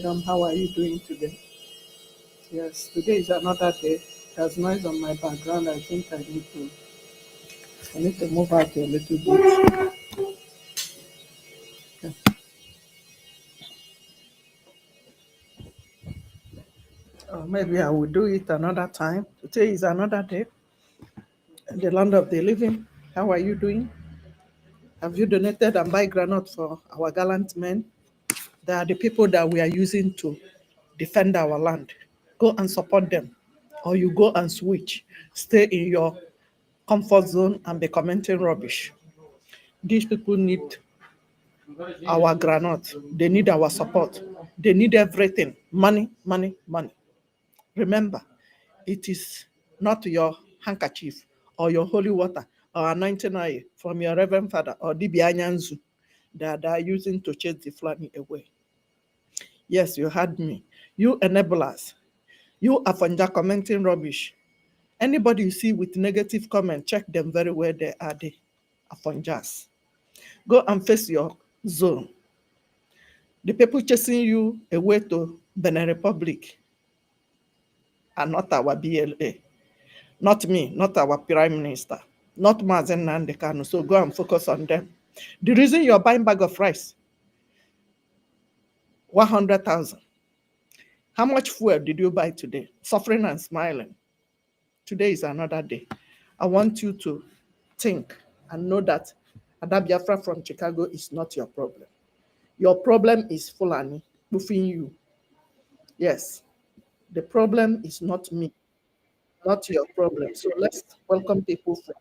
How are you doing today? Yes, today is another day. There's noise on my background. I think I need to move out a little bit. Okay. Maybe I will do it another time. Today is another day. In the land of the living. How are you doing? Have you donated and buy granite for our gallant men? They are the people that we are using to defend our land. Go and support them. Or you go and switch. Stay in your comfort zone and be commenting rubbish. These people need our granite. They need our support. They need everything. Money, money, money. Remember, it is not your handkerchief or your holy water or anointing oil from your Reverend Father or Dibia Nyanzu that they are using to chase the Fulani away. Yes, you heard me. You enablers. You Afanja commenting rubbish. Anybody you see with negative comment, check them very well. They are the Afanjas. Go and face your zone. The people chasing you away to Benin Republic are not our BLA, not me, not our Prime Minister, not Mazen Nandekano. So go and focus on them. The reason you're buying bag of rice, 100,000. How much fuel did you buy today? Suffering and smiling. Today is another day. I want you to think and know that Ada Biafra from Chicago is not your problem. Your problem is Fulani spoofing you. Yes, the problem is not me, not your problem. So let's welcome people from.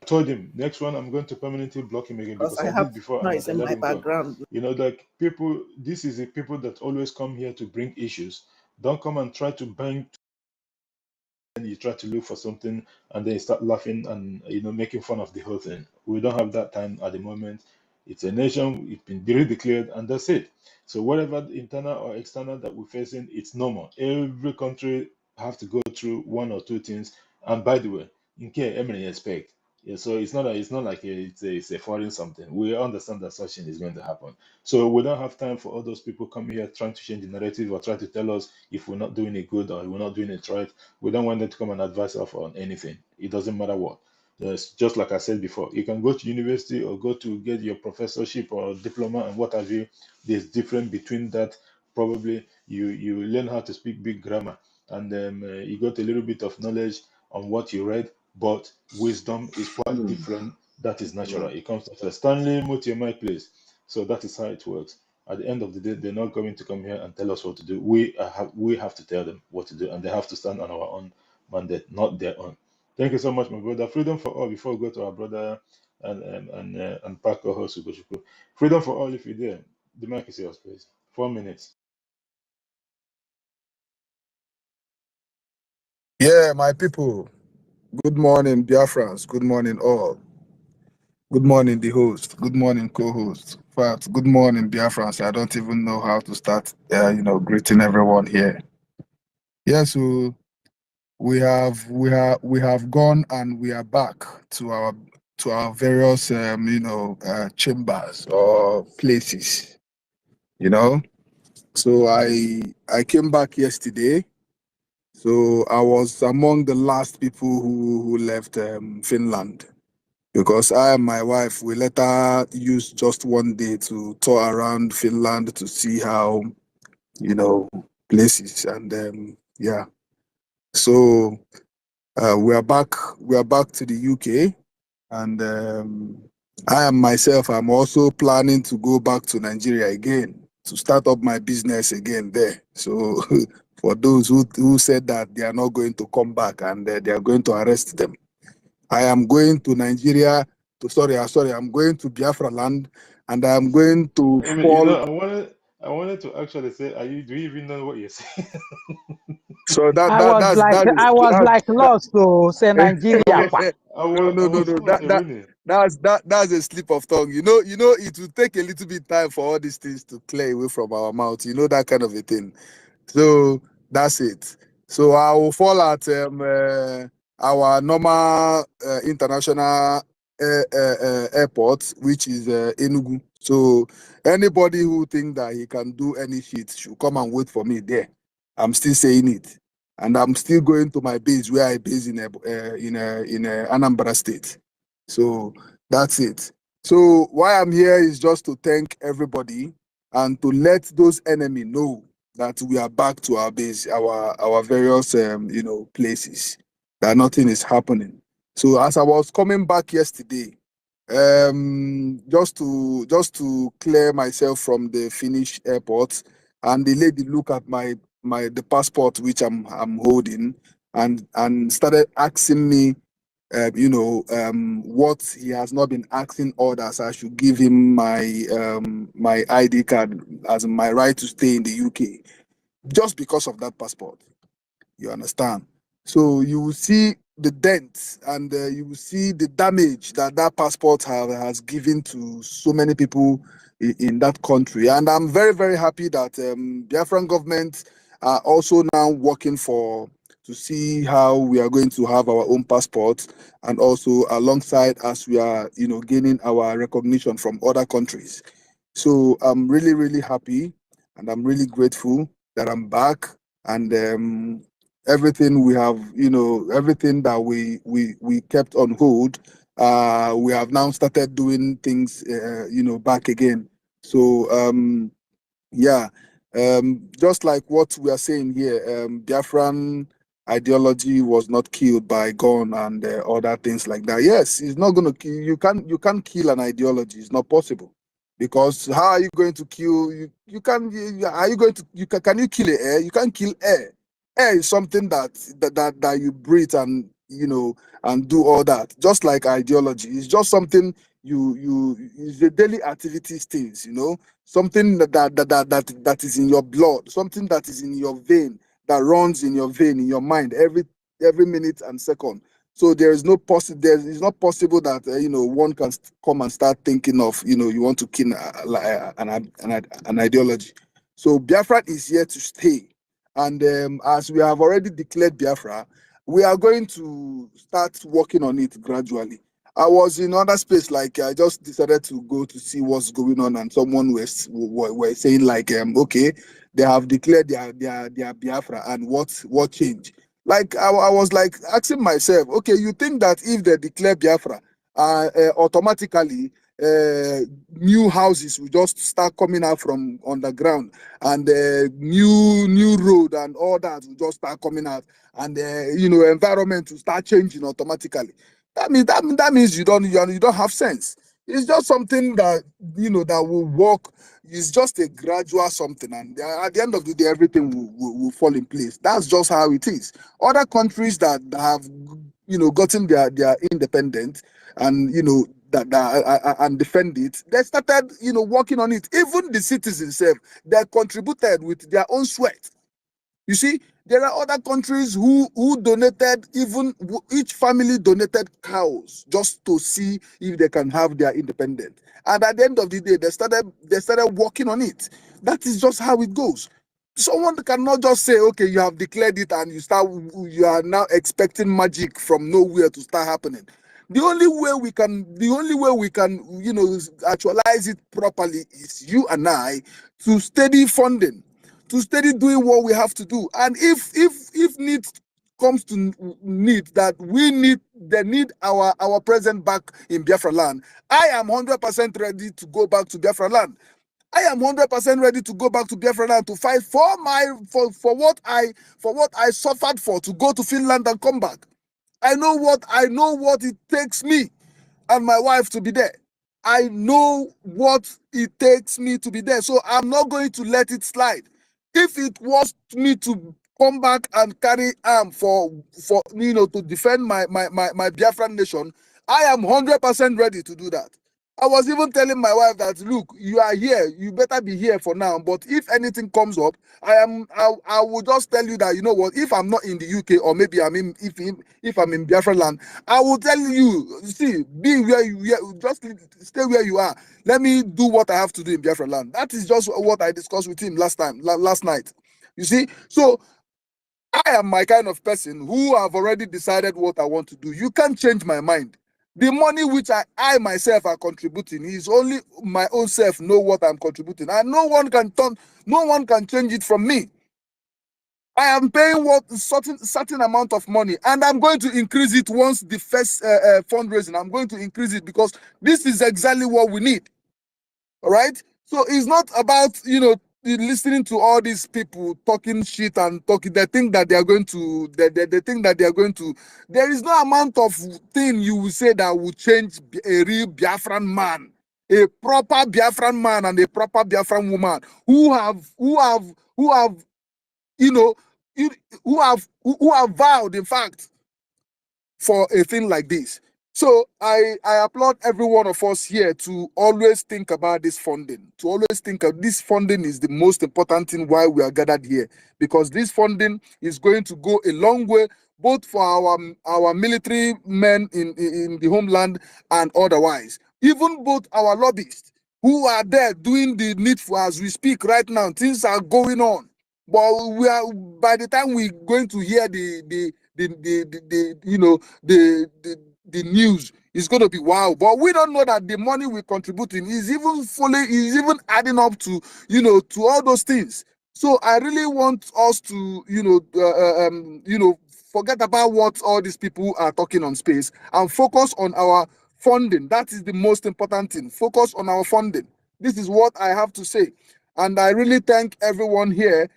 I told him next one I'm going to permanently block him again because I did before and noise I in let my him go. background. You know, like people, this is the people that always come here to bring issues. Don't come and try to bang and you try to look for something and then you start laughing and making fun of the whole thing. We don't have that time at the moment. It's a nation, it's been really declared, and that's it. So whatever internal or external that we're facing, it's normal. Every country have to go through one or two things. And by the way, in case everybody expect. Yeah, so it's not like it's a foreign something. We understand that such thing is going to happen. So we don't have time for all those people coming here trying to change the narrative or try to tell us if we're not doing it good or we're not doing it right. We don't want them to come and advise us on anything. It doesn't matter what. Yes, just like I said before, you can go to university or go to get your professorship or diploma and what have you. There's difference between that. Probably you learn how to speak big grammar and you got a little bit of knowledge on what you read, but wisdom is quite different. That is natural. It comes to Stanley, mute your mic, please. So that is how it works. At the end of the day, they're not going to come here and tell us what to do. We have to tell them what to do, and they have to stand on our own mandate, not their own. Thank you so much, my brother. Freedom for all. Before we go to our brother and Paco host Ugochukwu. Freedom for all. If you're there, the mic is yours, please. 4 minutes. Yeah, my people. Good morning, Biafrans. Good morning, all. Good morning, the host. Good morning, co-host. In fact, good morning, Biafrans. I don't even know how to start, greeting everyone here. Yeah, so we have gone and we are back to our various, chambers or places. So I came back yesterday. So I was among the last people who left Finland, because I and my wife, we later used just one day to tour around Finland to see how, places, and yeah. So we are back to the UK, and I am myself, I'm also planning to go back to Nigeria again to start up my business again there. So for those who said that they are not going to come back and they are going to arrest them, I am going to Nigeria I'm going to Biafra land, and I am going to fall. I wanted to actually say, do you even know what you're saying? So I was like lost to say Nigeria. That's a slip of tongue. It will take a little bit time for all these things to clear away from our mouth. That kind of a thing. So that's it. So I will fall at our normal international airport, which is Enugu. So anybody who think that he can do any shit should come and wait for me there. I'm still saying it, and I'm still going to my base where I base in Anambra State. So that's it. So why I'm here is just to thank everybody and to let those enemy know that we are back to our base, our various places, that nothing is happening. So as I was coming back yesterday, just to clear myself from the Finnish airport, and the lady look at the passport which I'm holding, and started asking me, what he has not been asking others. I should give him my ID card as my right to stay in the UK, just because of that passport. You understand? So you will see the dent, and you will see the damage that passport has given to so many people in that country. And I'm very, very happy that Biafran government are also now working to see how we are going to have our own passport, and also alongside as we are, gaining our recognition from other countries. So I'm really, really happy, and I'm really grateful that I'm back, and everything we have, everything that we kept on hold, we have now started doing things, back again. So yeah, just like what we are saying here, Biafran ideology was not killed by gun and other things like that. Yes, it's not going to kill. You can't kill an ideology. It's not possible, because how are you going to kill? Are you going to? Can you kill air? You can't kill air. Air is something that you breathe, and and do all that. Just like ideology, it's just something it's the daily activities things, something that is in your blood, something that is in your vein, that runs in your vein, in your mind, every minute and second. So there is it's not possible that one can come and start thinking of you want to kill an ideology. So Biafra is here to stay, and as we have already declared Biafra, we are going to start working on it gradually. I was in other space, like I just decided to go to see what's going on, and someone were saying like, okay, they have declared their Biafra, and what changed? Like I was like asking myself, okay, you think that if they declare Biafra, automatically new houses will just start coming out from underground, and new road and all that will just start coming out, and environment will start changing automatically? That means you don't have sense. It's just something that that will work. It's just a gradual something, and at the end of the day, everything will fall in place. That's just how it is. Other countries that have gotten their independence, and and defend it, they started working on it. Even the citizens themselves, they contributed with their own sweat. You see, there are other countries who donated, even each family donated cows just to see if they can have their independence. And at the end of the day, they started working on it. That is just how it goes. Someone cannot just say, okay, you have declared it, and you are now expecting magic from nowhere to start happening. The only way we can actualize it properly is you and I to steady funding, to steady doing what we have to do. And if need comes to need that they need our presence back in Biafra land, I am 100% ready to go back to Biafra land. I am 100% ready to go back to Biafra land to fight for what I suffered for, to go to Finland and come back. I know what it takes me and my wife to be there. I know what it takes me to be there. So I'm not going to let it slide. If it was me to come back and carry arm for to defend my Biafran nation, I am 100% ready to do that. I was even telling my wife that, look, you are here, you better be here for now. But if anything comes up, I will just tell you that, you know what, if I'm not in the UK, or maybe if I'm in Biafra land, I will tell you, see, just stay where you are. Let me do what I have to do in Biafra land. That is just what I discussed with him last night. You see, so I am my kind of person who have already decided what I want to do. You can't change my mind. The money which I myself are contributing is only my own self know what I'm contributing, and no one can change it from me. I am paying what certain amount of money, and I'm going to increase it once the first fundraising. I'm going to increase it because this is exactly what we need. All right. So it's not about listening to all these people talking shit and talking. They think that they are going to. They think that they are going to. There is no amount of thing you will say that will change a real Biafran man, a proper Biafran man, and a proper Biafran woman who have you know, who have vowed, in fact, for a thing like this. So I applaud every one of us here to always think about this funding. To always think of this funding is the most important thing why we are gathered here, because this funding is going to go a long way, both for our military men in the homeland and otherwise. Even both our lobbyists who are there doing the needful as we speak right now. Things are going on. But we are, by the time we're going to hear the news, is going to be wow. But we don't know that the money we're contributing is even adding up to to all those things. So I really want us to forget about what all these people are talking on space and focus on our funding. That is the most important thing. Focus on our funding. This is what I have to say, and I really thank everyone here.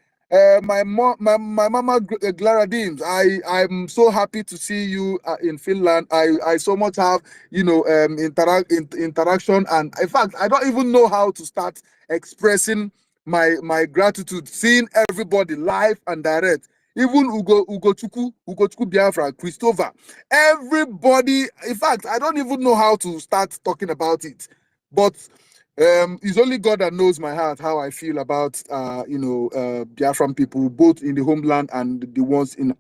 My mama Clara Deems, I'm so happy to see you in Finland. I so much have interaction, and in fact I don't even know how to start expressing my gratitude, seeing everybody live and direct. Even Ugochukwu Biafra, Christopher, everybody. In fact, I don't even know how to start talking about it, but it's only God that knows my heart, how I feel about Biafran people, both in the homeland and the ones in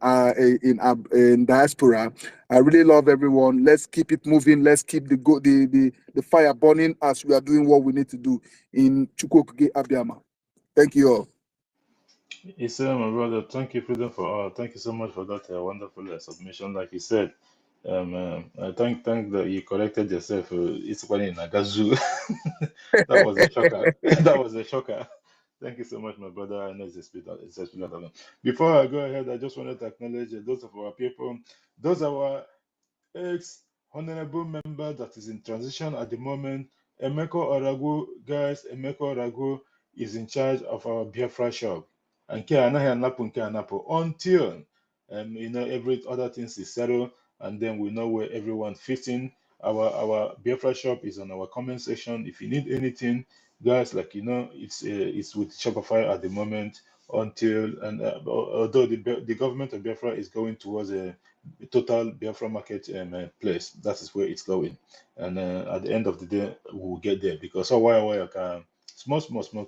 diaspora. I really love everyone. Let's keep it moving. Let's keep the fire burning as we are doing what we need to do in Chukwuokike, Abia. Thank you all. Yes, my brother. Thank you, Freedom for All. Thank you so much for that wonderful submission. Like you said, I thank that you corrected yourself. It's funny in Nagazu. That was a shocker. That was a shocker. Thank you so much, my brother. I know it's a spirit. Before I go ahead, I just wanted to acknowledge those of our people, those are our ex-honorable member that is in transition at the moment. Emeko Oragu, guys, Emeko Oragu is in charge of our Biafra shop. And until every other things is settled, and then we know where everyone fits in. Our Biafra shop is on our comment section. If you need anything, guys, it's with Shopify at the moment. Although the government of Biafra is going towards a total Biafra market place, that is where it's going, and at the end of the day we'll get there, because why can small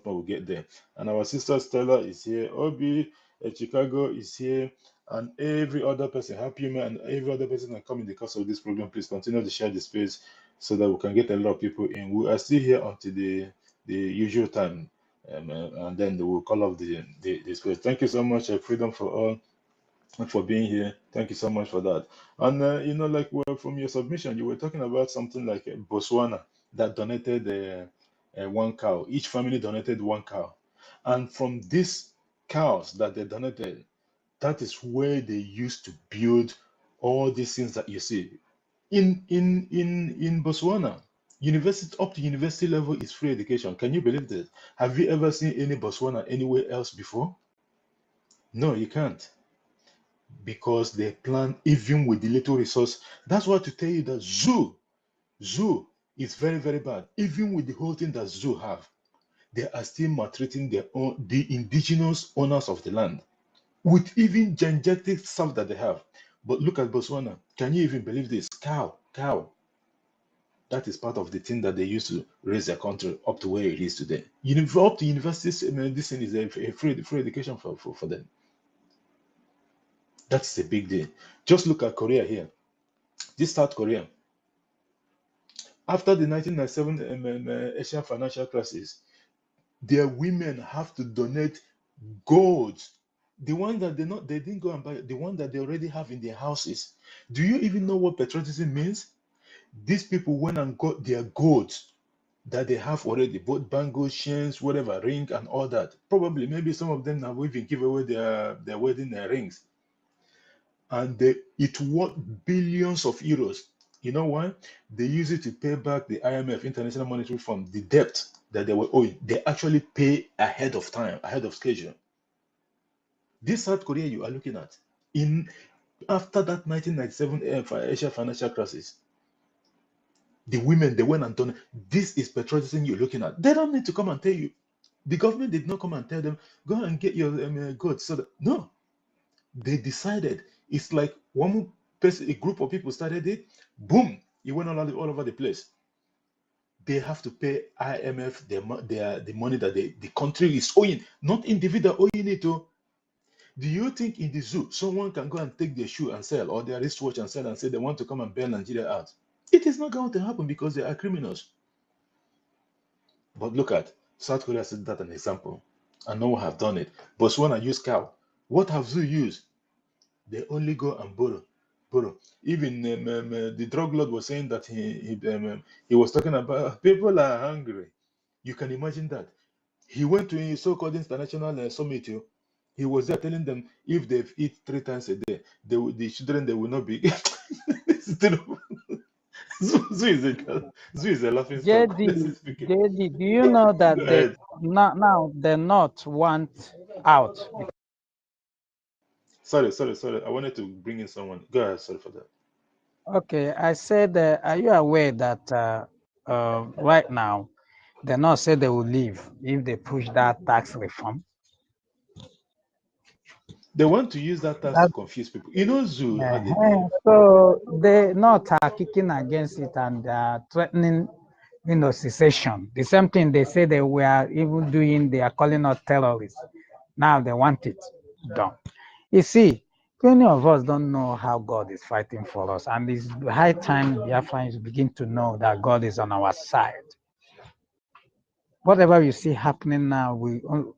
we'll get there. And our sister Stella is here, Obi Chicago is here, and every other person, Happy Man, and every other person that come in the course of this program. Please continue to share the space so that we can get a lot of people in. We are still here until the usual time, and then they will call off the space. Thank you so much, Freedom for All, for being here. Thank you so much for that. And from your submission, you were talking about something like Botswana that donated one cow. Each family donated one cow, and from these cows that they donated, that is where they used to build all these things that you see in Botswana. University, up to university level, is free education. Can you believe that? Have you ever seen any Botswana anywhere else before? No, you can't, because they plan even with the little resource. That's why, to tell you that zoo is very, very bad. Even with the whole thing that zoo have, they are still maltreating the indigenous owners of the land with even genetic stuff that they have. But look at Botswana. Can you even believe this? Cow. That is part of the thing that they used to raise their country up to where it is today. Up to universities, this thing is a free education for them. That's a big deal. Just look at Korea here. This South Korea, after the 1997 Asian financial crisis, their women have to donate gold. The one that they didn't go and buy, the one that they already have in their houses. Do you even know what patriotism means? These people went and got their goats that they have already, both bangles, chains, whatever, ring and all that. Probably, maybe some of them have even give away their wedding rings. And it worth billions of euros. You know why? They use it to pay back the IMF, International Monetary Fund, the debt that they were owing. They actually pay ahead of time, ahead of schedule. This South Korea you are looking at, after that 1997 Asia financial crisis, the women, they went and done, this is patriotism you're looking at. They don't need to come and tell you. The government did not come and tell them, go and get your goods. So no, they decided. It's like one person, a group of people started it, boom, it went all over the place. They have to pay IMF the money that the country is owing, not individual owing it to. Do you think in the zoo someone can go and take their shoe and sell, or their wristwatch and sell, and say they want to come and bail Nigeria out? It is not going to happen because they are criminals. But look at South Korea, set that an example, and no one have done it. Botswana use cow. What have zoo used? They only go and borrow. Even the drug lord was saying that he was talking about people are hungry. You can imagine that. He went to a so-called international summit. He was there telling them if they eat 3 times a day, the children they will not be. Zoo is a laughing stock. JD, do you know that now the North want out? Sorry. I wanted to bring in someone. Go ahead. Sorry for that. Okay, I said, are you aware that right now the North said they will leave if they push that tax reform? They want to use that tax to confuse people. You know, zoo and so the North are kicking against it and threatening, secession. The same thing they say they were even doing. They are calling us terrorists. Now they want it done. You see, many of us don't know how God is fighting for us, and it's high time Biafrans begin to know that God is on our side. Whatever you see happening now will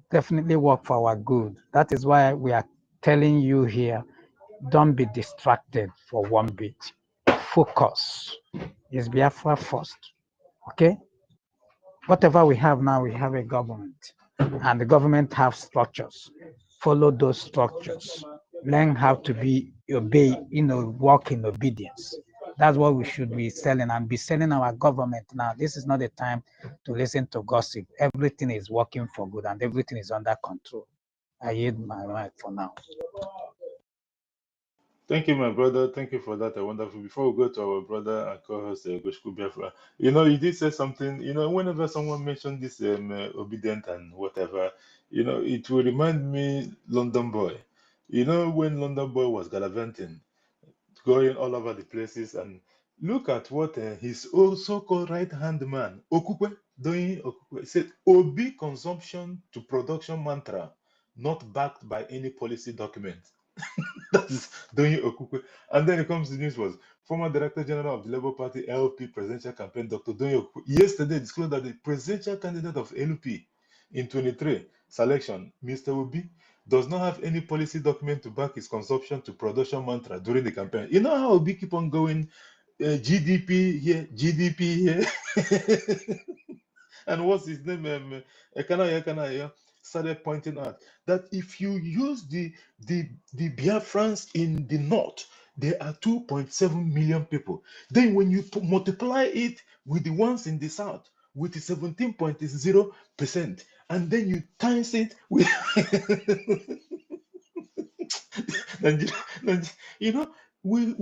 definitely work for our good. That is why we are telling you here, don't be distracted for one bit. Focus. Is Biafra first, okay? Whatever we have now, we have a government, and the government have structures. Follow those structures. Learn how to obey, walk in obedience. That's what we should be selling, and be selling our government now. This is not the time to listen to gossip. Everything is working for good, and everything is under control. I yield my mic for now. Thank you, my brother. Thank you for that. Wonderful. Before we go to our brother and co-host, Goshku Biafra, you did say something. Whenever someone mentioned this obedient and whatever, it will remind me London Boy. When London Boy was gallivanting, going all over the places, and look at what his so-called right-hand man, Okukwe, doing. Okukwe said, Obi consumption to production mantra, not backed by any policy document. That is Donye Okukwe. And then it comes to the news was former Director General of the Labour Party LP presidential campaign, Dr. Donye Okukwe, yesterday disclosed that the presidential candidate of LP in 23 selection, Mr. Obi, does not have any policy document to back his consumption to production mantra during the campaign. You know how Obi keep on going, GDP here, GDP here. And what's his name? Ekana started pointing out that if you use the Biafrans in the north, there are 2.7 million people. Then when you multiply it with the ones in the south, with the 17.0%, and then you times it with we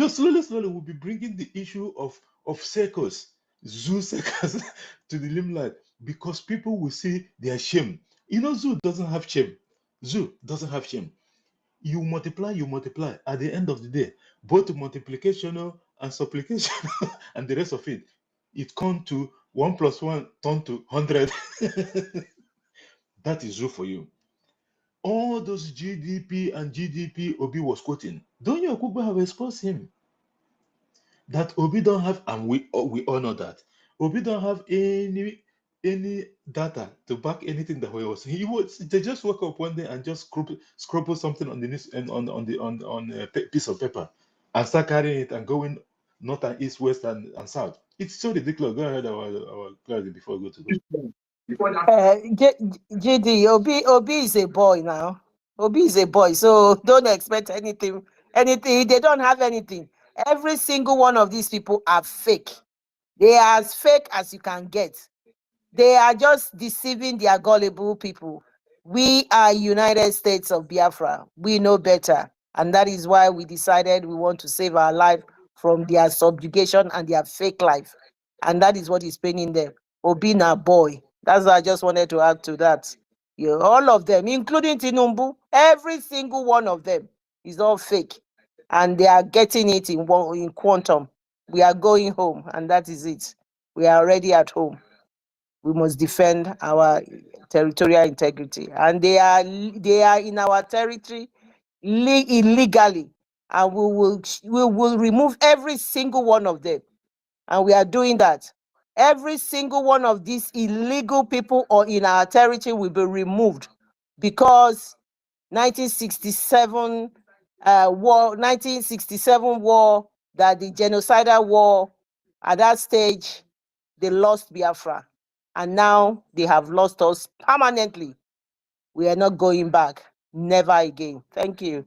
slowly we'll be bringing the issue of circus, zoo circus to the limelight, because people will see their shame. Zoo doesn't have shame. Zoo doesn't have shame. You multiply. At the end of the day, both multiplication and supplication and the rest of it comes to 1 + 1 turn to 100. That is zoo for you. All those GDP Obi was quoting, don't you Okugbe have exposed him? That Obi don't have, and we all know that Obi don't have any data to back anything that he was. They just woke up one day and just scribble something on the news and on a piece of paper and start carrying it and going north and east, west and south. It's so ridiculous. Go ahead, our clarity before we go to the. GD, Obi is a boy now. Obi is a boy, so don't expect anything. Anything, they don't have anything. Every single one of these people are fake. They are as fake as you can get. They are just deceiving their gullible people. We are United States of Biafra. We know better. And that is why we decided we want to save our life from their subjugation and their fake life. And that is what is paining them. Obina boy. That's what I just wanted to add to that. You, all of them, including Tinumbu, every single one of them is all fake. And they are getting it in quantum. We are going home, and that is it. We are already at home. We must defend our territorial integrity, and they are in our territory illegally, and we will remove every single one of them, and we are doing that. Every single one of these illegal people or in our territory will be removed, because 1967 war, that the genocidal war, at that stage they lost Biafra. And now they have lost us permanently. We are not going back. Never again. Thank you.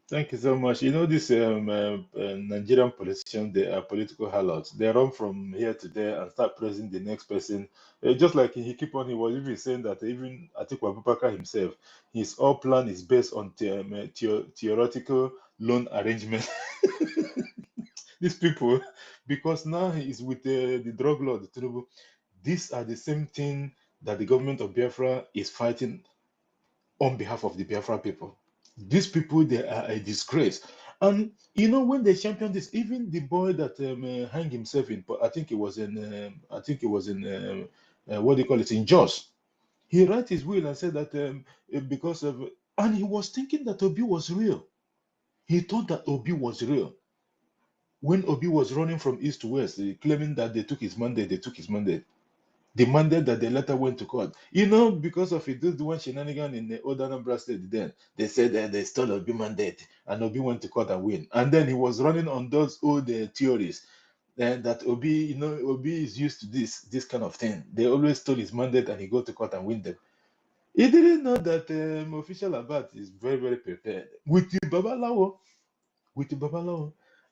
Thank you so much. You know, this Nigerian politicians, they are political harlots. They run from here to there and start praising the next person. Just like he was even saying that even Atiku Abubakar himself, his all plan is based on theoretical loan arrangement. These people, because now he is with the drug lord, Tinubu. These are the same thing that the government of Biafra is fighting on behalf of the Biafra people. These people, they are a disgrace. And you know, when they champion this, even the boy that hanged himself in, I think it was in, what do you call it, in Jos. He wrote his will and said that because of, and he was thinking that Obi was real. He thought that Obi was real. When Obi was running from east to west, claiming that they took his mandate, the mandate that they later went to court. You know, because of it, this one shenanigan in the old Anambra State, then they said that they stole Obi mandate, and Obi went to court and win. And then he was running on those old theories, that Obi, you know, Obi is used to this kind of thing. They always stole his mandate and he go to court and win them. He didn't know that official Abat is very, very prepared. With the Babalawo,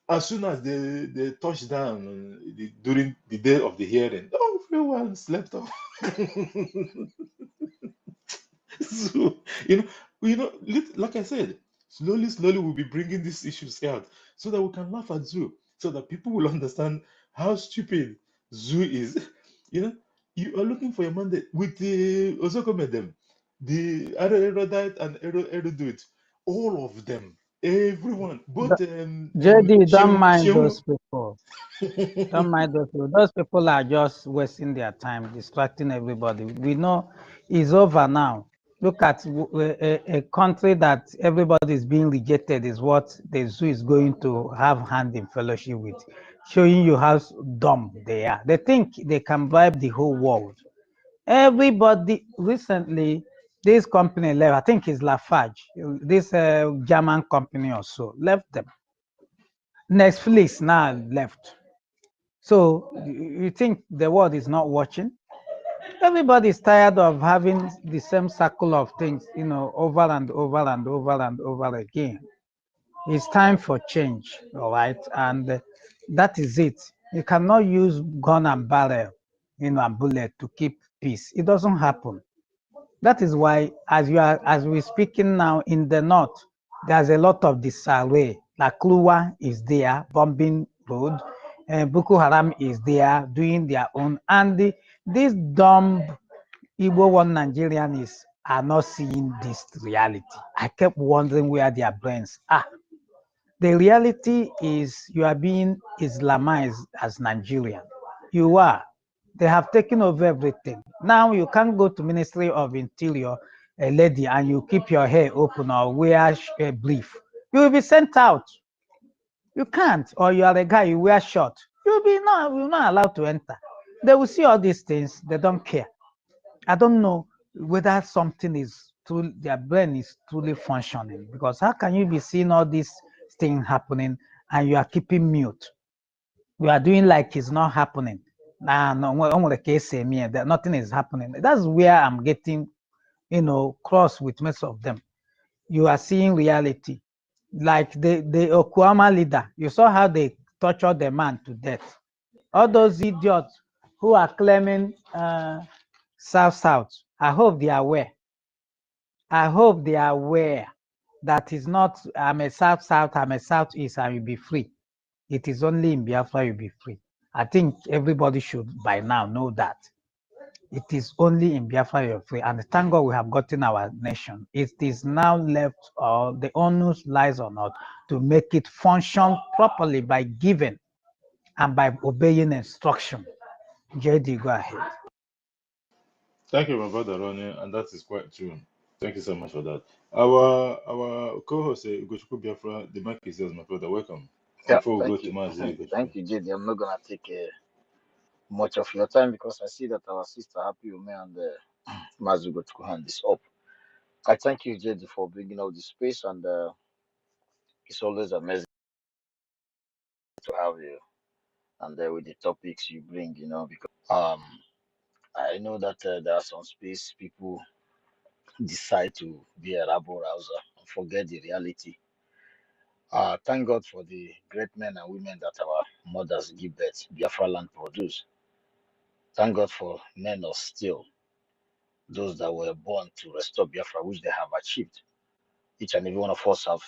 as soon as they touched down during the day of the hearing, everyone slept off. So, like I said, slowly, we'll be bringing these issues out so that we can laugh at Zoo, so that people will understand how stupid Zoo is. You know, you are looking for a mandate with the Osoko Medem, the Erudite and Erudite, all of them, everyone, both JD, don't mind those people. Don't mind those people. Those people are just wasting their time, distracting everybody. We know it's over now. Look at a country that everybody is being rejected is what the zoo is going to have hand in fellowship with, showing you how dumb they are. They think they can bribe the whole world. Everybody recently, this company left, I think it's Lafarge, this German company or so, left them. Netflix now left. So you think the world is not watching? Everybody is tired of having the same circle of things, you know, over and over and over and over again. It's time for change, all right? And that is it. You cannot use gun and barrel, you know, and bullet to keep peace. It doesn't happen. That is why, as we're speaking now in the north, there's a lot of disarray. Laklua is there, bombing road, and Boko Haram is there, doing their own. And these dumb Igbo one Nigerians are not seeing this reality. I kept wondering where their brains are. The reality is you are being Islamized as Nigerian. You are. They have taken over everything. Now you can't go to Ministry of Interior, a lady, and you keep your hair open or wear a brief. You will be sent out. You can't. Or you are a guy, you wear short. You're not allowed to enter. They will see all these things. They don't care. I don't know whether something is their brain is truly functioning, because how can you be seeing all these things happening and you are keeping mute. You are doing like it's not happening. Nah, no, that nothing is happening. That's where I'm getting, cross with most of them. You are seeing reality. Like the Okuama leader, you saw how they tortured the man to death. All those idiots who are claiming South, I hope they are aware. I hope they are aware that it's not, I'm a South, I'm a Southeast, I will be free. It is only in Biafra you'll be free. I think everybody should by now know that. It is only in Biafra you're free. And thank God we have gotten our nation. It is now left, or the onus lies on us to make it function properly by giving and by obeying instruction. JD, go ahead. Thank you, my brother Ronnie, and that is quite true. Thank you so much for that. Our co-host, Ugochukwu Biafra, the mic is yours, my brother. Welcome. Yeah, Before we go thank to you. Mazi Ugochukwu. Thank you, JD. I'm not gonna take much of your time because I see that our sister Happy Ume and Mazugo to hand this up. I thank you, JD, for bringing out this space, and it's always amazing to have you. And with the topics you bring, because I know that there are some space people decide to be a rabble rouser and forget the reality. Thank God for the great men and women that our mothers give birth, Biafra land produce. Thank God for men of steel, those that were born to restore Biafra, which they have achieved. Each and every one of us have,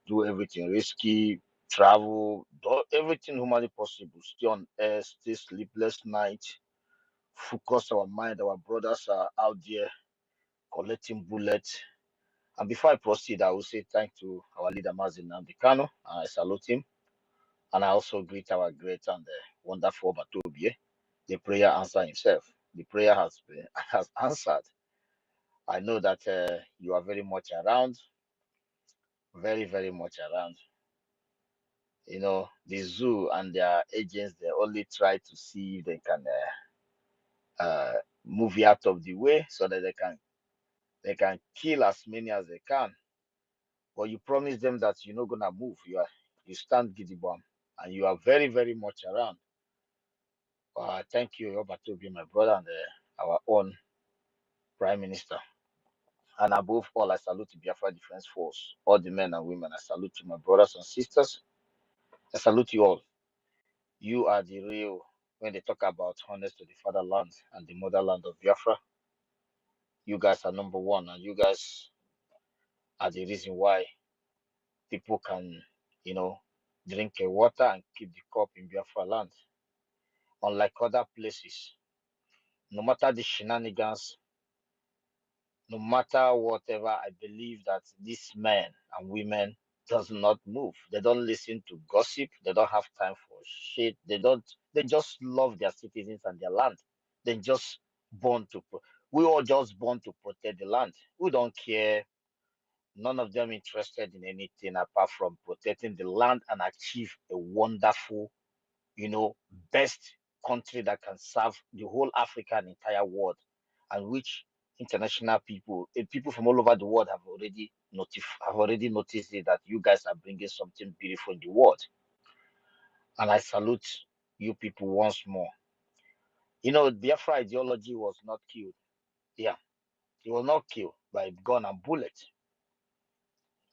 do everything risky, travel, do everything humanly possible, stay on air, stay sleepless night, focus our mind. Our brothers are out there collecting bullets. And before I proceed, I will say thank to our leader Mazin Nambikano. I salute him. And I also greet our great and wonderful Batobie. The prayer answer himself. The prayer has answered. I know that you are very much around, very, very much around. The zoo and their agents, they only try to see if they can move you out of the way so that they can kill as many as they can. But you promise them that you're not gonna move. You stand gidigba, and you are very, very much around. Thank you, Obatobi, my brother, and our own Prime Minister. And above all, I salute the Biafra Defense Force, all the men and women. I salute you, my brothers and sisters. I salute you all. You are the real, when they talk about honest to the fatherland and the motherland of Biafra, you guys are number one, and you guys are the reason why people can, drink a water and keep the cup in Biafra land. Unlike other places, no matter the shenanigans, no matter whatever, I believe that these men and women does not move. They don't listen to gossip. They don't have time for shit. They just love their citizens and their land. They just we all just born to protect the land. We don't care. None of them interested in anything apart from protecting the land and achieve a wonderful, best country that can serve the whole Africa and entire world, and which international people from all over the world have already noticed it, that you guys are bringing something beautiful in the world. And I salute you people once more. Biafra ideology was not killed. Yeah, it was not killed by gun and bullet.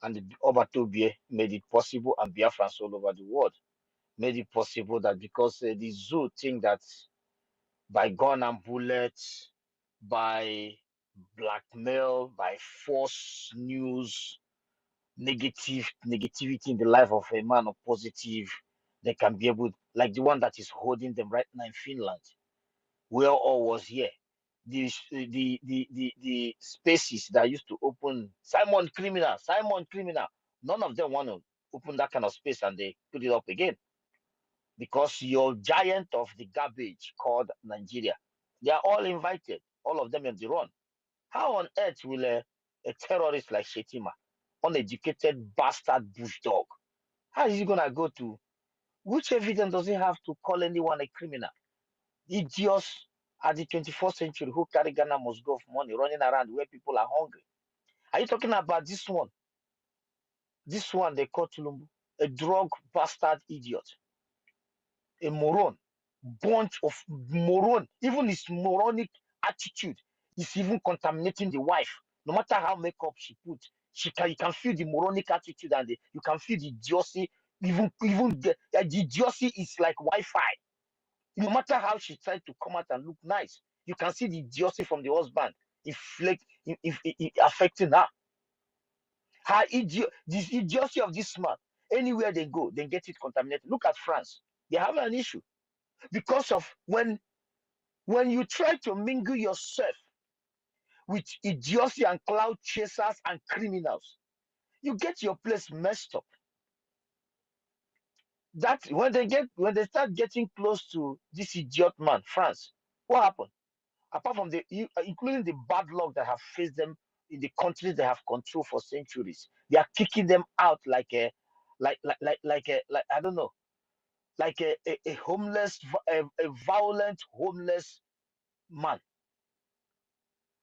And the Obatobie made it possible, and Biafrans all over the world made it possible, that because the zoo think that by gun and bullets, by blackmail, by false news, negativity in the life of a man, or positive, they can be able, like the one that is holding them right now in Finland, where all was here. The spaces that used to open Simon Criminal, none of them want to open that kind of space, and they put it up again. Because your giant of the garbage called Nigeria, they are all invited, all of them in the run. How on earth will a terrorist like Shetima, uneducated bastard bush dog, how is he gonna go to, which evidence does he have to call anyone a criminal? Idiots at the 21st century who carry Ghana must go for money, running around where people are hungry. Are you talking about this one? This one they call Tulumbu, a drug bastard idiot, a moron, bunch of moron. Even his moronic attitude is even contaminating the wife. No matter how makeup she put, you can feel the moronic attitude, and you can feel the idiocy. Even the idiocy is like Wi-Fi. No matter how she tried to come out and look nice, you can see the idiocy from the husband affecting her. This idiocy of this man. Anywhere they go, they get it contaminated. Look at France. They have an issue because of when you try to mingle yourself with idiocy and cloud chasers and criminals, you get your place messed up. That when they start getting close to this idiot man, France, what happened? Apart from including the bad luck that have faced them in the countries they have controlled for centuries, they are kicking them out like I don't know, like a homeless, a violent homeless man,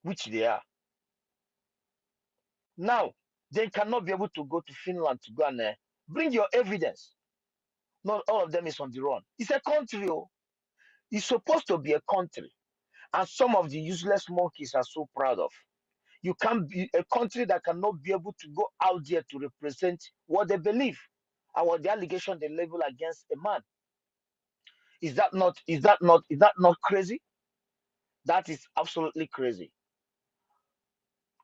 which they are. Now they cannot be able to go to Finland to go and bring your evidence. Not all of them is on the run. It's a country. Oh. It's supposed to be a country, and some of the useless monkeys are so proud of. You can't be a country that cannot be able to go out there to represent what they believe and what the allegation they level against a man. Is that not crazy? That is absolutely crazy.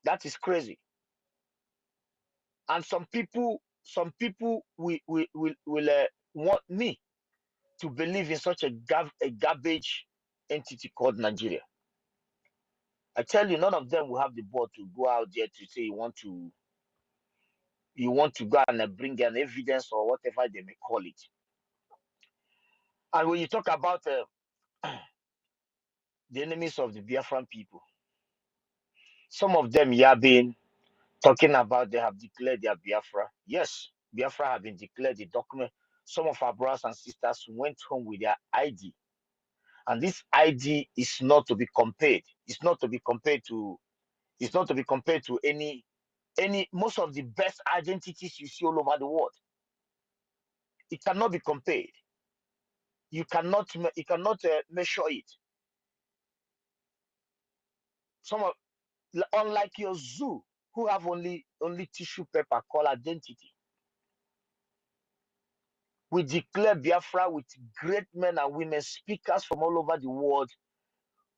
That is crazy. And some people will want me to believe in such a garbage entity called Nigeria. I tell you, none of them will have the ball to go out there to say you want to go and bring an evidence or whatever they may call it. And when you talk about the enemies of the Biafran people, some of them been talking about they have declared their Biafra. Yes, Biafra have been declared. The document. Some of our brothers and sisters went home with their ID, and this ID is not to be compared. It's not to be compared to. It's not to be compared to any. Most of the best identities you see all over the world. It cannot be compared. You cannot measure it. Unlike your zoo, who have only tissue paper called identity. We declare Biafra with great men and women, speakers from all over the world,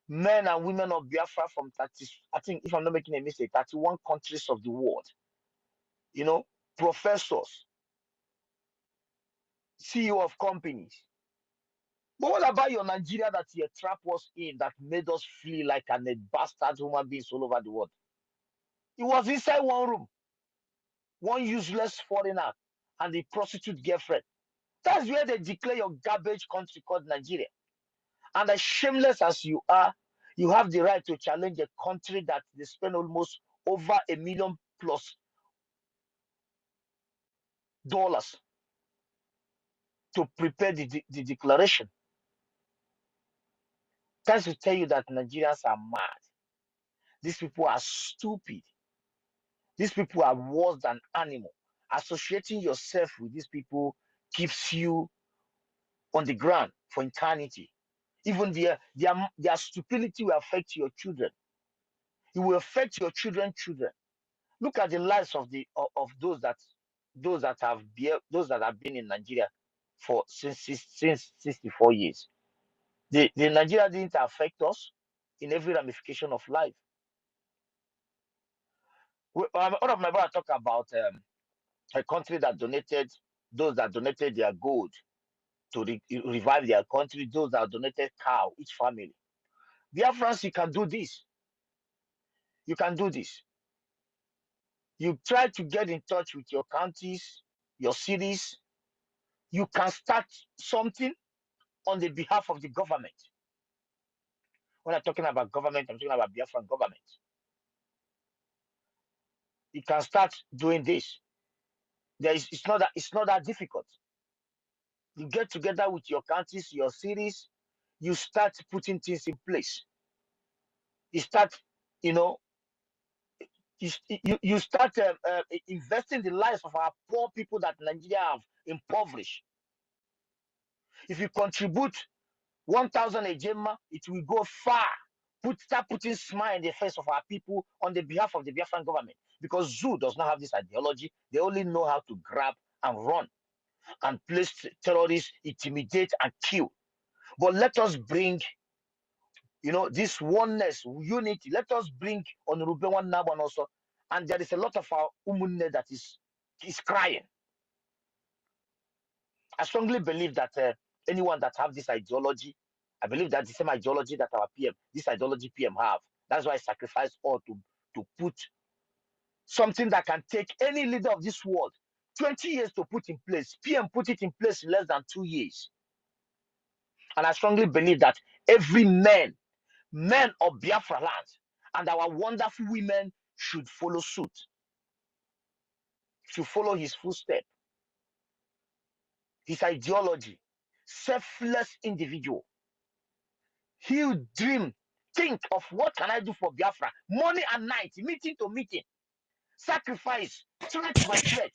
men and women of Biafra from 30, I think, if I'm not making a mistake, 31 countries of the world. You know, professors, CEO of companies. But what about your Nigeria that you trapped us in, that made us feel like a bastard human beings all over the world? It was inside one room, one useless foreigner and the prostitute girlfriend. That's where they declare your garbage country called Nigeria. And as shameless as you are, you have the right to challenge a country that they spend almost over $1 million+ to prepare the declaration. That's to tell you that Nigerians are mad. These people are stupid. These people are worse than animal. Associating yourself with these people keeps you on the ground for eternity. Even their stupidity will affect your children. It will affect your children. Look at the lives of those that have been in Nigeria for since 64 years. The Nigeria didn't affect us in every ramification of life. One of my brothers talk about a country that donated, those that donated their gold to revive their country, those that donated cow, each family. Biafrans, you can do this. You can do this. You try to get in touch with your counties, your cities. You can start something on the behalf of the government. When I'm talking about government, I'm talking about Biafran government. You can start doing this. It's not that difficult. You get together with your counties, your cities, you start putting things in place. You start, you start investing the lives of our poor people that Nigeria have impoverished. If you contribute 1,000 a Gemma, it will go far. Start putting smile in the face of our people on the behalf of the Biafran government. Because ZU does not have this ideology. They only know how to grab and run and place terrorists, intimidate and kill. But let us bring, this oneness, unity. Let us bring Honorable One Naban also. And there is a lot of our umunne that is crying. I strongly believe that anyone that have this ideology, I believe that the same ideology that our this ideology PM have. That's why I sacrifice all to put something that can take any leader of this world 20 years to put in place. PM put it in place in less than 2 years. And I strongly believe that every men of Biafra land and our wonderful women should follow suit, should follow his footsteps, his ideology, selfless individual. He'll dream, think of what can I do for Biafra, morning and night, meeting to meeting, sacrifice, threat by threat.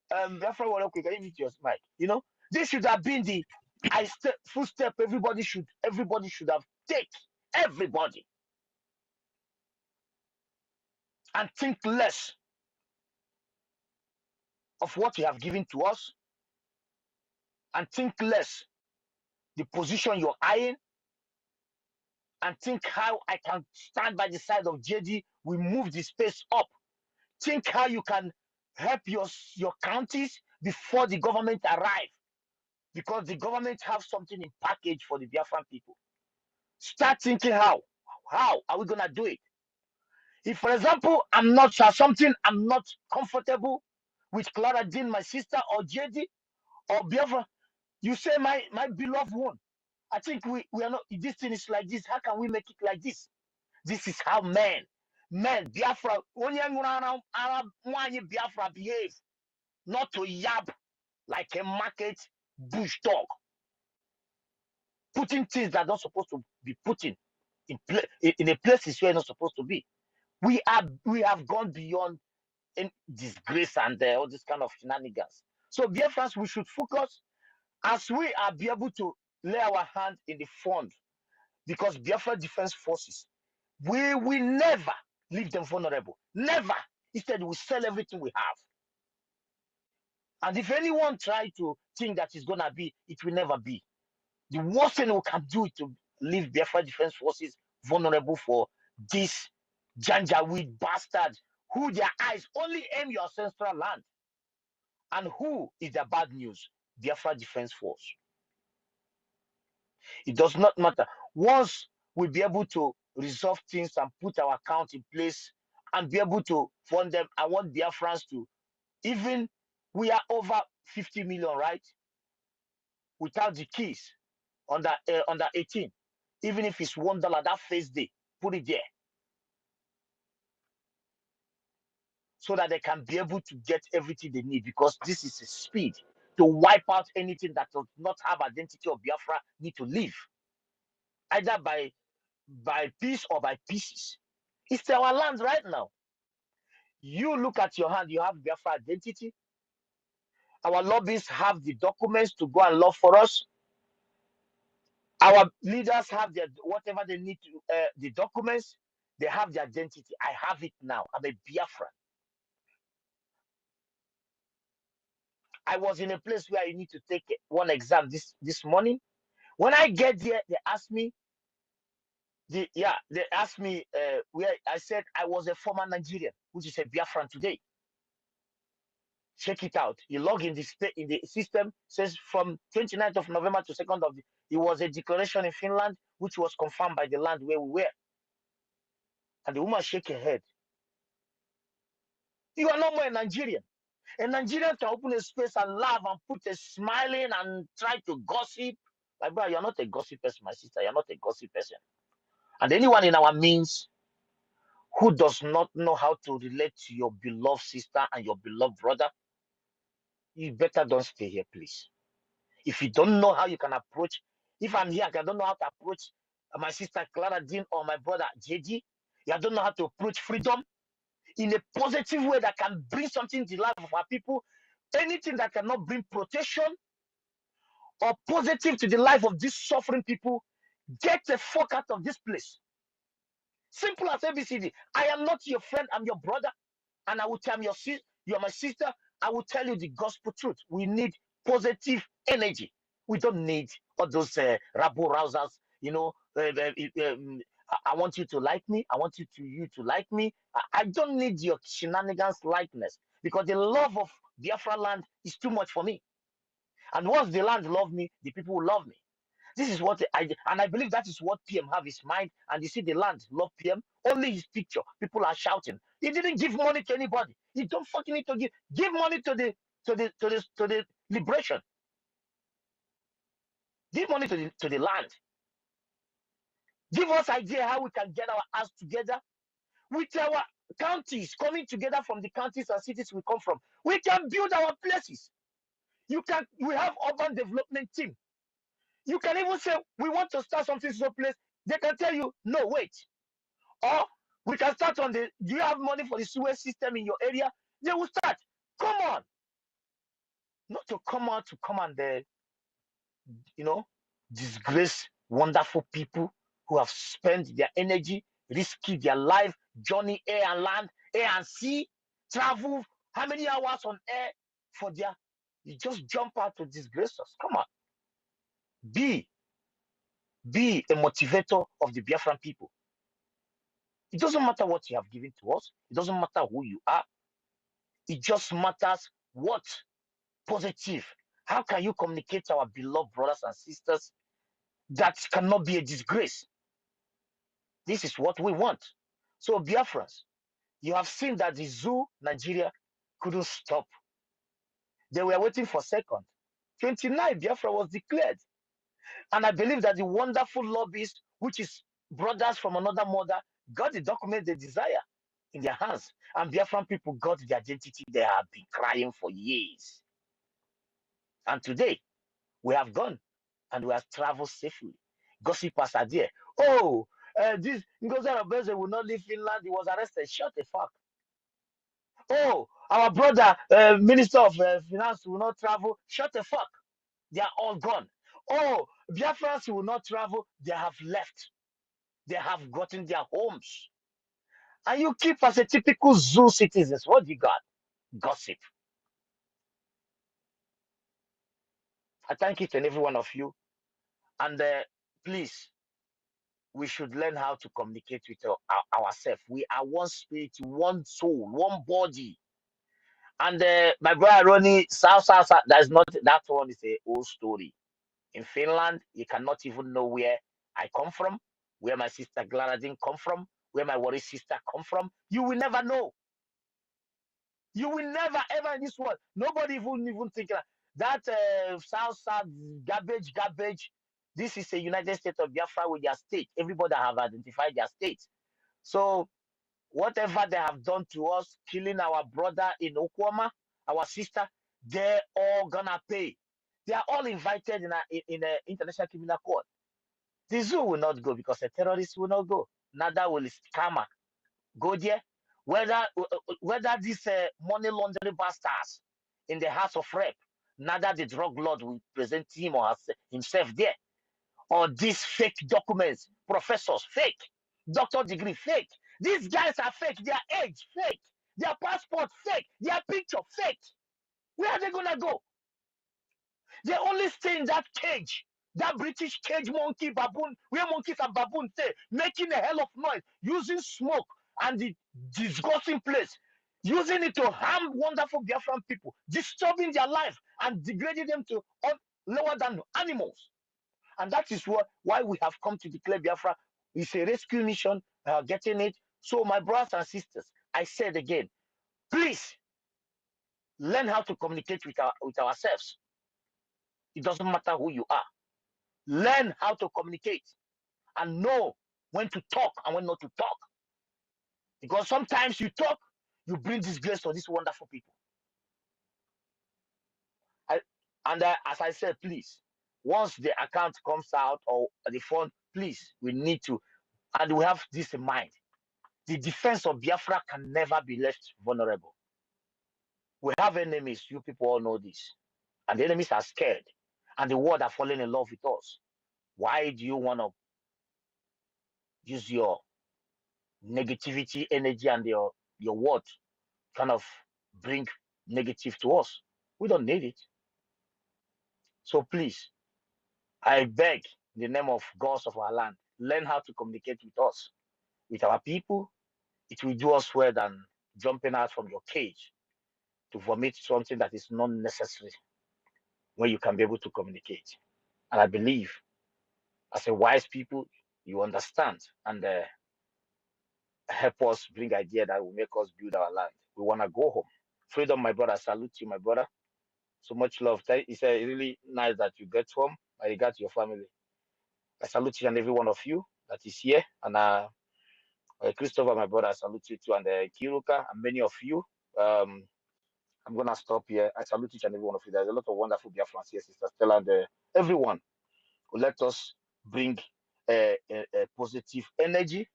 Biafra, okay, can you meet your mic? This should have been the footstep everybody should have taken. Everybody. And think less of what you have given to us, and think less the position you're eyeing, and think how I can stand by the side of JD. We move the space up. Think how you can help your counties before the government arrive, because the government have something in package for the Biafran people. Start thinking how are we gonna do it? If, for example, I'm not comfortable with Clara Jean, my sister, or JD, or Biafra, you say my beloved one. I think we are not. This thing is like this. How can we make it like this? This is how men Biafra, Biafra behave, not to yab like a market bush dog, putting things that are not supposed to be put in a places where you're not supposed to be. We have gone beyond in disgrace and all this kind of shenanigans. So, Biafrans, we should focus as we are be able to lay our hand in the fund, because Biafra Defense Forces, we will never leave them vulnerable. Never. Instead, we sell everything we have. And if anyone try to think that it's gonna be, it will never be. The worst thing we can do is to leave Biafra Defense Forces vulnerable for this Janjaweed bastard who their eyes only aim your ancestral land. And who is the bad news? Biafra Defense Force. It does not matter. Once we'll be able to resolve things and put our account in place and be able to fund them, I want Biafrans to, even we are over 50 million, right? Without the keys under 18, even if it's $1 that first day, put it there, so that they can be able to get everything they need, because this is a speed to wipe out anything that does not have identity of Biafra need to leave, either by piece or by pieces. It's our land right now. You look at your hand, you have Biafra identity. Our lobbyists have the documents to go and lobby for us. Our leaders have their whatever they need to, the documents. They have the identity. I have it now. I'm a Biafra. I was in a place where I need to take one exam this morning. When I get there, they asked me. They asked me where I said I was a former Nigerian, which is a Biafran today. Check it out. You log in the system, says from 29th of November to 2nd of it was a declaration in Finland, which was confirmed by the land where we were. And the woman shake her head. You are no more a Nigerian. A Nigerian can open a space and laugh and put a smiling and try to gossip. Like, bro, you're not a gossip person, my sister. You're not a gossip person. And anyone in our means who does not know how to relate to your beloved sister and your beloved brother, you better don't stay here, please. If you don't know how you can approach, if I'm here, I don't know how to approach my sister Clara Dean or my brother JG, You don't know how to approach freedom in a positive way that can bring something to the life of our people. Anything that cannot bring protection or positive to the life of these suffering people, get the fuck out of this place. Simple as ABCD. I am not your friend, I'm your brother. And I will tell you, you're my sister. I will tell you the gospel truth. We need positive energy. We don't need all those rabble rousers. You know, I want you to like me. I want you to like me. I don't need your shenanigans likeness, because the love of Biafra land is too much for me. And once the land love me, the people will love me. This is what I believe that is what PM have his mind. And you see the land love PM, only his picture. People are shouting. He didn't give money to anybody. You don't fucking need to give money to the liberation. Give money to the land. Give us idea how we can get our ass together with our counties coming together from the counties and cities we come from. We can build our places. We have urban development team. You can even say we want to start something so place. They can tell you, no, wait. Or we can start on do you have money for the sewage system in your area? They will start. Come on. Not to come out to come and disgrace wonderful people who have spent their energy, risking their life, journey air and land, air and sea, travel how many hours on air for you just jump out to disgrace us. Come on. Be a motivator of the Biafran people. It doesn't matter what you have given to us. It doesn't matter who you are. It just matters what positive. How can you communicate to our beloved brothers and sisters that cannot be a disgrace? This is what we want. So Biafrans, you have seen that the zoo Nigeria couldn't stop. They were waiting for second. 29 Biafra was declared. And I believe that the wonderful lobbyists, which is brothers from another mother, got the document they desire in their hands. And Biafran people got the identity they have been crying for years. And today, we have gone and we have traveled safely. Gossipers are there. Oh, this Ngozi Okonjo will not leave Finland. He was arrested. Shut the fuck. Oh, our brother, Minister of Finance, will not travel. Shut the fuck. They are all gone. Oh, Biafrans will not travel. They have left. They have gotten their homes. And you keep as a typical zoo citizens. What do you got? Gossip. I thank each and every one of you. And please, we should learn how to communicate with ourselves. We are one spirit, one soul, one body. And my brother Ronnie, South, that one is a old story. In Finland, you cannot even know where I come from, where my sister Glaradine come from, where my worry sister come from. You will never know. You will never ever in this world. Nobody even think that South garbage. This is a United States of Biafra with their state. Everybody have identified their state. So whatever they have done to us, killing our brother in Okwama, our sister, they're all gonna pay. They are all invited in a international criminal court. The zoo will not go because the terrorists will not go. Neither will scammer go there. Whether these money laundering bastards in the House of Rep, neither the drug lord will present him or himself there, or these fake documents, professors fake, doctor degree fake. These guys are fake. Their age fake. Their passport fake. Their picture fake. Where are they gonna go? They only stay in that cage, that British cage monkey baboon, where monkeys and baboons stay, making a hell of noise, using smoke and the disgusting place, using it to harm wonderful Biafran people, disturbing their life and degrading them to lower than animals. And that is why we have come to declare Biafra. It's a rescue mission, getting it. So, my brothers and sisters, I said again, please learn how to communicate with ourselves. It doesn't matter who you are. Learn how to communicate and know when to talk and when not to talk. Because sometimes you talk, you bring disgrace to these wonderful people. As I said, please, once the account comes out or the fund, please, we need to, and we have this in mind. The defense of Biafra can never be left vulnerable. We have enemies, you people all know this. And the enemies are scared. And the world are falling in love with us. Why do you want to use your negativity, energy, and your word kind of bring negative to us? We don't need it. So please, I beg in the name of gods of our land, learn how to communicate with us, with our people. It will do us well than jumping out from your cage to vomit something that is not necessary when you can be able to communicate. And I believe, as a wise people, you understand and help us bring idea that will make us build our land. We want to go home. Freedom, my brother. Salute you, my brother. So much love. It's really nice that you get home. I regard your family. I salute each and every one of you that is here. And Christopher, my brother, I salute you too. And Kiruka, and many of you. I'm going to stop here. I salute each and every one of you. There's a lot of wonderful Biafrans here, Sister Stella, and everyone who let us bring a positive energy,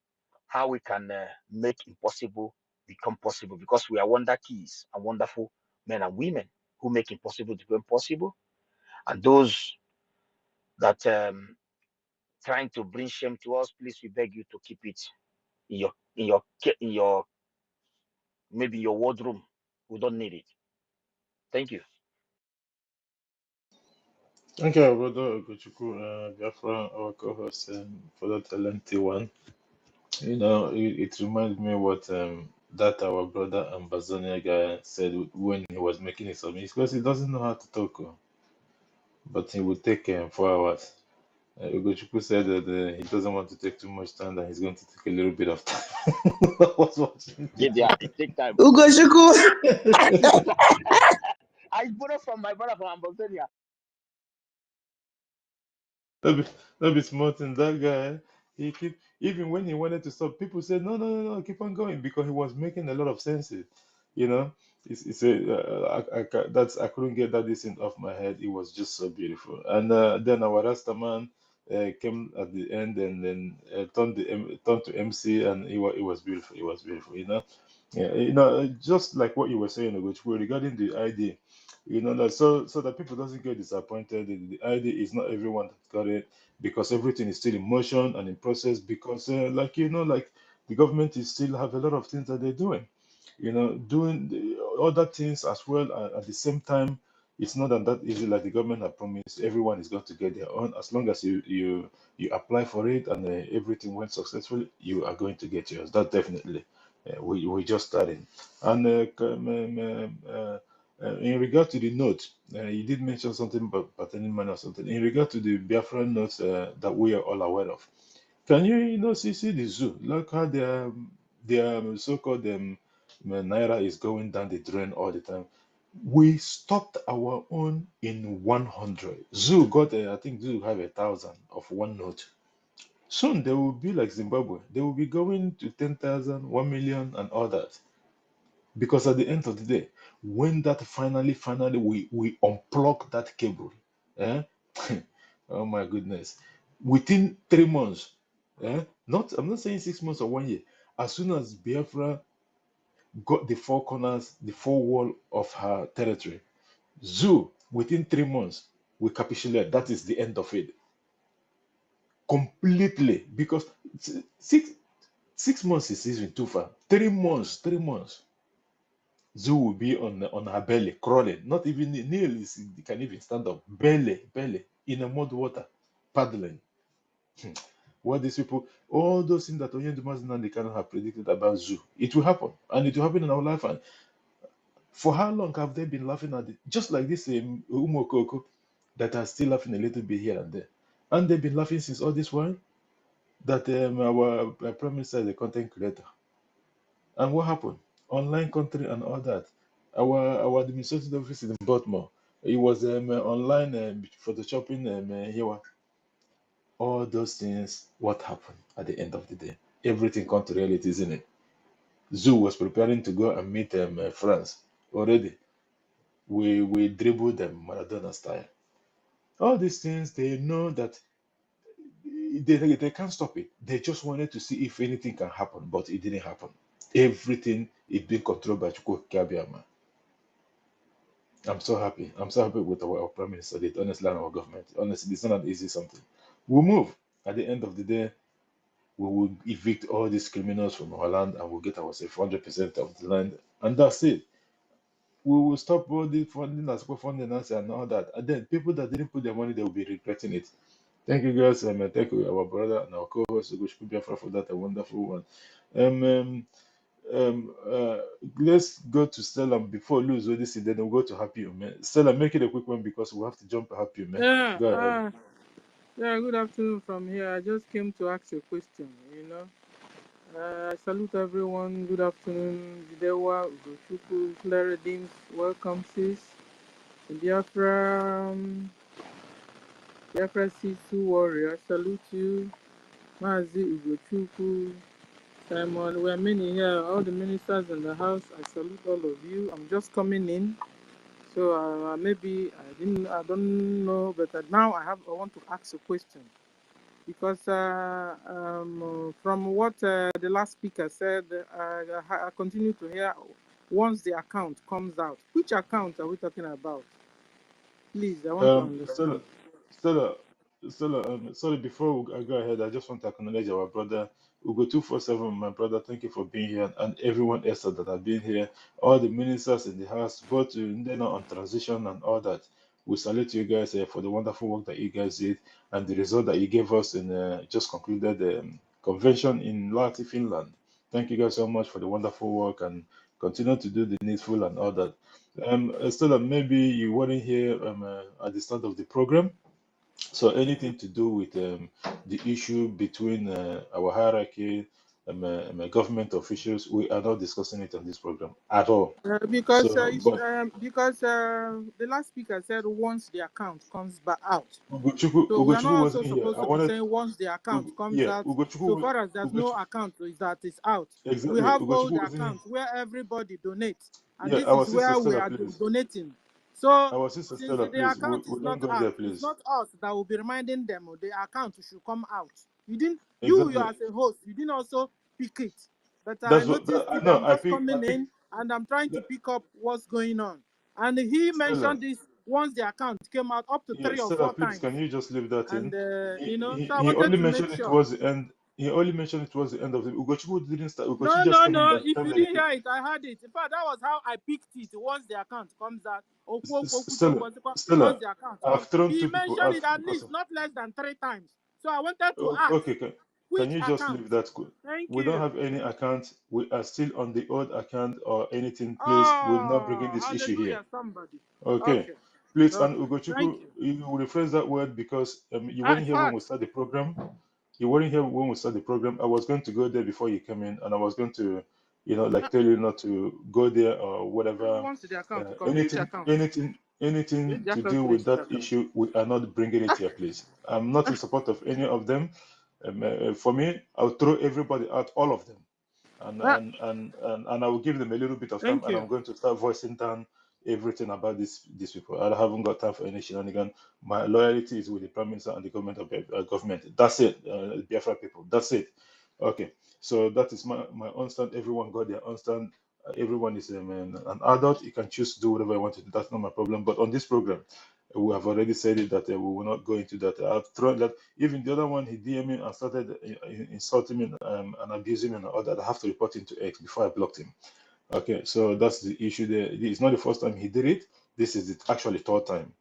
how we can make impossible become possible, because we are wonder keys and wonderful men and women who make impossible to become possible. And those that trying to bring shame to us, please, we beg you to keep it in your maybe your wardroom. We don't need it. Thank you. Thank you, brother Ogochukwu, Biafra, our co-host, for that lengthy one. You know, it reminds me what that our brother Ambazonia guy said when he was making his submission, because he doesn't know how to talk, but he would take 4 hours. Ugochukwu said that he doesn't want to take too much time, that he's going to take a little bit of time. I was watching. Yeah, it take time. Ugochukwu. I borrow from my brother from Ambazonia. That be smart. And that guy, he keep, even when he wanted to stop, people said no, no, no, no, keep on going, because he was making a lot of sense. You know, it's I couldn't get that this thing off my head. It was just so beautiful. And then our Rasta man came at the end, and then turned to MC, and it was beautiful. It was beautiful. You know, yeah, you know, just like what you were saying, Ogochukwu, regarding the idea. You know, that so that people doesn't get disappointed. The idea is not everyone that got it, because everything is still in motion and in process, because like, you know, like the government is still have a lot of things that they're doing, you know, doing other things as well at the same time. It's not that easy. Like the government have promised, everyone is going to get their own. As long as you apply for it, and everything went successfully, you are going to get yours. That definitely. We just starting. And in regard to the note, you did mention something about patterning man or something. In regard to the Biafran notes that we are all aware of, can you know see the zoo? Look how their so-called naira is going down the drain all the time. We stopped our own in 100. Zoo got I think Zoo have 1,000 of one note. Soon they will be like Zimbabwe. They will be going to 10,000, 1 million, and all that. Because at the end of the day, when that finally we unplug that cable, eh? Oh my goodness, within 3 months, I'm not saying 6 months or 1 year, as soon as Biafra got the four corners, the four wall of her territory, Zoo, within 3 months, we capitulate. That is the end of it. Completely. Because 6 months is even too far. 3 months. Zoo will be on her belly, crawling. Not even Neil can even stand up. Belly, in a mud water, paddling. What these people, all those things that Oyendumas and they cannot have predicted about Zoo, it will happen, and it will happen in our life. And for how long have they been laughing at it? Just like this Umokoko that are still laughing a little bit here and there, and they've been laughing since all this while. That our prime minister is a content creator. And what happened? Online content and all that. Our administrative office in Baltimore. It was online photoshopping here. All those things. What happened at the end of the day? Everything come to reality, isn't it? Zoo was preparing to go and meet France already. We dribbled them Maradona style. All these things, they know that they can't stop it. They just wanted to see if anything can happen, but it didn't happen. Everything is being controlled by Chukwu Kabiama. I'm so happy. I'm so happy with our Prime Minister, the honestly, and our government. Honestly, it's not an easy something. We'll move. At the end of the day, we will evict all these criminals from our land and we'll get ourselves 100% of the land. And that's it. We will stop all the funding and support funding and all that. And then people that didn't put their money, they will be regretting it. Thank you, guys. Thank you, our brother and our co-host, Ugochukwu Biafra, for that a wonderful one. Let's go to Stella before we lose all this, then we'll go to Happy Ume. Stella, make it a quick one because we have to jump to Happy Ume. Yeah, Go ahead. yeah, good afternoon from here. I just came to ask a question, you know. I salute everyone. Good afternoon, Jidewa, Ugochukwu, Claredins, welcome, sis. Biafra, Biafra Sisu Warrior, I salute you. Mazi Ugochukwu, Simon, we are many here, all the ministers in the house, I salute all of you. I'm just coming in. So maybe I don't know, but now I want to ask a question because from what the last speaker said, I continue to hear once the account comes out. Which account are we talking about? Please, I want to understand. Stella, sorry, before I go ahead, I just want to acknowledge our brother Ugo247, my brother. Thank you for being here, and everyone else that have been here, all the ministers in the house, both on transition and all that. We salute you guys for the wonderful work that you guys did and the result that you gave us in just concluded the convention in Lahti, Finland. Thank you guys so much for the wonderful work and continue to do the needful and all that. Stella, maybe you weren't here at the start of the program. So anything to do with the issue between our hierarchy, government officials, we are not discussing it on this program at all. Because the last speaker said once the account comes back out. So we are not also supposed to be saying once the account comes out. So far as there's no account that is out. Exactly. We have old accounts where everybody donates, and this is where we are donating. So since the account is not out, it's not us that will be reminding them the account should come out. You didn't, you as a host, you didn't also pick it. But I noticed I'm just coming in and I'm trying to pick up what's going on. And he mentioned this once the account came out up to 3 or 4 times. Can you just leave that in? He only mentioned it towards the end. He only mentioned it towards the end of the Ugochukwu didn't start. No. If you didn't hear it, I heard it. In fact, that was how I picked it once the account comes out. Stella, I've thrown he two people mentioned out it at least not less than 3 times. So I wanted to ask. Okay, can you just leave that? We don't have any account. We are still on the old account or anything. Please, we're not bringing this issue here. Somebody. Okay. Please, and Ugochukwu, you will rephrase that word because you weren't here when we started the program. You weren't here when we started the program. I was going to go there before you came in, and I was going to, tell you not to go there or whatever. Anything to do with that issue, we are not bringing it here, please. I'm not in support of any of them. For me, I'll throw everybody out, all of them, and I will give them a little bit of time, and I'm going to start voicing down everything about these people. I haven't got time for any shenanigan. My loyalty is with the Prime Minister and the government of government. That's it, Biafra people. That's it. Okay, so that is my own stand. Everyone got their own stand. Everyone is an adult. You can choose to do whatever you want to do. That's not my problem. But on this program, we have already said it that we will not go into that. I've thrown that. Even the other one, he DM'd me and started insulting me and abusing me and all that. I have to report him to X before I blocked him. Okay, so that's the issue there. It's not the first time he did it. This is actually 3rd time.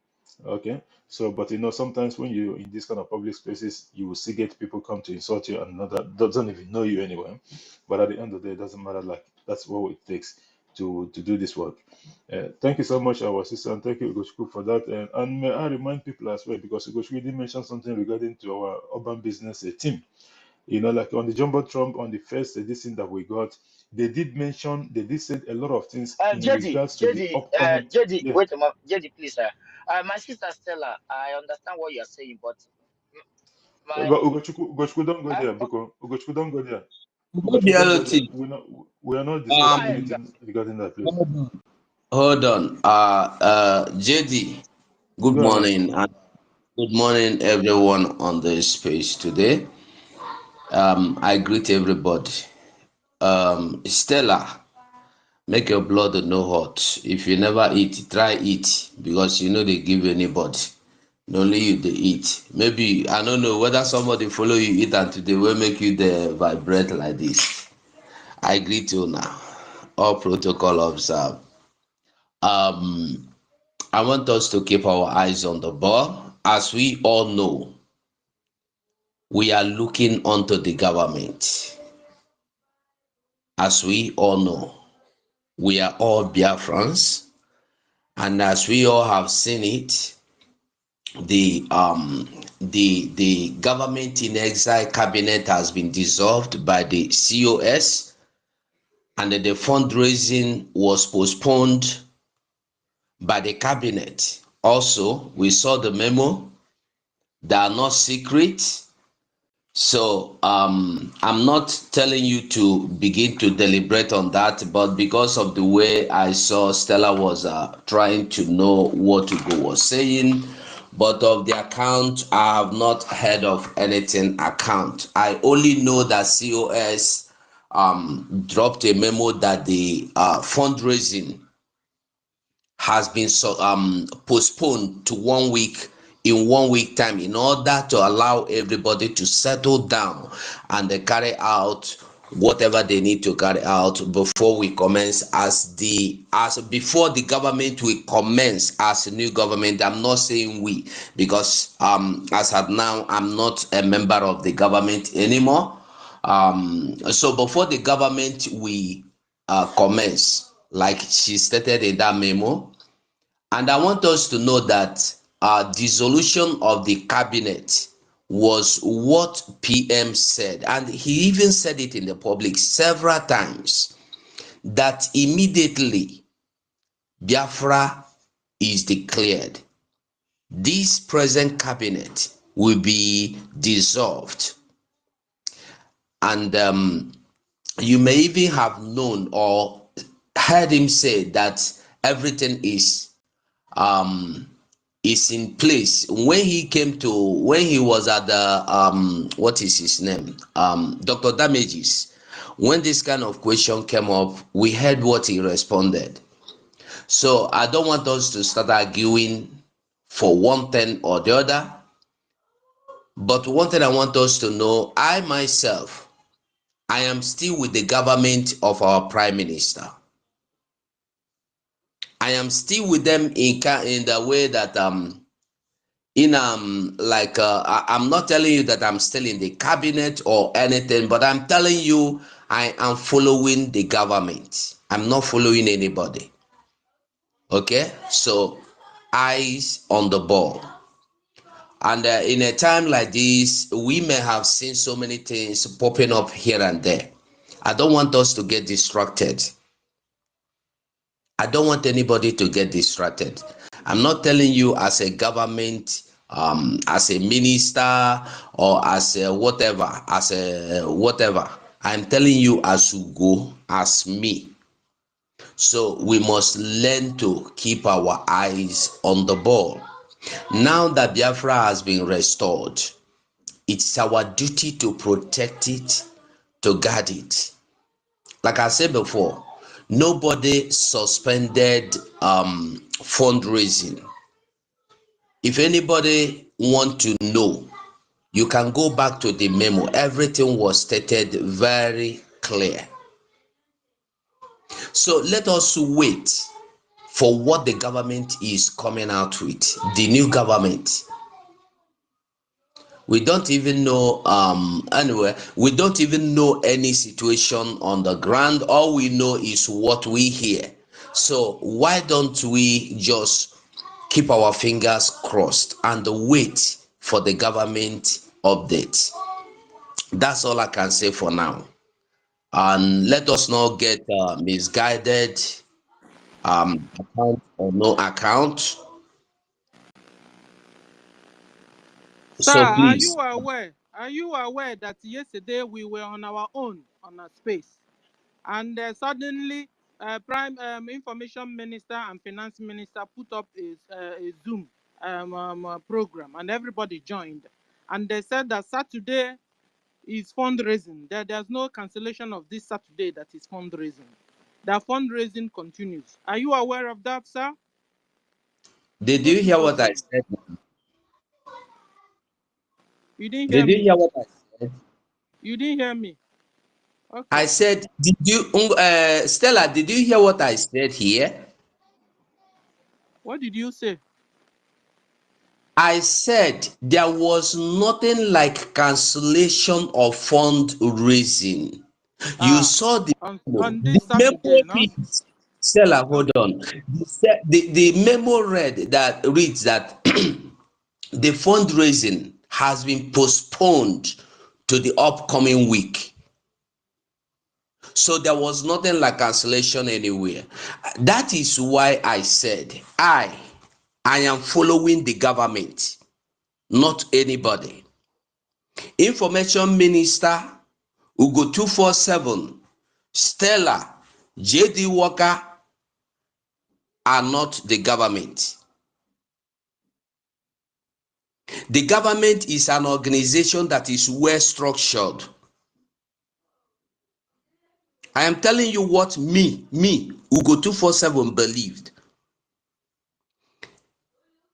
Okay, so but sometimes when you're in this kind of public spaces, you will see people come to insult you and that doesn't even know you anyway. But at the end of the day, it doesn't matter. Like that's what it takes to do this work. Thank you so much, our sister, and thank you, Ugochukwu, for that. And may I remind people as well, because Ugochukwu did mention something regarding to our urban business team. Like on the Jumbotron, on the first edition that we got, they did say a lot of things in regards to the upcoming. JD, wait a moment, JD, please, sir. My sister Stella, I understand what you're saying, but Ugochukwu, don't go there, because Ugochukwu, don't go there. We are not discussing anything regarding that, please. Hold on. JD, good morning. Good morning, everyone on the space today. I greet everybody. Stella, make your blood no hot. If you never eat, try eat because you know they give anybody. Only you they eat. Maybe I don't know whether somebody follow you eat and today will make you the vibrate like this. I greet you now. All protocol observed. Um, I want us to keep our eyes on the ball. As we all know, we are looking onto the government. As we all know, we are all Biafrans, and as we all have seen it, the government in exile cabinet has been dissolved by the COS, and the fundraising was postponed by the cabinet. Also, we saw the memo. They are not secret. So I'm not telling you to begin to deliberate on that, but because of the way I saw Stella was trying to know what Ugo was saying, but of the account, I have not heard of anything account. I only know that COS dropped a memo that the fundraising has been postponed to 1 week, in 1 week time, in order to allow everybody to settle down and they carry out whatever they need to carry out before we commence before the government will commence as a new government. I'm not saying we, because as of now I'm not a member of the government anymore. So before the government we commence, like she stated in that memo. And I want us to know that dissolution of the cabinet was what PM said, and he even said it in the public several times, that immediately Biafra is declared, this present cabinet will be dissolved. And you may even have known or heard him say that everything is in place. When he was at the what is his name, Dr. Damages, when this kind of question came up, we heard what he responded. So I don't want us to start arguing for one thing or the other, but one thing I want us to know, I myself, I am still with the government of our prime minister. I am still with them in the way that I'm not telling you that I'm still in the cabinet or anything, but I'm telling you I am following the government. I'm not following anybody. Okay, so eyes on the ball. And in a time like this, we may have seen so many things popping up here and there. I don't want us to get distracted. I don't want anybody to get distracted. I'm not telling you as a government, as a minister, or as a whatever, I'm telling you as you go, as me. So we must learn to keep our eyes on the ball. Now that Biafra has been restored, it's our duty to protect it, to guard it. Like I said before, nobody suspended fundraising. If anybody want to know, you can go back to the memo. Everything was stated very clear. So let us wait for what the government is coming out with, the new government. We don't even know anyway, we don't even know any situation on the ground. All we know is what we hear. So why don't we just keep our fingers crossed and wait for the government update? That's all I can say for now. And let us not get misguided, account or no account. Sir, So are you please, aware? Are you aware that yesterday we were on our own on a space, and suddenly, Prime Information Minister and Finance Minister put up a Zoom program, and everybody joined. And they said that Saturday is fundraising. There's no cancellation of this Saturday that is fundraising. The fundraising continues. Are you aware of that, sir? Did you hear what I said? You didn't hear Did you me. hear what I said? You didn't hear me. Okay. I said, did you, Stella, did you hear what I said here? What did you say? I said there was nothing like cancellation of fundraising. You saw the memo. On The this memo Saturday, no? reads, Stella, hold Okay. on. The memo reads that the fundraising has been postponed to the upcoming week. So there was nothing like cancellation anywhere. That is why I said I am following the government, not anybody. Information Minister Ugo 247, Stella, JD Walker are not the government. The government is an organization that is well structured. I am telling you what me, Ugo 247 believed.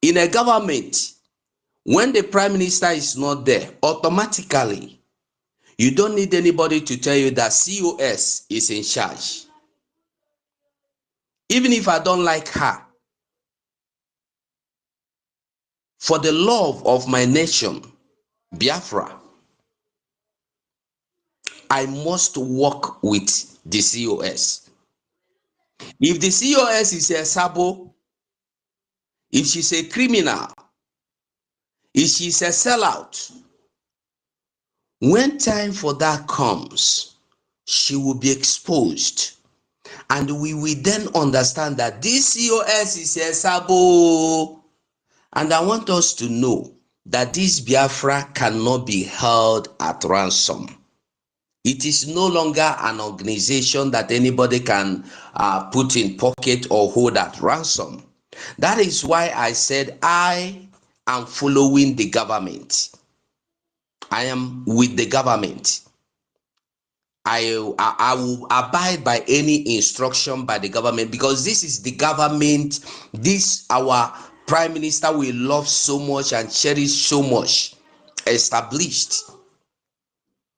In a government, when the prime minister is not there, automatically, you don't need anybody to tell you that COS is in charge. Even if I don't like her, for the love of my nation, Biafra, I must work with the COS. If the COS is a sabo, if she's a criminal, if she's a sellout, when time for that comes, she will be exposed. And we will then understand that this COS is a sabo. And I want us to know that this Biafra cannot be held at ransom. It is no longer an organization that anybody can put in pocket or hold at ransom. That is why I said I am following the government. I am with the government. I will abide by any instruction by the government, because this is the government, this our prime minister we love so much and cherish so much, established.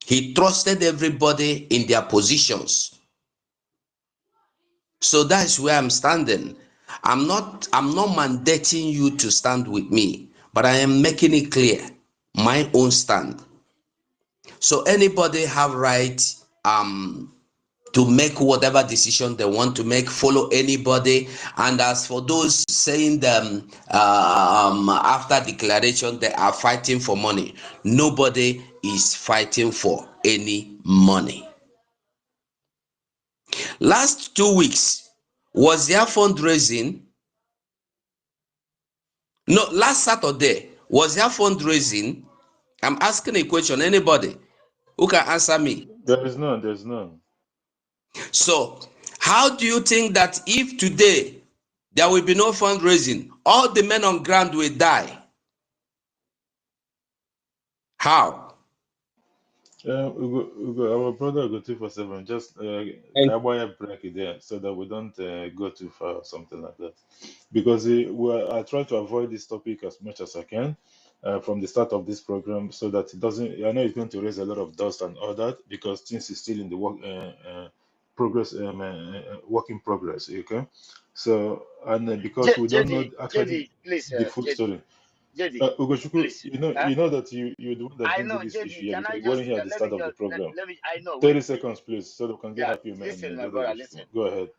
He trusted everybody in their positions. So that's where I'm standing. I'm not mandating you to stand with me, but I am making it clear my own stand. So anybody have right to make whatever decision they want to make, follow anybody. And as for those saying them after declaration they are fighting for money, nobody is fighting for any money. Last 2 weeks, was there fundraising? No, last Saturday, was there fundraising? I'm asking a question. Anybody who can answer me? There's none. So, how do you think that if today there will be no fundraising, all the men on ground will die? How? Our brother go 247. Just And break it there so that we don't go too far or something like that. Because I try to avoid this topic as much as I can from the start of this program, so that it doesn't. I know it's going to raise a lot of dust and all that, because things is still in the work in progress. Okay, so and because we don't know actually JD, please, the full story. Ugochukwu, please. you know that you're the one that I brings know, in this issue JD. here, Can because I you weren't just here at the let me start of the just program. let me? I know. 30 Wait. seconds, please, so that we can get Yeah. happy, Listen, my brother brother. Ugochukwu. Listen. Go ahead.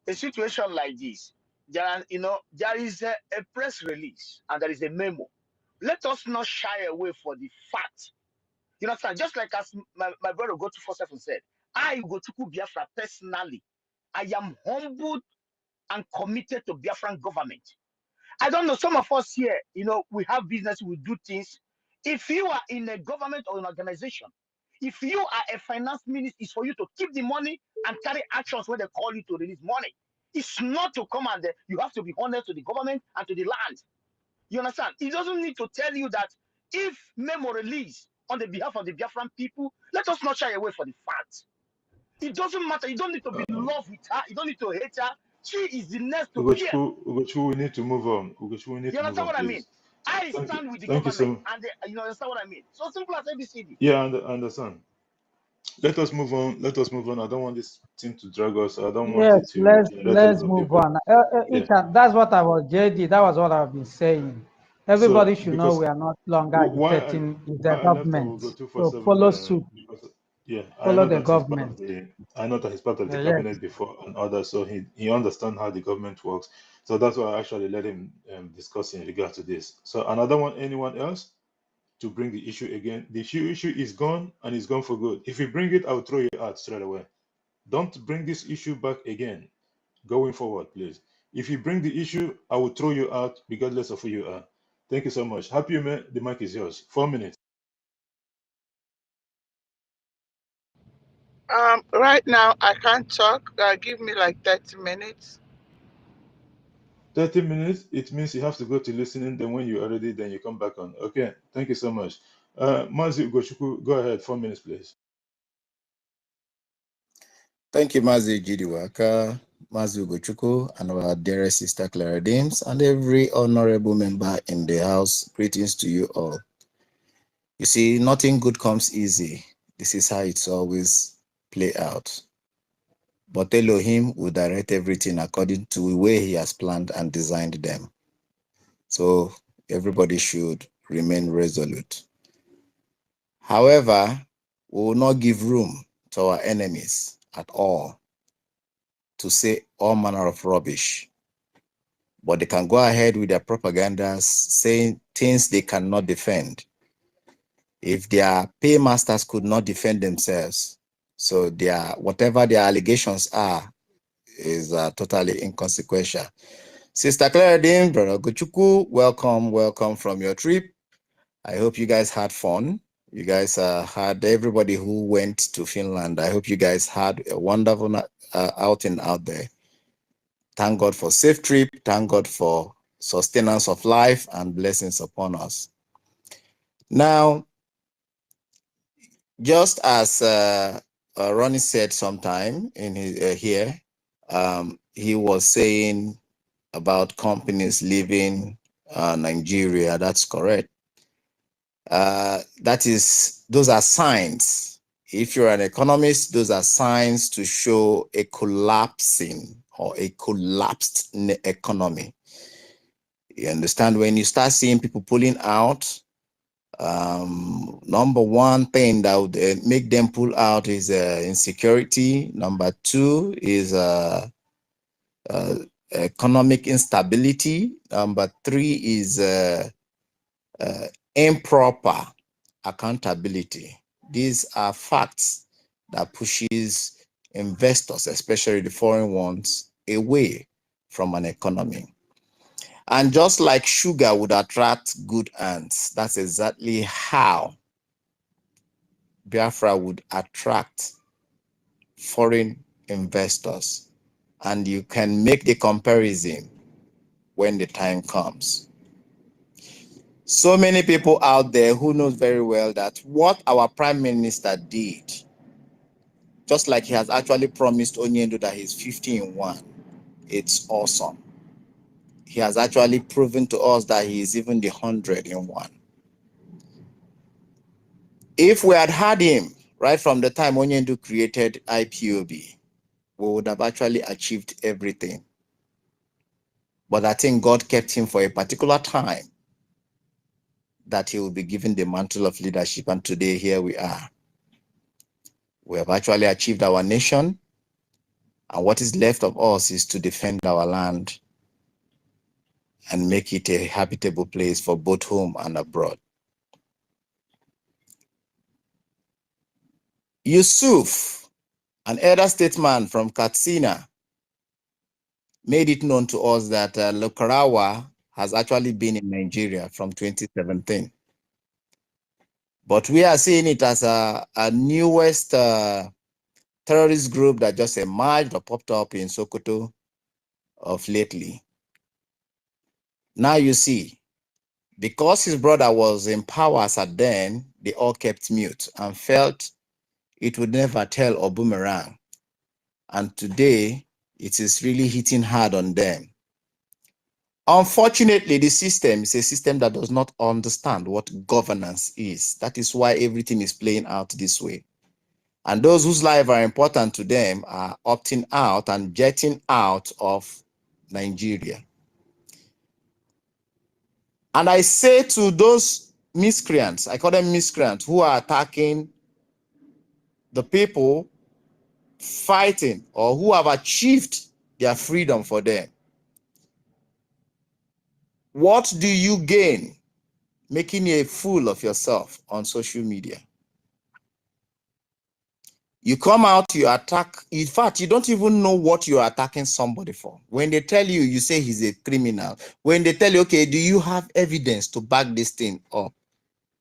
A situation like this, there is a press release and there is a memo. Let us not shy away for the fact. You know, just like as my brother Go to 47 said, I go to Biafra personally. I am humbled and committed to Biafran government. I don't know, some of us here, we have business, we do things. If you are in a government or an organization, if you are a finance minister, it's for you to keep the money and carry actions when they call you to release money. It's not to come and you have to be honest to the government and to the land. You understand? He doesn't need to tell you that if Memo release on the behalf of the Biafran people, let us not shy away from the fact. It doesn't matter. You don't need to be in love with her. You don't need to hate her. She is the next to fear. Ugochukwu, we need to move on. Ugochukwu, we need You to move understand on, what I mean? please. I stand with the Thank you government, so. and you understand what I mean. So simple as ABCD. Yeah, I understand. Let us move on. Let us move on. I don't want this thing to drag us. I don't want it Yes, to generate a let's lot of move people. on. Yeah. That's what I was, JD. That was what I've been saying. Everybody So should know because we are not longer agitating the why I left our government. go 247 So follow suit, because yeah, I follow know the that he's part of government. the I know that he's part of the Yes. cabinet before and others, so he understands how the government works. So that's why I actually let him discuss in regard to this. So and I don't want anyone else to bring the issue again. The issue is gone and it's gone for good. If you bring it, I'll throw you out straight away. Don't bring this issue back again going forward, please. If you bring the issue, I will throw you out regardless of who you are. Thank you so much. Happy man, the mic is yours. 4 minutes. Right now I can't talk. Give me like 30 minutes. 30 minutes, it means you have to go to listening. Then when you're ready, then you come back on. Okay, thank you so much. Mazi Ugochukwu, go ahead. 4 minutes, please. Thank you, Mazi Jidiwaka, Mazi Ugochukwu, and our dearest sister Clara Dames, and every honorable member in the house. Greetings to you all. You see, nothing good comes easy. This is how it's always play out. But Elohim will direct everything according to the way he has planned and designed them. So everybody should remain resolute. However, we will not give room to our enemies at all to say all manner of rubbish. But they can go ahead with their propagandas, saying things they cannot defend. If their paymasters could not defend themselves, so whatever their allegations are is totally inconsequential. Sister Claudine, Brother Gochuku, welcome from your trip. I hope you guys had fun. You guys had everybody who went to Finland. I hope you guys had a wonderful outing out there. Thank God for safe trip. Thank God for sustenance of life and blessings upon us. Now, just as Ronnie said sometime in his here, he was saying about companies leaving Nigeria. That's correct. Those are signs. If you're an economist, those are signs to show a collapsing or a collapsed economy. You understand? When you start seeing people pulling out, number one thing that would make them pull out is insecurity. Number two is economic instability. Number three is improper accountability. These are facts that pushes investors, especially the foreign ones, away from an economy. And just like sugar would attract good ants, that's exactly how Biafra would attract foreign investors. And you can make the comparison when the time comes. So many people out there who knows very well that what our prime minister did, just like he has actually promised Onyendo that he's 50 in 1, it's awesome. He has actually proven to us that he is even the 100 in 1. If we had had him right from the time Onyendo created IPOB, we would have actually achieved everything. But I think God kept him for a particular time that he will be given the mantle of leadership. And today, here we are. We have actually achieved our nation. And what is left of us is to defend our land and make it a habitable place for both home and abroad. Yusuf, an elder statesman from Katsina, made it known to us that Lokarawa has actually been in Nigeria from 2017. But we are seeing it as a newest terrorist group that just emerged or popped up in Sokoto of lately. Now you see, Because his brother was in power as at then, they all kept mute and felt it would never tell or boomerang. And today, it is really hitting hard on them. Unfortunately, the system is a system that does not understand what governance is. That is why everything is playing out this way. And those whose lives are important to them are opting out and jetting out of Nigeria. And I say to those miscreants, I call them miscreants, who are attacking the people fighting or who have achieved their freedom for them. What do you gain making a fool of yourself on social media? You come out, you attack. In fact, you don't even know what you're attacking somebody for. When they tell you, you say he's a criminal. When they tell you, okay, do you have evidence to back this thing up?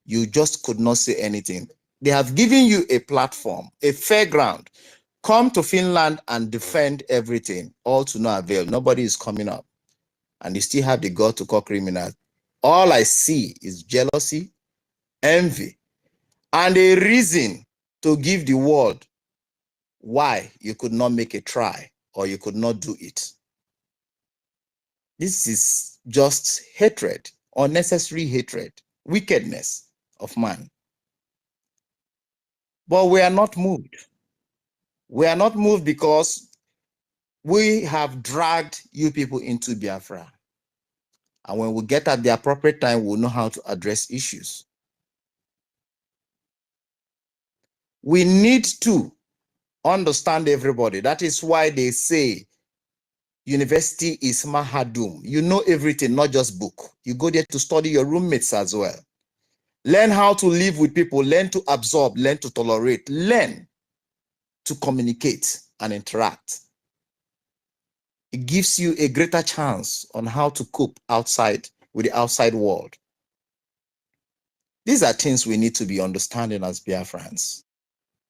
You just could not say anything. They have given you a platform, a fair ground. Come to Finland and defend everything, all to no avail. Nobody is coming up. And you still have the God to call criminals. All I see is jealousy, envy, and a reason to give the world why you could not make a try or you could not do it. This is just hatred, unnecessary hatred, wickedness of man. But we are not moved. We are not moved because we have dragged you people into Biafra. And when we get at the appropriate time, we'll know how to address issues. We need to understand everybody. That is why they say university is Mahadum. You know everything, not just book. You go there to study your roommates as well. Learn how to live with people, learn to absorb, learn to tolerate, learn to communicate and interact. It gives you a greater chance on how to cope outside with the outside world. These are things we need to be understanding as Biafrans.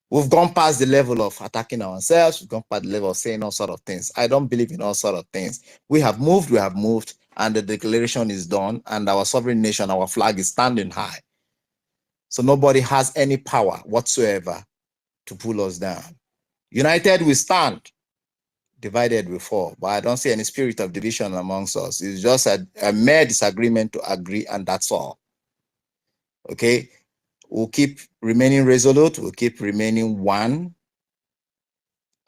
We've gone past the level of attacking ourselves. We've gone past the level of saying all sort of things. I don't believe in all sort of things. We have moved, and the declaration is done, and our sovereign nation, our flag is standing high. So nobody has any power whatsoever to pull us down. United we stand, divided we fall. But I don't see any spirit of division amongst us. It's just a mere disagreement to agree, and that's all. Okay? We'll keep remaining resolute. We'll keep remaining one.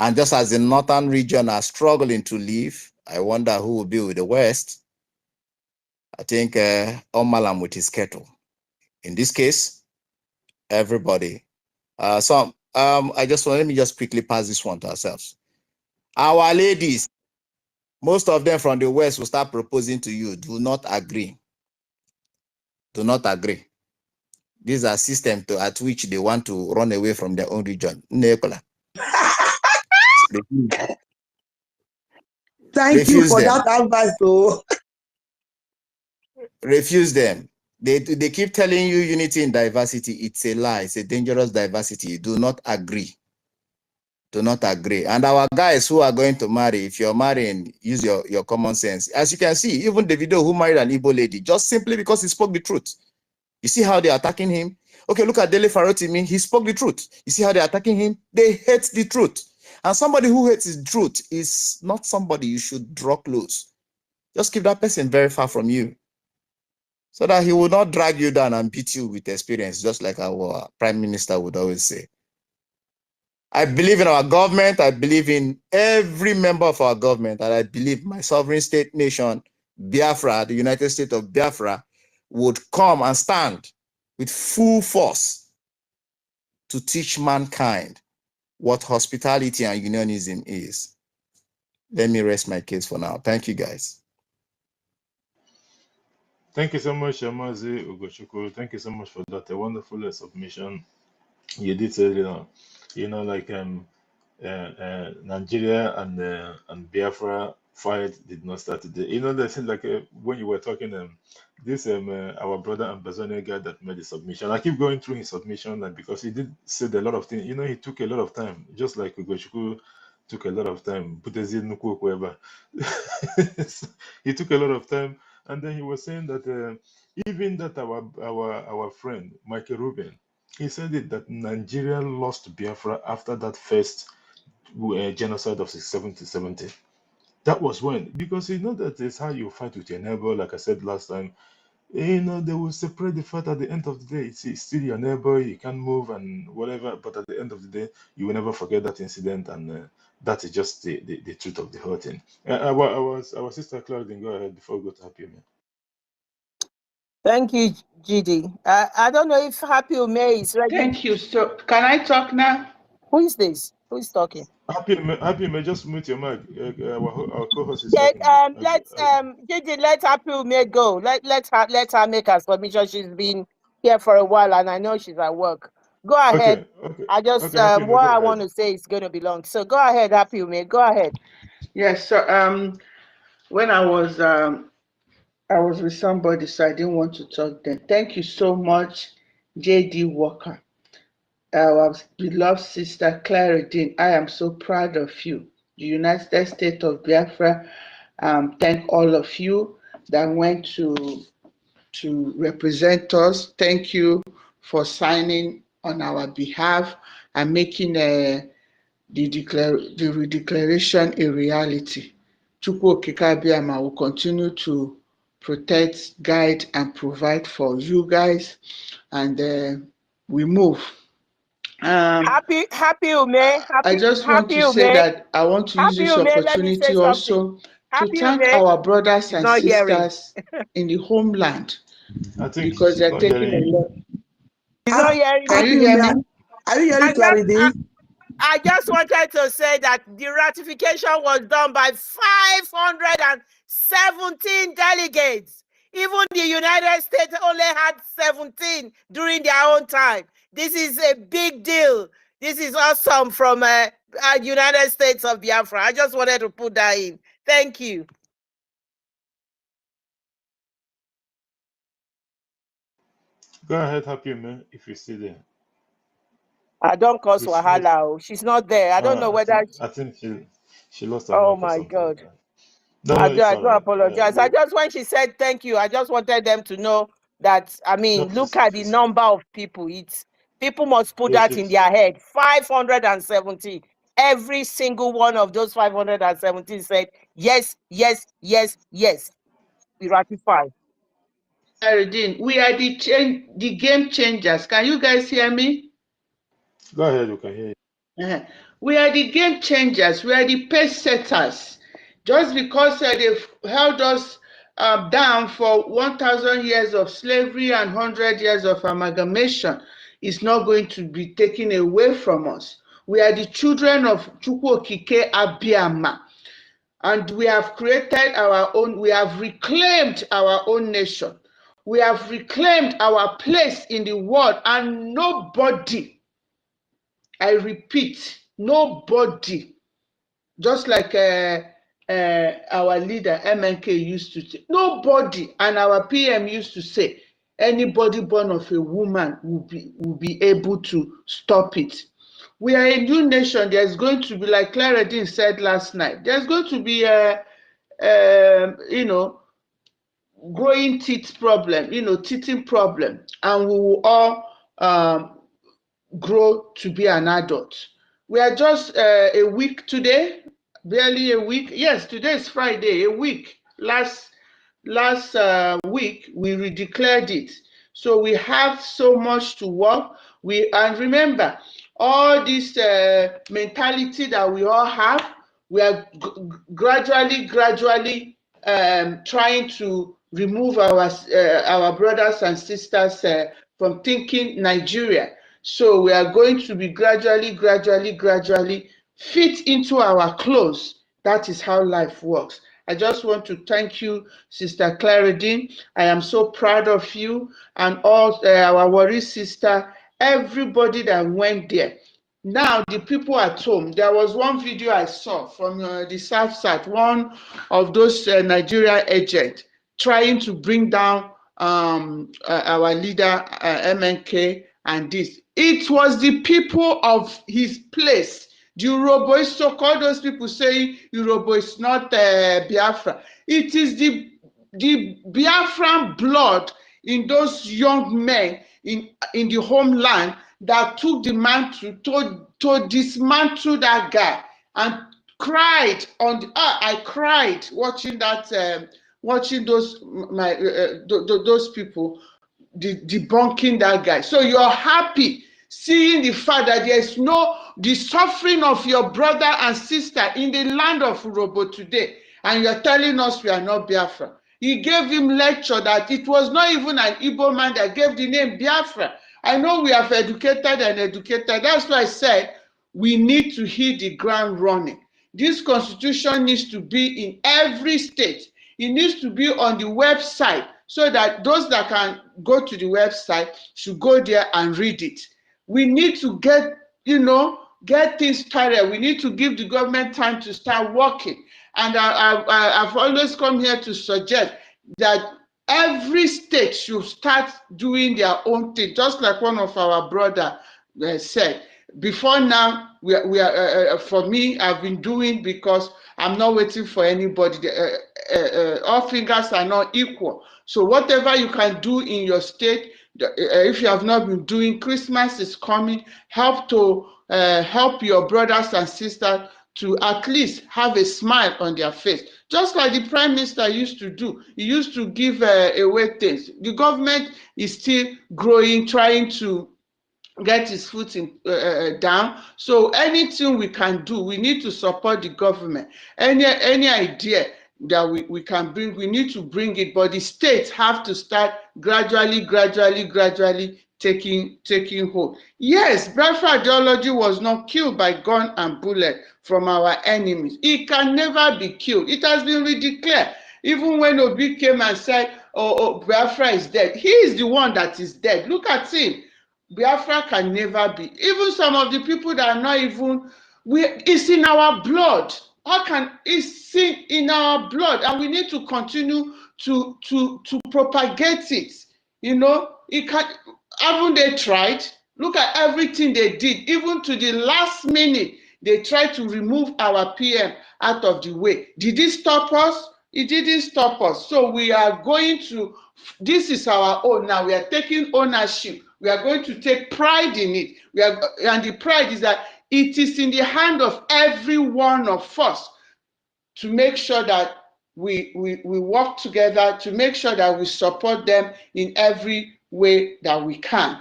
And just as the northern region are struggling to live, I wonder who will be with the West. I think Omalam with his kettle. In this case, everybody. I just want, let me just quickly pass this one to ourselves. Our ladies, most of them from the West will start proposing to you. Do not agree. Do not agree. These are systems at which they want to run away from their own region. Thank you for that advice, though. Refuse them. They keep telling you unity in diversity. It's a lie. It's a dangerous diversity. Do not agree. Do not agree. And our guys who are going to marry, if you're marrying, use your common sense. As you can see, even Davido, who married an Igbo lady, just simply because he spoke the truth. You see how they're attacking him? Okay, look at Dele Farotimi. He spoke the truth. You see how they're attacking him? They hate the truth. And somebody who hates the truth is not somebody you should draw close. Just keep that person very far from you, so that he will not drag you down and beat you with experience, just like our prime minister would always say. I believe in our government. I believe in every member of our government. And I believe my sovereign state nation, Biafra, the United States of Biafra, would come and stand with full force to teach mankind what hospitality and unionism is. Let me rest my case for now. Thank you, guys. Thank you so much, Amazi Ugochukwu. Thank you so much for that. A wonderful submission. You did say, like Nigeria and Biafra fight did not start today. They said, like when you were talking, our brother Ambazonian guy that made the submission. I keep going through his submission, like, because he did say a lot of things. He took a lot of time, just like Ugochukwu took a lot of time. He took a lot of time, and then he was saying that Even that our friend Michael Rubin, he said it that Nigeria lost Biafra after that first genocide of 1770. That was when, because you know that is how you fight with your neighbor. Like I said last time, they will separate the fight at the end of the day. It's still your neighbor, you can move and whatever, but at the end of the day, you will never forget that incident, and that is just the truth of the whole thing. Our sister Claudine, go ahead before we go to Happy Man. Thank you, GD. I don't know if Happy May is ready. Thank you. So, can I talk now? Who is this? Who is talking? Happy May, just mute your mic. Our co-host is Yeah, talking. GD, let Happy May go. Let her make her submission. She's been here for a while, and I know she's at work. Go ahead. Okay. I just Okay, Happy May, what go I ahead. want to say is going to be long. So go ahead, Happy May. Go ahead. Yes. So when I was with somebody, so I didn't want to talk then. Thank you so much, JD Walker. Our beloved sister Clara Dean, I am so proud of you. The United States of Biafra, thank all of you that went to represent us. Thank you for signing on our behalf and making the declaration a reality. Chukwu Okike Abiama will continue to protect, guide, and provide for you guys, and we move. Happy Ume. I just want to say that I want to use this opportunity also to thank our brothers and sisters in the homeland, because they're taking a lot. He's not hearing. Can you hear me? Are you hearing Clarity? I just wanted to say that the ratification was done by 517 delegates. Even the United States only had 17 during their own time. This is a big deal. This is awesome from United States of Biafra. I just wanted to put that in. Thank you. Go ahead, Happy Man, if you see there. I don't cause wahala. She's not there. I don't know whether. I think she lost her Oh mic or my something. God. No, I do right. apologize. I just, when she said thank you, I just wanted them to know that, I mean, look at the number of people. People must put that in their head. 570. Every single one of those 570 said, yes, yes, yes, yes. We ratify. We are the game changers. Can you guys hear me? Go ahead, we can hear you. We are the game changers. We are the pace setters. Just because they've held us down for 1,000 years of slavery and 100 years of amalgamation is not going to be taken away from us. We are the children of Chukwu Okike Abiama, and we have created our own, we have reclaimed our own nation. We have reclaimed our place in the world, and nobody, I repeat, nobody, just like our leader MNK used to say, nobody, and our PM used to say, anybody born of a woman will be able to stop it. We are a new nation. There's going to be, like Clara Dean said last night, there's going to be growing teeth problem, teething problem, and we will all grow to be an adult. We are just a week today, barely a week. Yes, today is Friday, a week. Last week we redeclared it. So we have so much to work. And remember, all this mentality that we all have, we are gradually trying to remove our brothers and sisters from thinking Nigeria. So we are going to be gradually fit into our clothes. That is how life works. I just want to thank you, Sister Clara Dean. I am so proud of you and all our worry sister, everybody that went there. Now, the people at home, there was one video I saw from the South Side, one of those Nigeria agents trying to bring down our leader, MNK, and this. It was the people of his place. The Urobo is so-called, those people saying Urobo is not Biafra. It is the Biafran blood in those young men in the homeland that took the mantle to dismantle that guy, and cried on the I cried watching that watching those those people debunking that guy. So you're happy seeing the fact that there's the suffering of your brother and sister in the land of Urobo today, and you're telling us we are not Biafra. He gave him lecture that it was not even an Igbo man that gave the name Biafra. I know we have educated. That's why I said we need to hit the ground running. This constitution needs to be in every state. It needs to be on the website so that those that can go to the website should go there and read it. We need to get things started. We need to give the government time to start working. And I've always come here to suggest that every state should start doing their own thing, just like one of our brother said. Before now, we are for me, I've been doing, because I'm not waiting for anybody. All fingers are not equal. So whatever you can do in your state, if you have not been doing, Christmas is coming, help your brothers and sisters to at least have a smile on their face. Just like the Prime Minister used to do. He used to give away things. The government is still growing, trying to get his foot down. So anything we can do, we need to support the government. Any idea that we can bring, we need to bring it. But the states have to start gradually taking hold. Yes, Biafra ideology was not killed by gun and bullet from our enemies. It can never be killed. It has been redeclared. Even when Obi came and said, oh, Biafra is dead, he is the one that is dead. Look at him. Biafra can never be. Even some of the people that are not even, it's in our blood. It's in our blood, and we need to continue to propagate it. It can. Haven't they tried? Look at everything they did. Even to the last minute, they tried to remove our PM out of the way. Did it stop us? It didn't stop us. So we are going to, this is our own now. We are taking ownership. We are going to take pride in it. And the pride is that it is in the hand of every one of us to make sure that we work together, to make sure that we support them in every way that we can,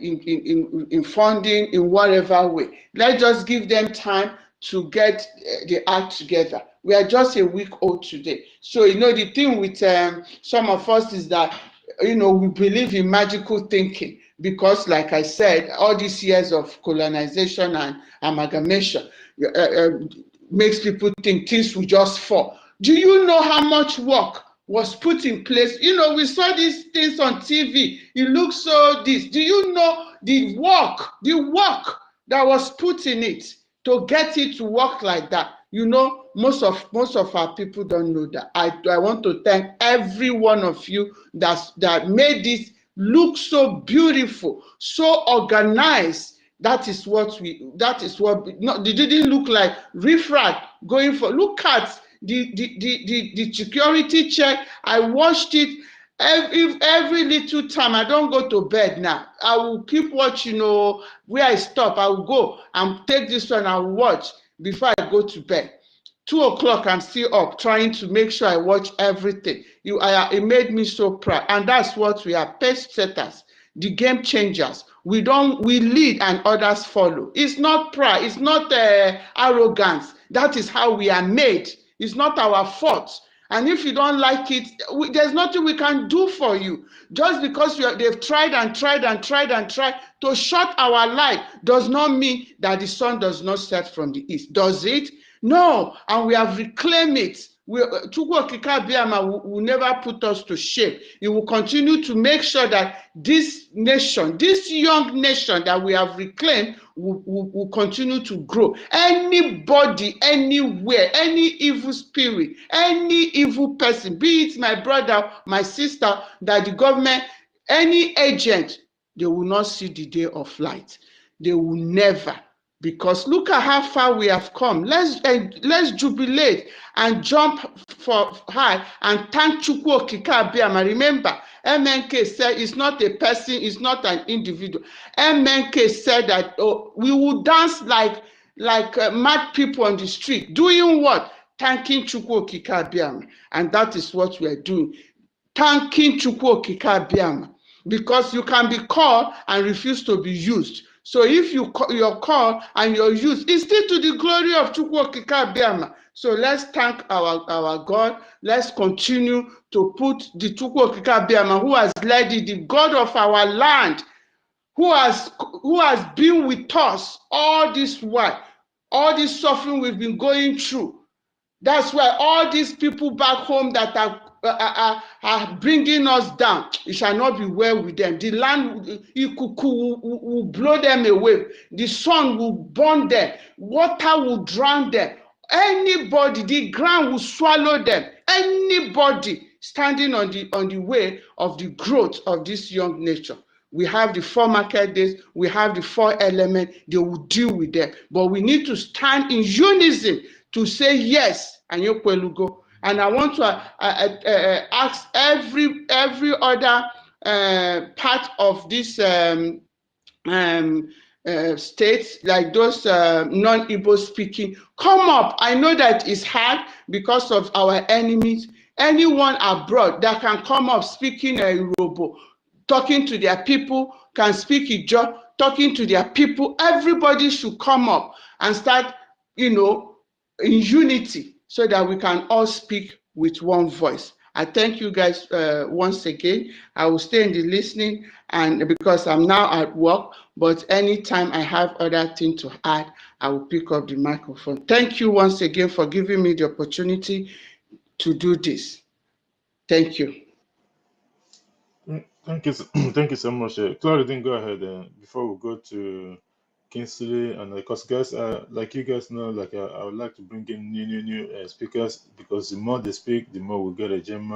in funding, in whatever way. Let's just give them time to get the act together. We are just a week old today. So, the thing with some of us is that, we believe in magical thinking, because, like I said, all these years of colonization and amalgamation makes people think things will just fall. Do you know how much work was put in place? We saw these things on TV. It looks so this. Do you know the work that was put in it to get it to work like that? Most of our people don't know that. I want to thank every one of you that made this look so beautiful, so organized. They didn't look like riffraff going for. Look at the security check. I watched it every little time. I don't go to bed now. I will keep watching. Where I stop, I will go and take this one. I will watch before I go to bed. 2 o'clock, I'm still up trying to make sure I watch everything. It made me so proud, and that's what we are: pace setters, the game changers. We lead and others follow. It's not pride. It's not arrogance. That is how we are made. It's not our fault. And if you don't like it, there's nothing we can do for you. Just because they've tried to shut our light does not mean that the sun does not set from the east. Does it? No. And we have reclaimed it. Chukwu Okike Abiyama will never put us to shame. He will continue to make sure that this nation, this young nation that we have reclaimed, will continue to grow. Anybody, anywhere, any evil spirit, any evil person, be it my brother, my sister, that the government, any agent, they will not see the day of light. They will never. Because look at how far we have come. Let's jubilate and jump for high and thank Chukwu Okike Abiyama. Remember, MNK said it's not a person, it's not an individual. MNK said that we will dance like mad people on the street. Doing what? Thanking Chukwu Okike Abiama. And that is what we are doing. Thanking Chukwu Okike Abiama. Because you can be called and refuse to be used. So if you're called and you're used, it's still to the glory of Chukwu Okike Abiama. So let's thank our God. Let's continue to put the Chukwu Okike Abiama, who has led it, the God of our land, who has been with us all this while, all this suffering we've been going through. That's why all these people back home that are bringing us down, it shall not be well with them. The land will blow them away. The sun will burn them. Water will drown them. Anybody, the ground will swallow them. Anybody standing on the way of the growth of this young nation. We have the 4 market days, we have the 4 elements, they will deal with them. But we need to stand in unison to say yes, and go. And I want to ask every other part of this states, like those non-Igbo speaking, come up. I know that it's hard because of our enemies. Anyone abroad that can come up speaking a Yoruba, talking to their people, can speak Ijaw, talking to their people, everybody should come up and start, in unity so that we can all speak with one voice. I thank you guys once again. I will stay in the listening and because I'm now at work, but anytime I have other things to add, I will pick up the microphone. Thank you once again for giving me the opportunity to do this. Thank you. Thank you, thank you so much. Clara, then go ahead before we go to Kingsley, and because guys, like you guys know, like I would like to bring in new speakers, because the more they speak, the more we get a gem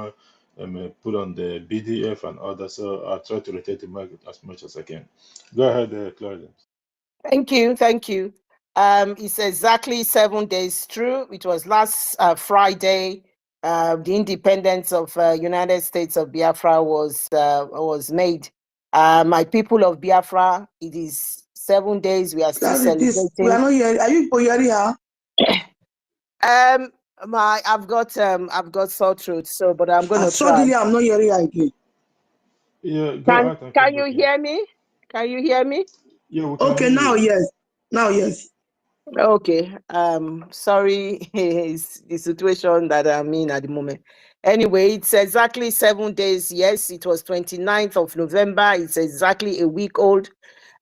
put on the BDF and others. So I'll try to rotate the market as much as I can. Go ahead, Clara. Thank you. It's exactly 7 days true. It was last Friday. The independence of United States of Biafra was made. My people of Biafra, it is 7 days. We are still celebrating. We are not here. Are you here? I've got sore throat, so but I'm gonna try. Suddenly I'm not hearing again. Yeah, go ahead. Can you hear me? Can you hear me? Yeah, we can. Okay, now yes. Now yes. Okay. Sorry, it's the situation that I'm in at the moment. Anyway, it's exactly 7 days. Yes, it was 29th of November. It's exactly a week old.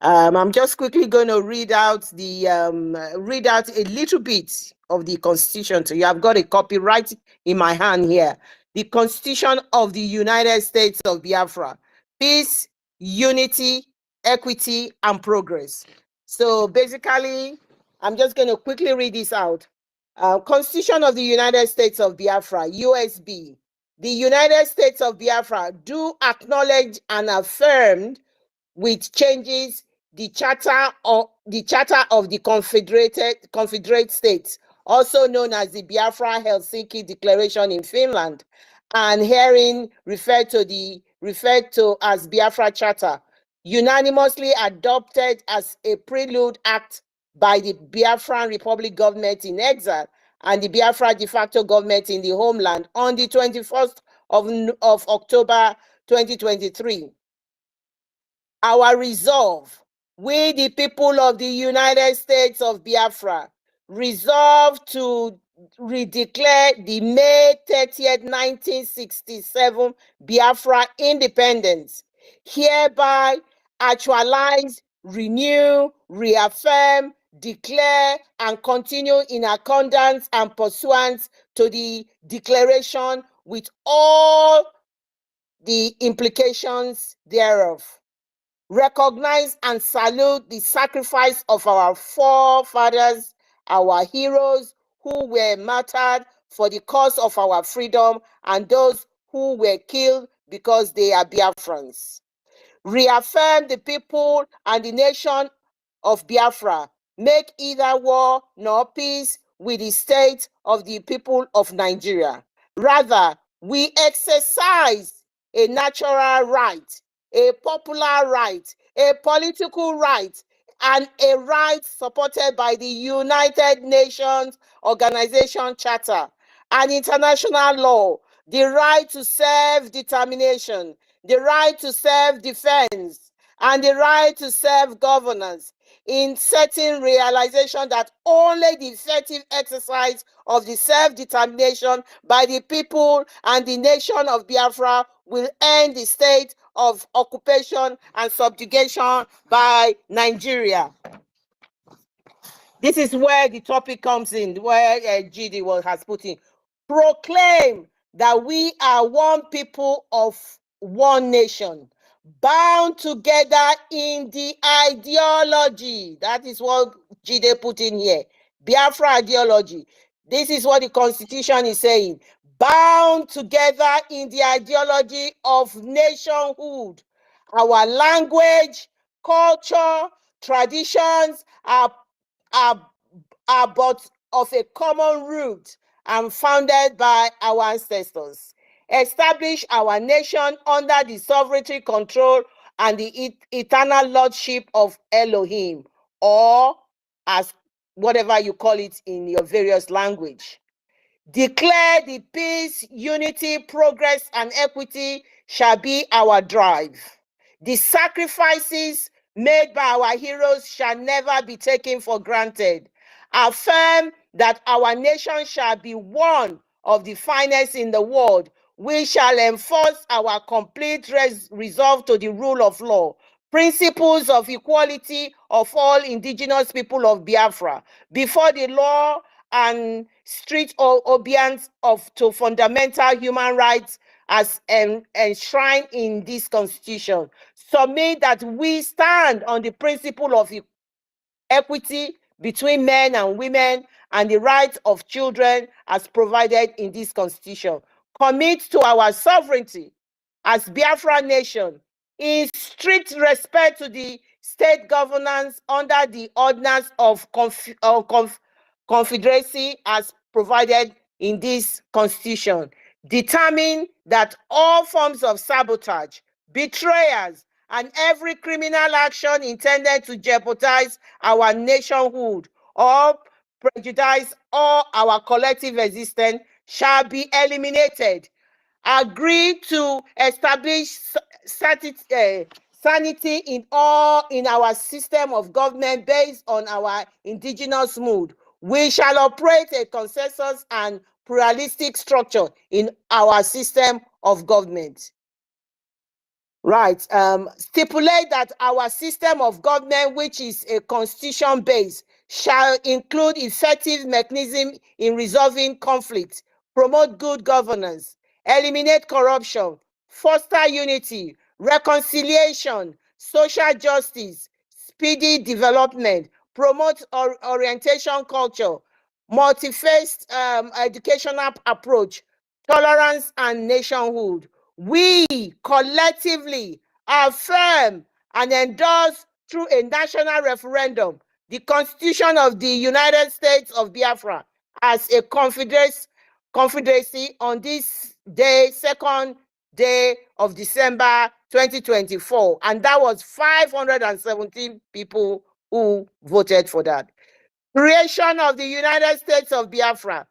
I'm just quickly going to read out a little bit of the Constitution to you. I've got a copy right in my hand here. The Constitution of the United States of Biafra: peace, unity, equity, and progress. So basically, I'm just going to quickly read this out. Constitution of the United States of Biafra, USB. The United States of Biafra do acknowledge and affirm with changes the Charter of the Confederate States, also known as the Biafra-Helsinki Declaration in Finland, and herein referred to as Biafra Charter, unanimously adopted as a prelude act by the Biafran Republic government in exile and the Biafra de facto government in the homeland on the 21st of October 2023. Our resolve, we the people of the United States of Biafra, resolve to redeclare the May 30th, 1967 Biafra independence, hereby actualize, renew, reaffirm, declare, and continue in accordance and pursuant to the declaration with all the implications thereof. Recognize and salute the sacrifice of our forefathers, our heroes who were martyred for the cause of our freedom, and those who were killed because they are Biafrans. Reaffirm the people and the nation of Biafra, make either war nor peace with the state of the people of Nigeria. Rather, we exercise a natural right, a popular right, a political right, and a right supported by the United Nations Organization Charter and international law, the right to self-determination, the right to self-defense, and the right to self-governance, in certain realization that only the effective exercise of the self-determination by the people and the nation of Biafra will end the state of occupation and subjugation by Nigeria. This is where the topic comes in, where GD has put in. Proclaim that we are one people of one nation, bound together in the ideology. That is what GD put in here. Biafra ideology. This is what the Constitution is saying. Bound together in the ideology of nationhood. Our language, culture, traditions are but of a common root and founded by our ancestors. Establish our nation under the sovereignty control and the eternal lordship of Elohim, or as whatever you call it in your various language. Declare the peace, unity, progress, and equity shall be our drive. The sacrifices made by our heroes shall never be taken for granted. Affirm that our nation shall be one of the finest in the world. We shall enforce our complete resolve to the rule of law, principles of equality of all indigenous people of Biafra before the law, and strict obedience to fundamental human rights as enshrined in this Constitution. Submit that we stand on the principle of equity between men and women and the rights of children as provided in this Constitution. Commit to our sovereignty as Biafra nation in strict respect to the state governance under the ordinance of confederacy as provided in this Constitution. Determine that all forms of sabotage, betrayals, and every criminal action intended to jeopardize our nationhood or prejudice all our collective existence shall be eliminated. Agree to establish sanity in our system of government based on our indigenous mood. We shall operate a consensus and pluralistic structure in our system of government. Right. Stipulate that our system of government, which is a constitution-based, shall include effective mechanism in resolving conflicts, promote good governance, eliminate corruption, foster unity, reconciliation, social justice, speedy development, promote orientation culture, multi-faith educational approach, tolerance, and nationhood. We collectively affirm and endorse through a national referendum the Constitution of the United States of Biafra as a confederacy on this day, 2nd day of December 2024. And that was 517 people who voted for that. Creation of the United States of Biafra.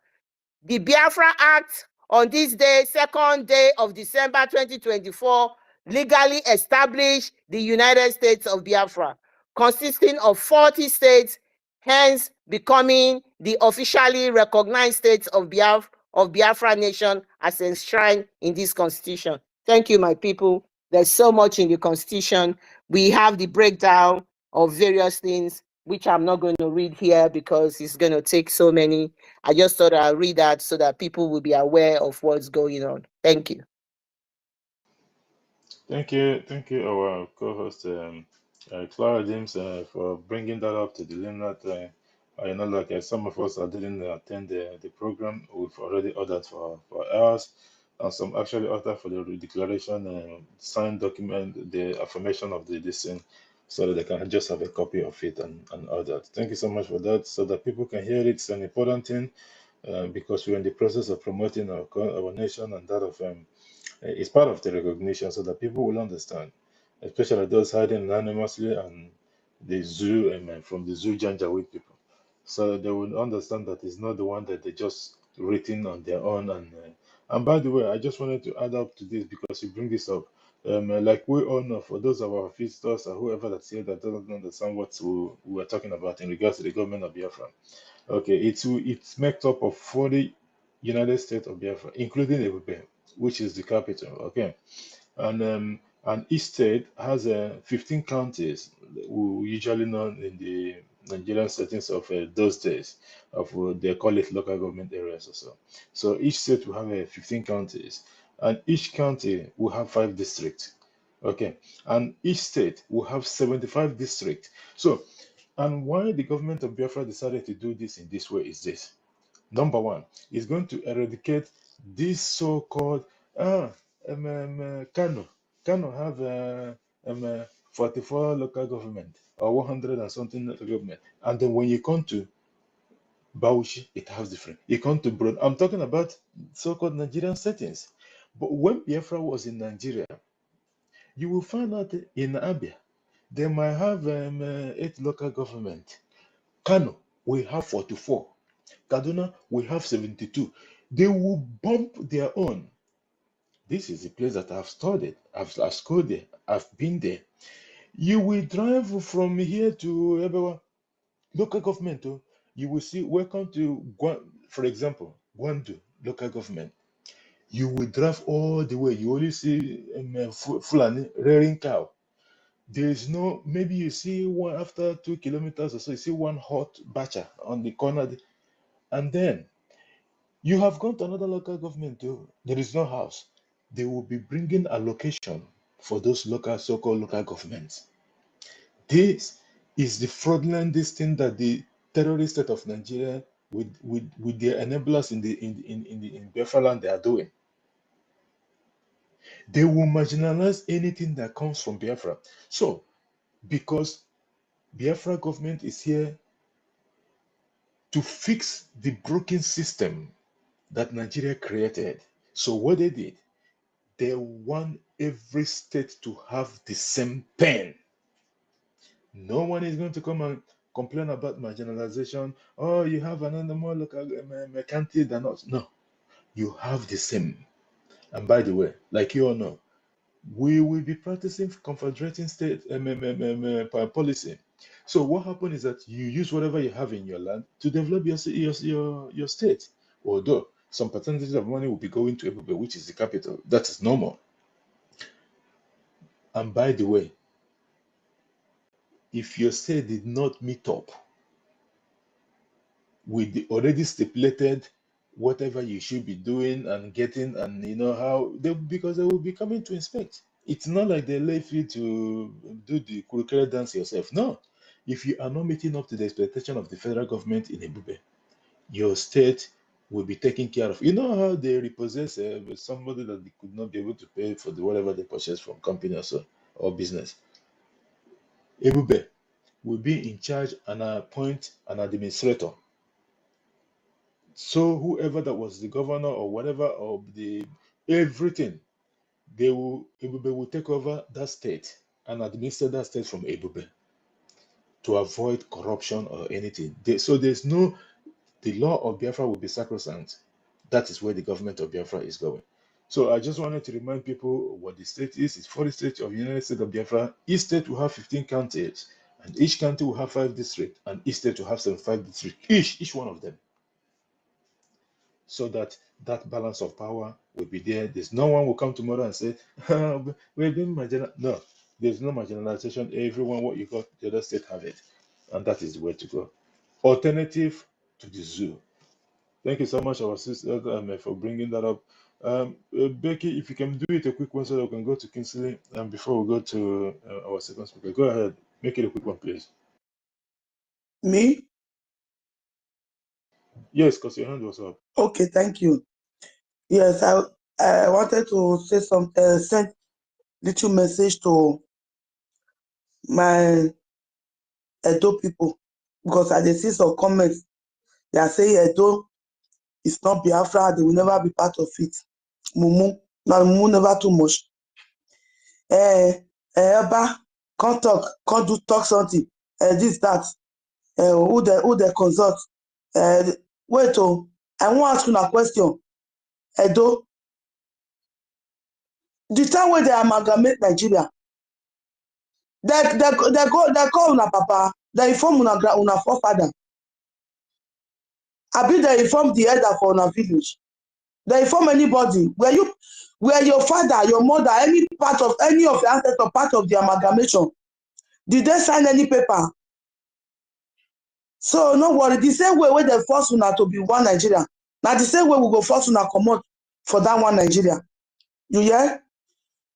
The Biafra Act on this day, 2nd day of December 2024, legally established the United States of Biafra, consisting of 40 states, hence becoming the officially recognized states of Biafra nation as enshrined in this Constitution. Thank you, my people. There's so much in the Constitution. We have the breakdown of various things, which I'm not going to read here because it's going to take so many. I just thought I'd read that so that people will be aware of what's going on. Thank you. Thank you, our co-host Clara James, for bringing that up to the limit. I know, like some of us that didn't attend the program, we've already ordered for ours, and some actually ordered for the declaration, signed document, the affirmation of this thing, so that they can just have a copy of it and all that. Thank you so much for that, so that people can hear it. It's an important thing because we're in the process of promoting our nation and that of It's part of the recognition so that people will understand, especially those hiding anonymously and the zoo and from the zoo Janjaweed people. So they will understand that it's not the one that they just written on their own. And by the way, I just wanted to add up to this because you bring this up. Like we all know, for those of our visitors or whoever that's here that doesn't understand what we are talking about in regards to the government of Biafra. Okay, it's made up of 40 United States of Biafra, including Ebube, which is the capital. Okay, and each state has 15 counties, we usually known in the Nigerian settings of those days, of they call it local government areas or so. So each state will have 15 counties, and each county will have 5 districts. Okay, and each state will have 75 districts. So, and why the government of Biafra decided to do this in this way is this. Number one, is going to eradicate this so-called Kano. Kano have 44 local government or 100 and something local government, and then when you come to Bauchi, it has different. You come to Broad. I'm talking about so-called Nigerian settings. But when Biafra was in Nigeria, you will find out in Abia, they might have 8 local government. Kano, we have 44. Kaduna, we have 72. They will bump their own. This is the place that I've studied. I've schooled there. I've been there. You will drive from here to Ebewa, local government. Oh, you will see, welcome to, for example, Gwandu, local government. You will drive all the way. You only see Fulani rearing cow. There is no, maybe you see one after 2 kilometers or so, you see one hot batcher on the corner. And then you have gone to another local government too. There is no house. They will be bringing allocation for those local, so-called local governments. This is the fraudulent thing that the terrorist state of Nigeria, with their enablers in Biafra land, they are doing. They will marginalize anything that comes from Biafra. So, because Biafra government is here to fix the broken system that Nigeria created. So what they did, they want every state to have the same pen. No one is going to come and complain about marginalization. Oh, you have another more local country than us. No, you have the same. And by the way, like you all know, we will be practicing confederating state policy. So what happens is that you use whatever you have in your land to develop your state. Although some percentage of money will be going to Ebube, which is the capital. That is normal. And by the way, if your state did not meet up with the already stipulated whatever you should be doing and getting, and you know how they, because they will be coming to inspect. It's not like they leave you to do the curricular dance yourself. No, if you are not meeting up to the expectation of the federal government in Ebube, your state will be taken care of. You know how they repossess somebody that they could not be able to pay for the whatever they purchased from company or so, or business. Ebube will be in charge and appoint an administrator. So whoever that was the governor or whatever of the everything, Ebube will take over that state and administer that state from Ebube to avoid corruption or anything. So there's no, the law of Biafra will be sacrosanct. That is where the government of Biafra is going. So I just wanted to remind people what the state is. It's 40 states of the United States of Biafra. Each state will have 15 counties, and each county will have 5 districts, and each state will have 75 districts, each one of them. So that balance of power will be there. There's no one will come tomorrow and say, we're being marginalized. No, there's no marginalization. Everyone, what you got, the other state have it. And that is the way to go. Alternative to the zoo. Thank you so much, our sister, for bringing that up. Becky, if you can do it a quick one so that we can go to Kingsley before we go to our second speaker. Go ahead. Make it a quick one, please. Me? Yes, because your hand was up. Okay, thank you. Yes, I wanted to say something, send little message to my Edo people, because I see some comments. They are saying Edo is not Biafra, they will never be part of it. Mumu, Now never too much. Eba, can't talk, can't do talk something. This, that. Who they consult? Wait, oh, I want to ask you a question. Edo, the time when they amalgamate Nigeria, they call una papa, they inform una forefather. I be they inform the elder for una village. They inform anybody. Were your father, your mother, any of the ancestor part of the amalgamation? Did they sign any paper? So no worry. The same way where they force una to be one Nigeria. Now the same way we go force una come out for that one Nigeria. You hear?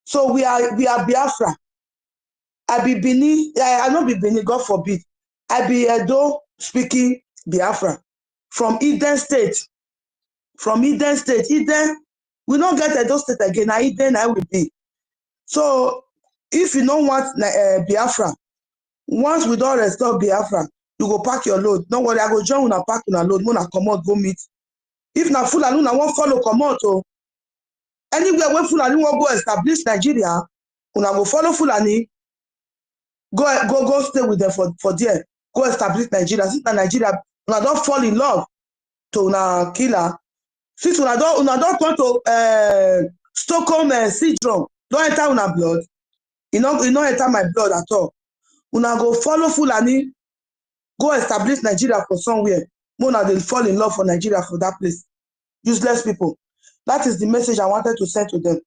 So we are Biafra. I be Bini. I not be Bini. God forbid. I be Edo speaking Biafra from Eden State. From Eden State. Eden. We don't get Edo State again. Now Eden I will be. So if you don't want Biafra, once we don't restore Biafra, you go pack your load. Don't worry, I go join una pack una load. When I come out, go meet. If na Fulani, una won't follow come out. Oh. Anywhere where Fulani won't go establish Nigeria, una go follow Fulani. Go stay with them for there. Go establish Nigeria. Since Nigeria, una don't fall in love to una killer. Since una don't come to Stockholm syndrome, don't enter una blood. You know enter my blood at all. Una go follow Fulani, go establish Nigeria for somewhere. Una they fall in love for Nigeria for that place. Useless people. That is the message I wanted to send to them.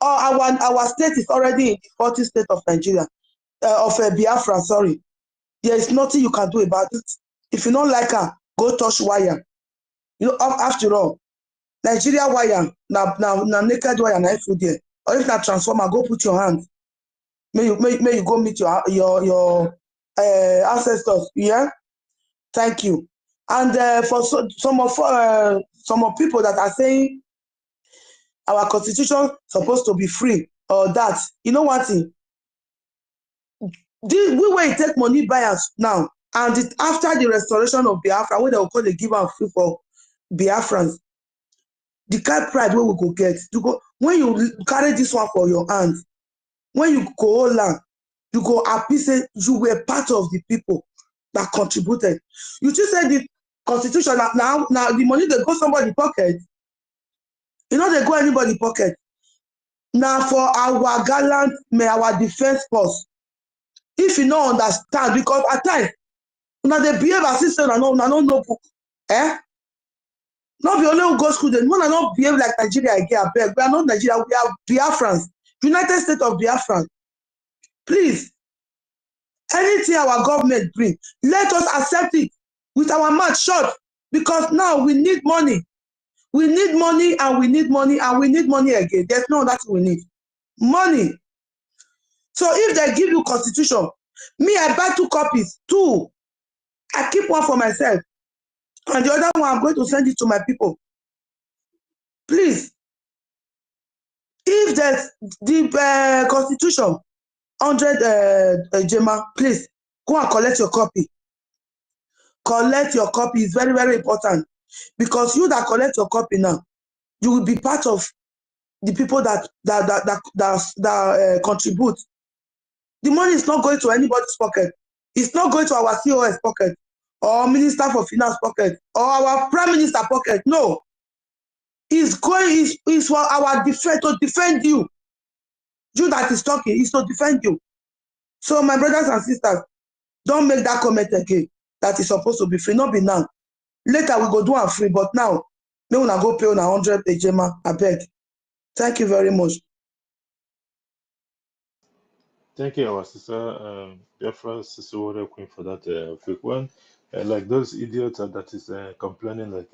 Our state is already in the 40th state of Nigeria, of Biafra. Sorry, there is nothing you can do about it. If you don't like her, go touch wire. You know, after all, Nigeria wire now naked wire na food there. Or if not transformer, go put your hand. May you go meet your ancestors. Yeah, thank you. And for some of people that are saying our constitution supposed to be free or that, you know one thing, we will take money buy us now, and after the restoration of Biafra, when they will call the give out free for Biafrans, the kind pride where we go get, you go when you carry this one for your hands, when you go land, you go happy say you were part of the people that contributed. You just said the constitution now the money they go somebody pocket. You know they go anybody pocket. Now for our gallant, our defense force. If you don't understand, because at times, now they behave as if no book. Not be only who go school, then one not behave like Nigeria again. We are not Nigeria, we are Biafrans, United States of Biafra. Please, anything our government bring, let us accept it with our mouth shut, because now we need money. We need money and we need money and we need money again. There's no that we need. Money. So if they give you constitution, me, I buy 2 copies. 2. I keep one for myself. And the other one, I'm going to send it to my people. Please. If there's the constitution, 100 Gemma, please, go and collect your copy. Collect your copy. It's very, very important. Because you that collect your copy now, you will be part of the people that contribute. The money is not going to anybody's pocket. It's not going to our COS pocket or Minister for Finance pocket or our Prime Minister pocket. No. It's for our defense, to defend you. You that is talking is to defend you. So my brothers and sisters, don't make that comment again that is supposed to be free. Not be now. Later we go do it free, but now, me wanna go pay on 100 Gemma, I beg. Thank you very much. Thank you, our sister, Biafra, Sister Warrior Queen, for that quick one. Like those idiots that is complaining, like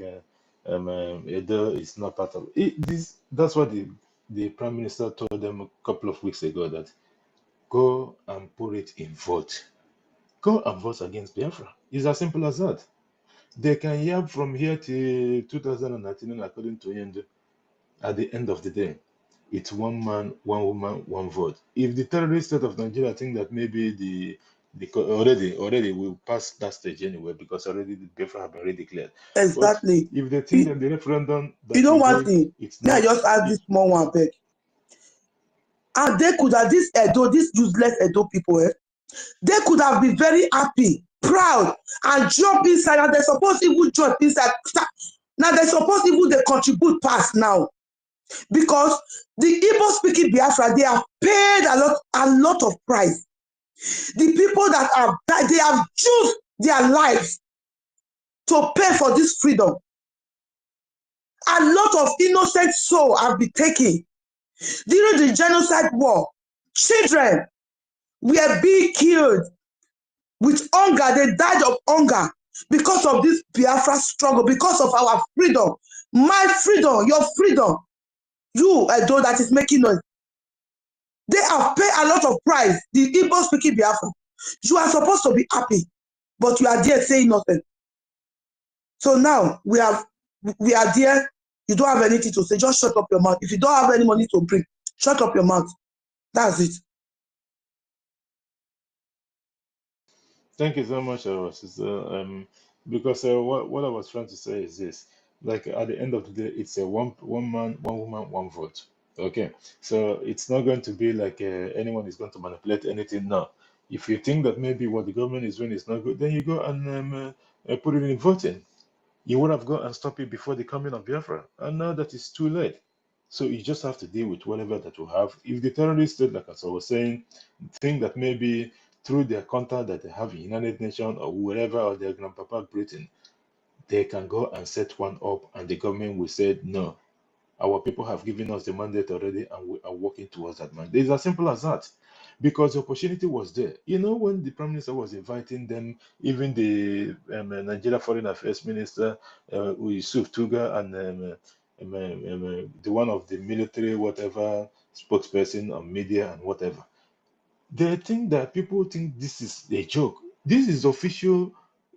Edo is not part of it. That's what the Prime Minister told them a couple of weeks ago, that go and put it in vote. Go and vote against Biafra. It's as simple as that. They can yab from here to 2019, according to Yendo. At the end of the day, it's one man, one woman, one vote. If the terrorist state of Nigeria think that maybe because already we passed that stage anyway, because already the Biafra have been already declared. Exactly. But if they think that the referendum that you know we one held, thing, it's may I not, just ask this small one back. And they could have, this useless Edo people, they could have been very happy, proud, and jump inside, and they're supposed to even jump inside. Now they're supposed to even they contribute past now. Because the Igbo speaking Biafra, they have paid a lot of price. The people that have died, they have used their lives to pay for this freedom. A lot of innocent souls have been taken. During the genocide war, children were being killed with hunger. They died of hunger because of this Biafra struggle, because of our freedom. My freedom, your freedom. You, Edo, that is making noise. They have paid a lot of price. The Igbo speaking Biafra. You are supposed to be happy, but you are there saying nothing. So now we are there. You don't have anything to say. Just shut up your mouth. If you don't have any money to bring, shut up your mouth. That's it. Thank you so much, sister. Because what I was trying to say is this: like at the end of the day, it's a one man, one woman, one vote. Okay, so it's not going to be like anyone is going to manipulate anything now. If you think that maybe what the government is doing is not good, then you go and put it in voting. You would have gone and stopped it before the coming of Biafra, and now that it's too late. So you just have to deal with whatever that you have. If the terrorists, like as I was saying, think that maybe through their contact that they have in United Nations or wherever, or their grandpapa Britain, they can go and set one up, and the government will say no. Our people have given us the mandate already, and we are working towards that mandate. It's as simple as that. Because the opportunity was there. You know, when the Prime Minister was inviting them, even the Nigeria Foreign Affairs Minister, Yusuf Tuga, and the one of the military, whatever, spokesperson on media and whatever, they think that people think this is a joke. This is official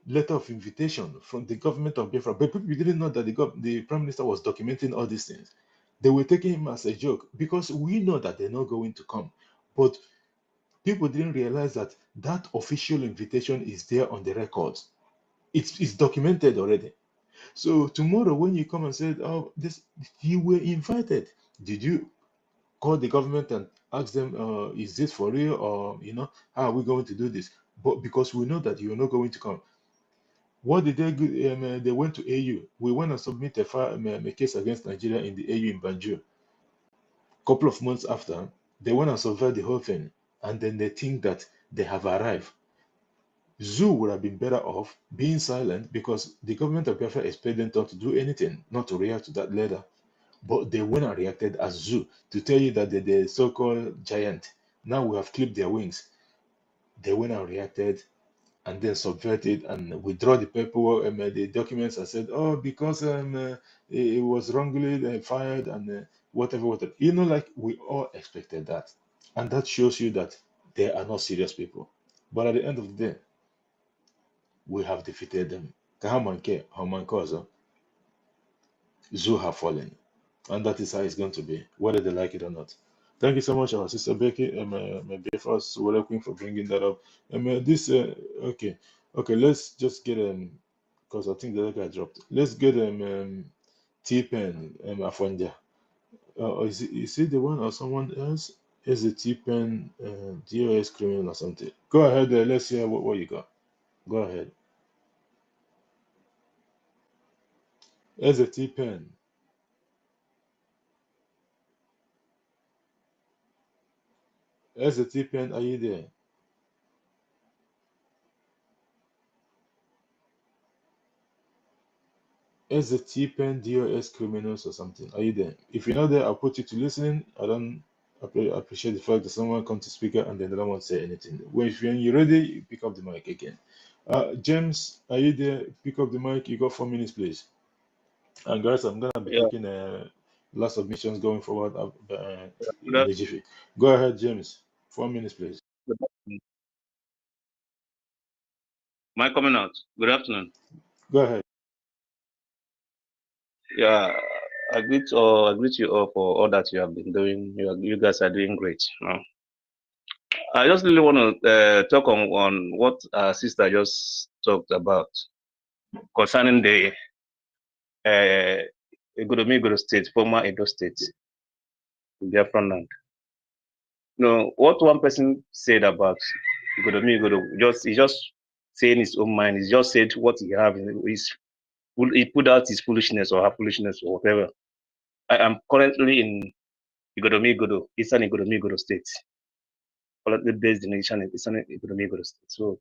letter of invitation from the government of Biafra, but people didn't know that the Prime Minister was documenting all these things. They were taking him as a joke because we know that they're not going to come. But people didn't realize that that official invitation is there on the records. It's documented already. So tomorrow when you come and say, oh, this, you were invited. Did you call the government and ask them, is this for real, or how are we going to do this? But because we know that you're not going to come. What did they do? They went to AU. We went and submitted a case against Nigeria in the AU in Banjul. Couple of months after, they went and surveyed the whole thing, and then they think that they have arrived. Zoo would have been better off being silent, because the government of Biafra expected them not to do anything, not to react to that letter. But they went and reacted as Zoo to tell you that they're the so-called giant. Now we have clipped their wings. They went and reacted, and then subverted and withdraw the paperwork and the documents, and said, oh, because it was wrongly fired and whatever. Like we all expected that. And that shows you that they are not serious people. But at the end of the day, we have defeated them. Kahamanke, Hamankozo, Zoo have fallen. And that is how it's going to be, whether they like it or not. Thank you so much, our sister Becky, my BFS, Warrior Queen, for bringing that up. Okay, let's just get because I think the other guy dropped. Let's get T-Pen, Afonja. Is it the one or someone else? Is it T-Pen, DOS criminal or something? Go ahead, let's hear what you got. Go ahead. Is it T-Pen? Is it T-Pen? Are you there? Is it T-Pen, DOS criminals or something? Are you there? If you're not there, I'll put you to listening. I don't appreciate the fact that someone comes to speaker and then they don't want to say anything. Well, if you're ready, you pick up the mic again. James, are you there? Pick up the mic. You got 4 minutes, please. And guys, I'm gonna be Yeah, taking last submissions going forward in good, a jiffy. Go ahead, James. 4 minutes, please. good afternoon. Am I coming out? Good afternoon. Go ahead. Yeah, I greet you all for all that you have been doing. You guys are doing great. I just really want to talk on what our sister just talked about concerning the Igodomi State, former Edo State, Biafra land. What one person said about Igodomi, he just saying his own mind. He just said what he have. He put out his foolishness or her foolishness or whatever. I am currently in Eastern Igodomi State, currently based in Eastern Igodomi State. So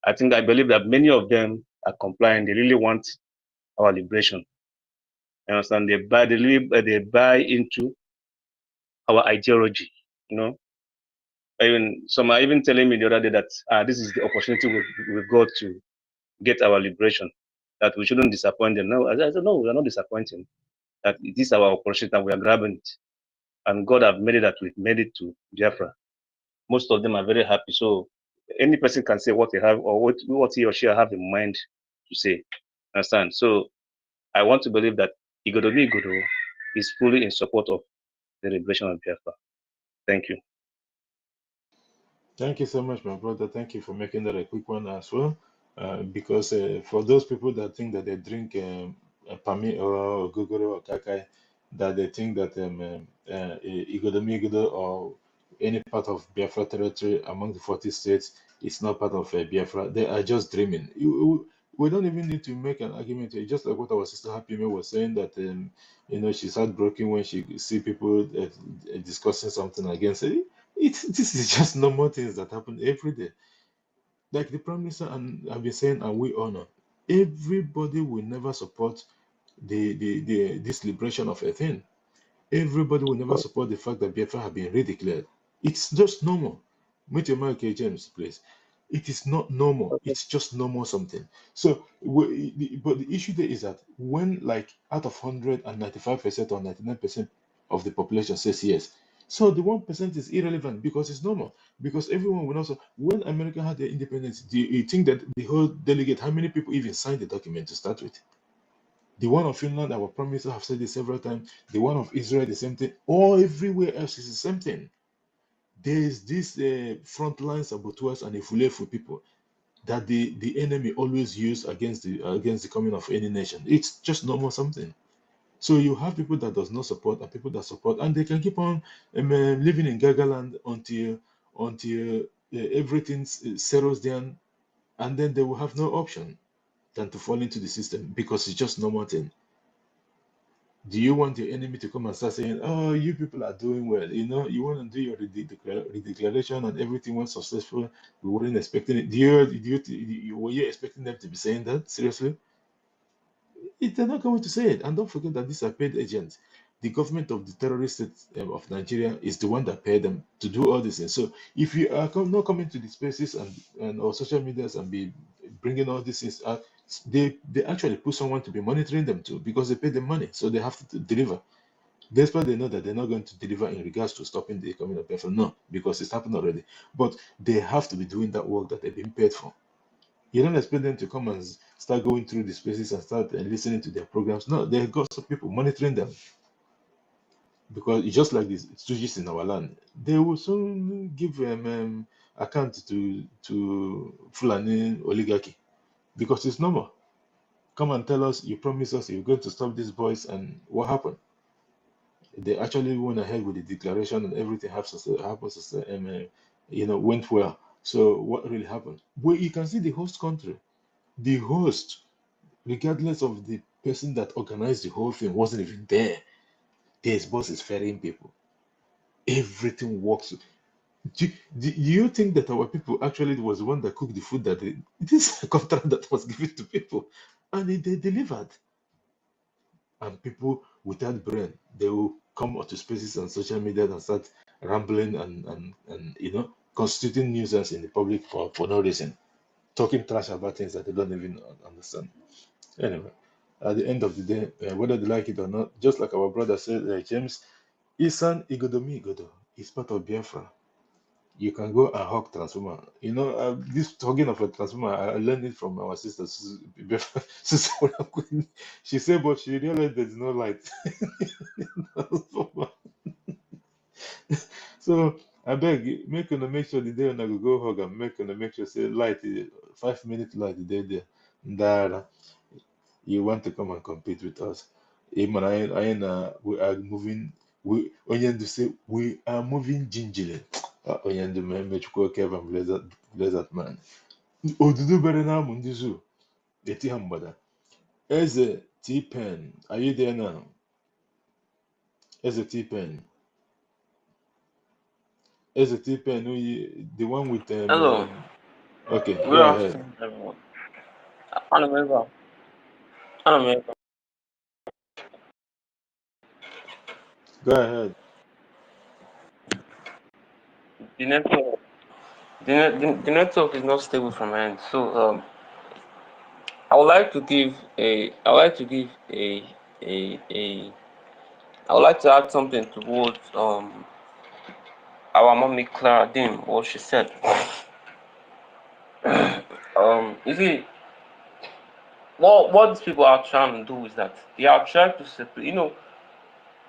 I believe that many of them are compliant. They really want our liberation. You understand? They buy into our ideology. Even some are even telling me the other day that this is the opportunity we've got to get our liberation. That we shouldn't disappoint them. No, I said no, we are not disappointing. That this is our opportunity and we are grabbing it. And God have made it that we've made it to Biafra. Most of them are very happy. So any person can say what they have or what he or she have in mind to say. Understand? So I want to believe that Igodomi is fully in support of the liberation of Biafra. Thank you. Thank you so much, my brother. Thank you for making that a quick one as well. Because for those people that think that they drink Pami or Guguru or Kakai, that they think that Igodomigodo or any part of Biafra territory among the 40 states is not part of Biafra, they are just dreaming. We don't even need to make an argument. It's just like what our sister Happy was saying that she's heartbroken when she see people discussing something against it. This is just normal things that happen every day. Like the Prime Minister and I've been saying, and we honor, everybody will never support this liberation of a thing. Everybody will never support the fact that Biafra have been redeclared. It's just normal. Meet your Michael James, please. It is not normal. It's just normal something. So, but the issue there is that when, like, out of 195% or 99% of the population says yes, so the 1% is irrelevant because it's normal. Because everyone will also, when America had their independence, do you think that the whole delegate, how many people even signed the document to start with? The one of Finland, our prime minister have said this several times. The one of Israel, the same thing. All everywhere else is the same thing. There is this front line saboteurs and Ifulefu people that the enemy always use against the coming of any nation. It's just normal something. So you have people that does not support and people that support, and they can keep on living in Gagaland until everything settles down, and then they will have no option than to fall into the system because it's just normal thing. Do you want your enemy to come and start saying, "Oh, you people are doing well"? You want to do your redeclaration and everything was successful. We weren't expecting it. Were you expecting them to be saying that seriously? They're not going to say it. And don't forget that these are paid agents. The government of the terrorist state of Nigeria is the one that paid them to do all this things. So if you are not coming to the spaces and or social medias and be bringing all these things out, they actually put someone to be monitoring them too because they pay them money, so they have to deliver. Despite they know that they're not going to deliver in regards to stopping the coming of Biafra, no, because it's happened already. But they have to be doing that work that they've been paid for. You don't expect them to come and start going through the spaces and start listening to their programs. No, they've got some people monitoring them. Because it's just like this stooges in our land. They will soon give account to Fulani oligarchy because it's normal. Come and tell us, you promise us you're going to stop these boys, and what happened? They actually went ahead with the declaration and everything went well. So what really happened? Well, you can see the host country, the host, regardless of the person that organized the whole thing, wasn't even there. His boss is ferrying people. Everything works. Do you think that our people actually was the one that cooked the food that this contract that was given to people, and they delivered? And people without brain, they will come onto spaces on social media and start rambling and constituting nuisance in the public for no reason, talking trash about things that they don't even understand. Anyway, at the end of the day, whether they like it or not, just like our brother said, James, Isan Igodomi is part of Biafra. You can go and hug transformer. This hugging of a transformer, I learned it from our sister, Sister Queen. She said, but she realized there's no light. So I beg, make sure the day when I go hug and make sure say light 5 minute light the day there. Ndara, you want to come and compete with us. Man, we are moving we onye say we are moving gingerly. Onye ndu mechukwu Kevin Blizzard man. Odudu bere na amụ ndị zoo. Eti ha mgbada. Eze T-Pen, are you there now? Eze T-Pen. Eze T-Pen, the one with Hello, okay, good go ahead. afternoon, everyone. Hello, everyone. Hello, everyone. Go ahead. The network, the network is not stable from my end, so I would like to give I would like to give I would like to add something to what our mommy Clara Dim what she said. You see, what these people are trying to do is that they are trying to separate. You know,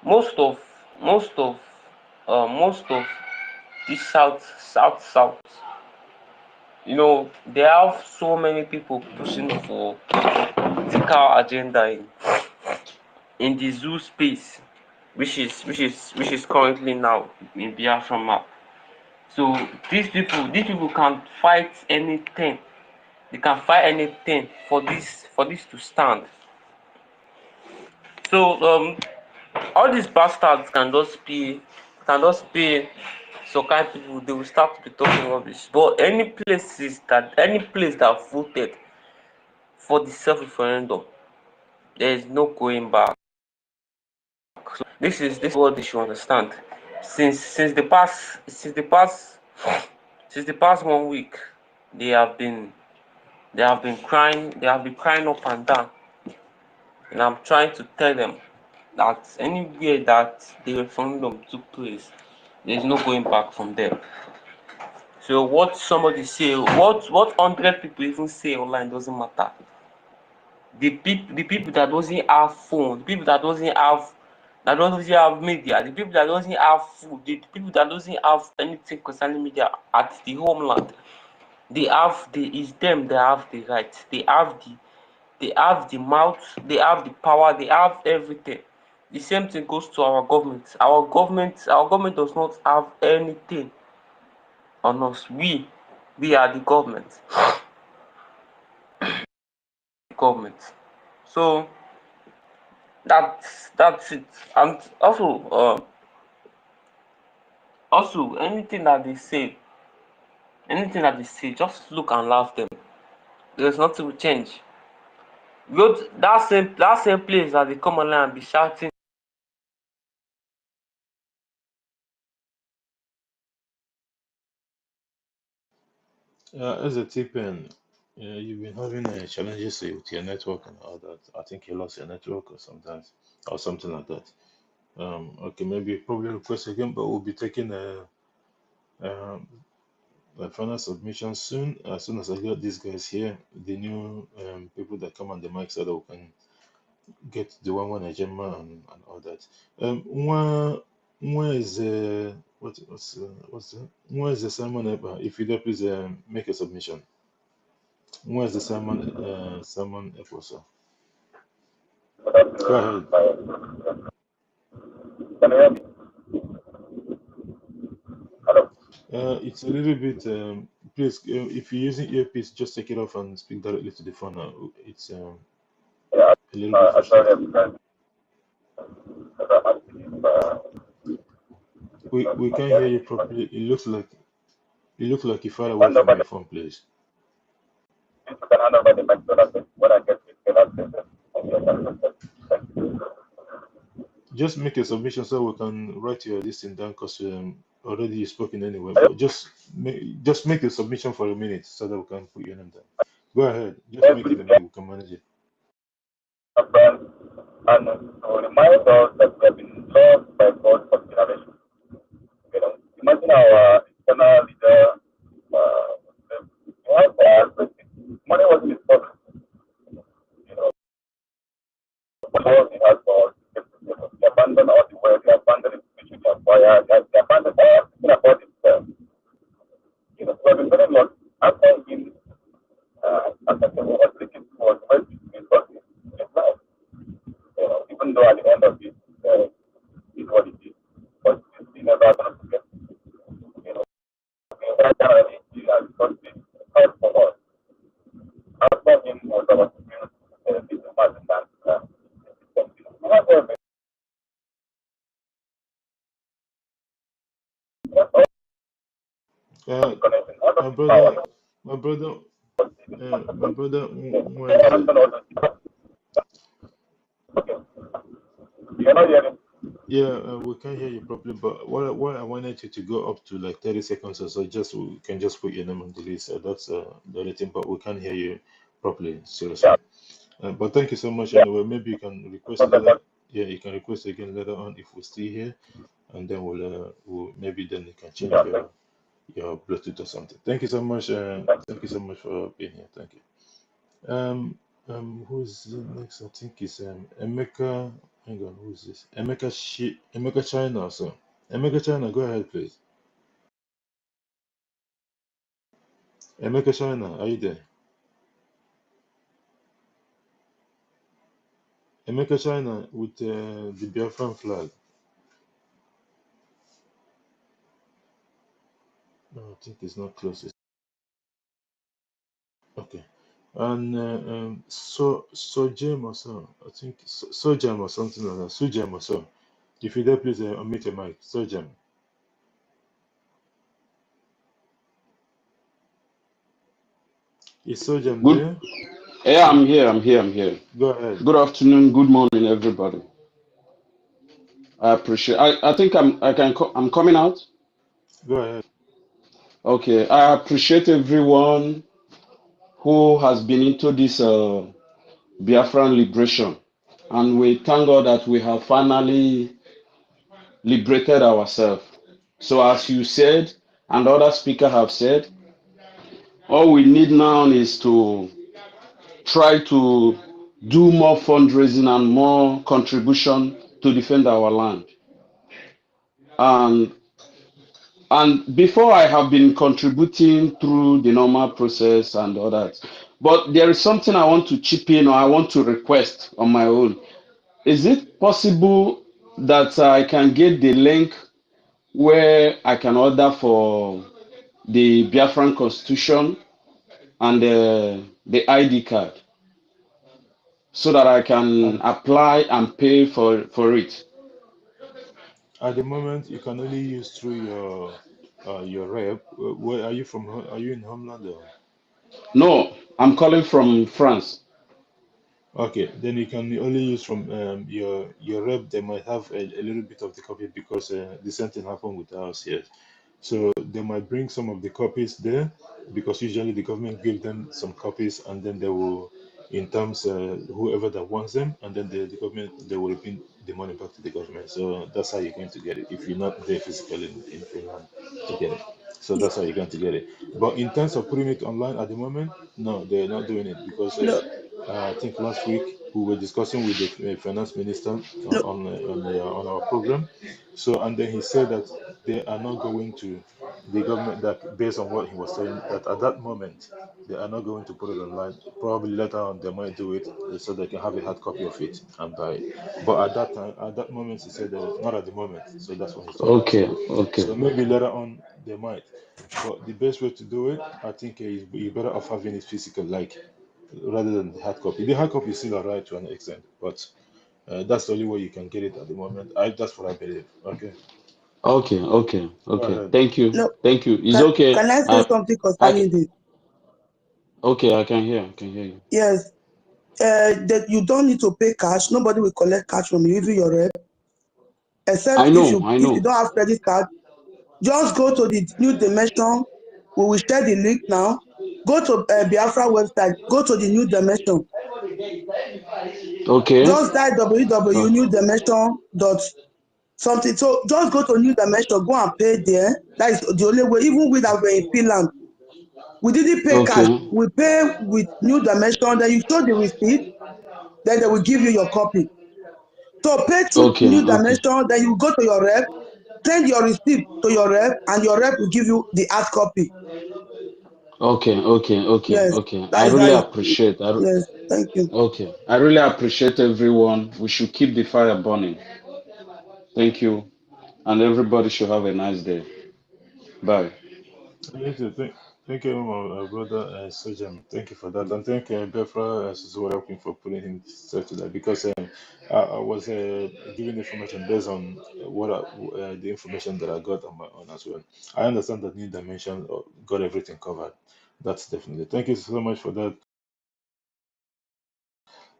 most of most of most of this south, you know, they have so many people pushing for political agenda in the zoo space, which is currently now in Biafra map. So these people can fight anything. They can fight anything for this to stand. So all these bastards can just be some kind of people. They will start to be talking rubbish. But any place that voted for the self-referendum, there is no going back. So this is what they should understand. Since the past 1 week, they have been crying up and down, and I'm trying to tell them that anywhere that the referendum took place, there is no going back from there. So what somebody say, what 100 people even say online doesn't matter. The people that doesn't have phone, the people that doesn't have media, the people that doesn't have food, the people that doesn't have anything concerning media at the homeland, it's them that have the right, they have the mouth, they have the power, they have everything. The same thing goes to our government. Our government does not have anything on us. We are the government. So that's it. And also anything that they say, just look and laugh them. There's nothing will change. Go to that same place that they come online and be shouting. As a T-Pen, you've been having challenges with your network and all that. I think you lost your network or something like that. Okay, maybe probably request again, but we'll be taking um, a final submission soon. As soon as I get these guys here, the new people that come on the mic so that we can get the one agenda and all that. Where is where is the Simon Eber? If you there, please make a submission. Where is the Simon Eber, sir? Go ahead. It's a little bit. Please, if you're using earpiece, just take it off and speak directly to the phone. It's a little bit frustrating. We can't hear you properly. It looks like you're far away from your phone, please. Just make a submission so we can write your listing down because already you've spoken anyway. But just make a submission for a minute so that we can put your name down. Go ahead. Just make it a minute. We can manage it. And to remind us that we have been loved by God for generations. You know, imagine our eternal leader. Money was his problem. You know, all he has for he abandoned all the wealth, he abandoned the position he acquired, he abandoned everything about himself. though at the end of it, is what it is. But it's never going to get, you know, that generally is because it's hard for us. I've got him was our community, my brother, my brother, my brother, where is it? You're not hearing. Yeah, we can hear you properly, but what I wanted you to go up to like 30 seconds or so, just we can just put your name on the list. That's the only thing, but we can't hear you properly, seriously. But thank you so much anyway. Maybe you can request later. Yeah, you can request again later on if we're still here, and then we'll maybe then you can change your Bluetooth or something. Thank you so much. Thank you so much for being here. Thank you. Who's the next? I think it's Emeka. Hang on, who's this? Emeka China also. Emeka China, go ahead, please. Emeka China, are you there? Emeka China with the Biafran flag. No, I think it's not close. Okay. And Sojem or so, I think Sojem or something like that. Sojem or so. If you're there, please unmute your mic. Sojem. Is Sojem Good. there? Yeah, I'm here. I'm here. Go ahead. Good afternoon. Good morning, everybody. I appreciate. I think I'm coming out. Go ahead. Okay. I appreciate everyone who has been into this Biafran liberation, and we thank God that we have finally liberated ourselves. So, as you said, and other speakers have said, all we need now is to try to do more fundraising and more contribution to defend our land. And before I have been contributing through the normal process and all that. But there is something I want to chip in or I want to request on my own. Is it possible that I can get the link where I can order for the Biafran Constitution and the ID card so that I can apply and pay for it? At the moment, you can only use through your rep. Where are you from? Are you in Homeland or? No, I'm calling from France. Okay, then you can only use from your rep. They might have a little bit of the copy because the same thing happened with us here. So they might bring some of the copies there because usually the government give them some copies and then they will, in terms whoever that wants them, and then the government they will repeat the money back to the government. So that's how you're going to get it if you're not there physically in Finland to get it. So that's how you're going to get it. But in terms of putting it online at the moment, no, they're not doing it because No, I think last week we were discussing with the finance minister no, on our program. So and then he said that they are not going to the government that based on what he was saying that at that moment they are not going to put it online. Probably later on they might do it so they can have a hard copy of it and buy it. But at that time, at that moment, he said not at the moment. So that's what he told us. Okay, okay. So maybe later on they might. But the best way to do it, I think, is you better off having it physical, like rather than the hard copy. The hard copy is still alright to an extent, but that's the only way you can get it at the moment. That's what I believe. Okay. Okay. Go ahead. Thank you. no. Thank you. It's Can okay. I say something concerning this? Okay, I can hear you. Yes. That you don't need to pay cash. Nobody will collect cash from you, even your rep. Except I if know. you don't have credit card, just go to the new dimension. We will share the link now. Go to Biafra website. Go to the new dimension. Okay. Just type www.newdimension dot something. So just go to new dimension. Go and pay there. That is the only way. Even with our in Finland, we didn't pay cash. Okay. We pay with new dimension. Then you show the receipt. Then they will give you your copy. So pay through new Okay. dimension. Then you go to your rep. Send your receipt to your rep, and your rep will give you the hard copy. Okay. Yes, I that is how really it. appreciate. Yes. Thank you. Okay. I really appreciate everyone. We should keep the fire burning. Thank you. And everybody should have a nice day. Bye. Thank you, thank you, my brother Sojan. Thank you for that, and thank Biafra as well helping for putting himself to that because I was giving information based on the information that I got on my own as well. I understand that New Dimension got everything covered. That's definitely. Thank you so much for that.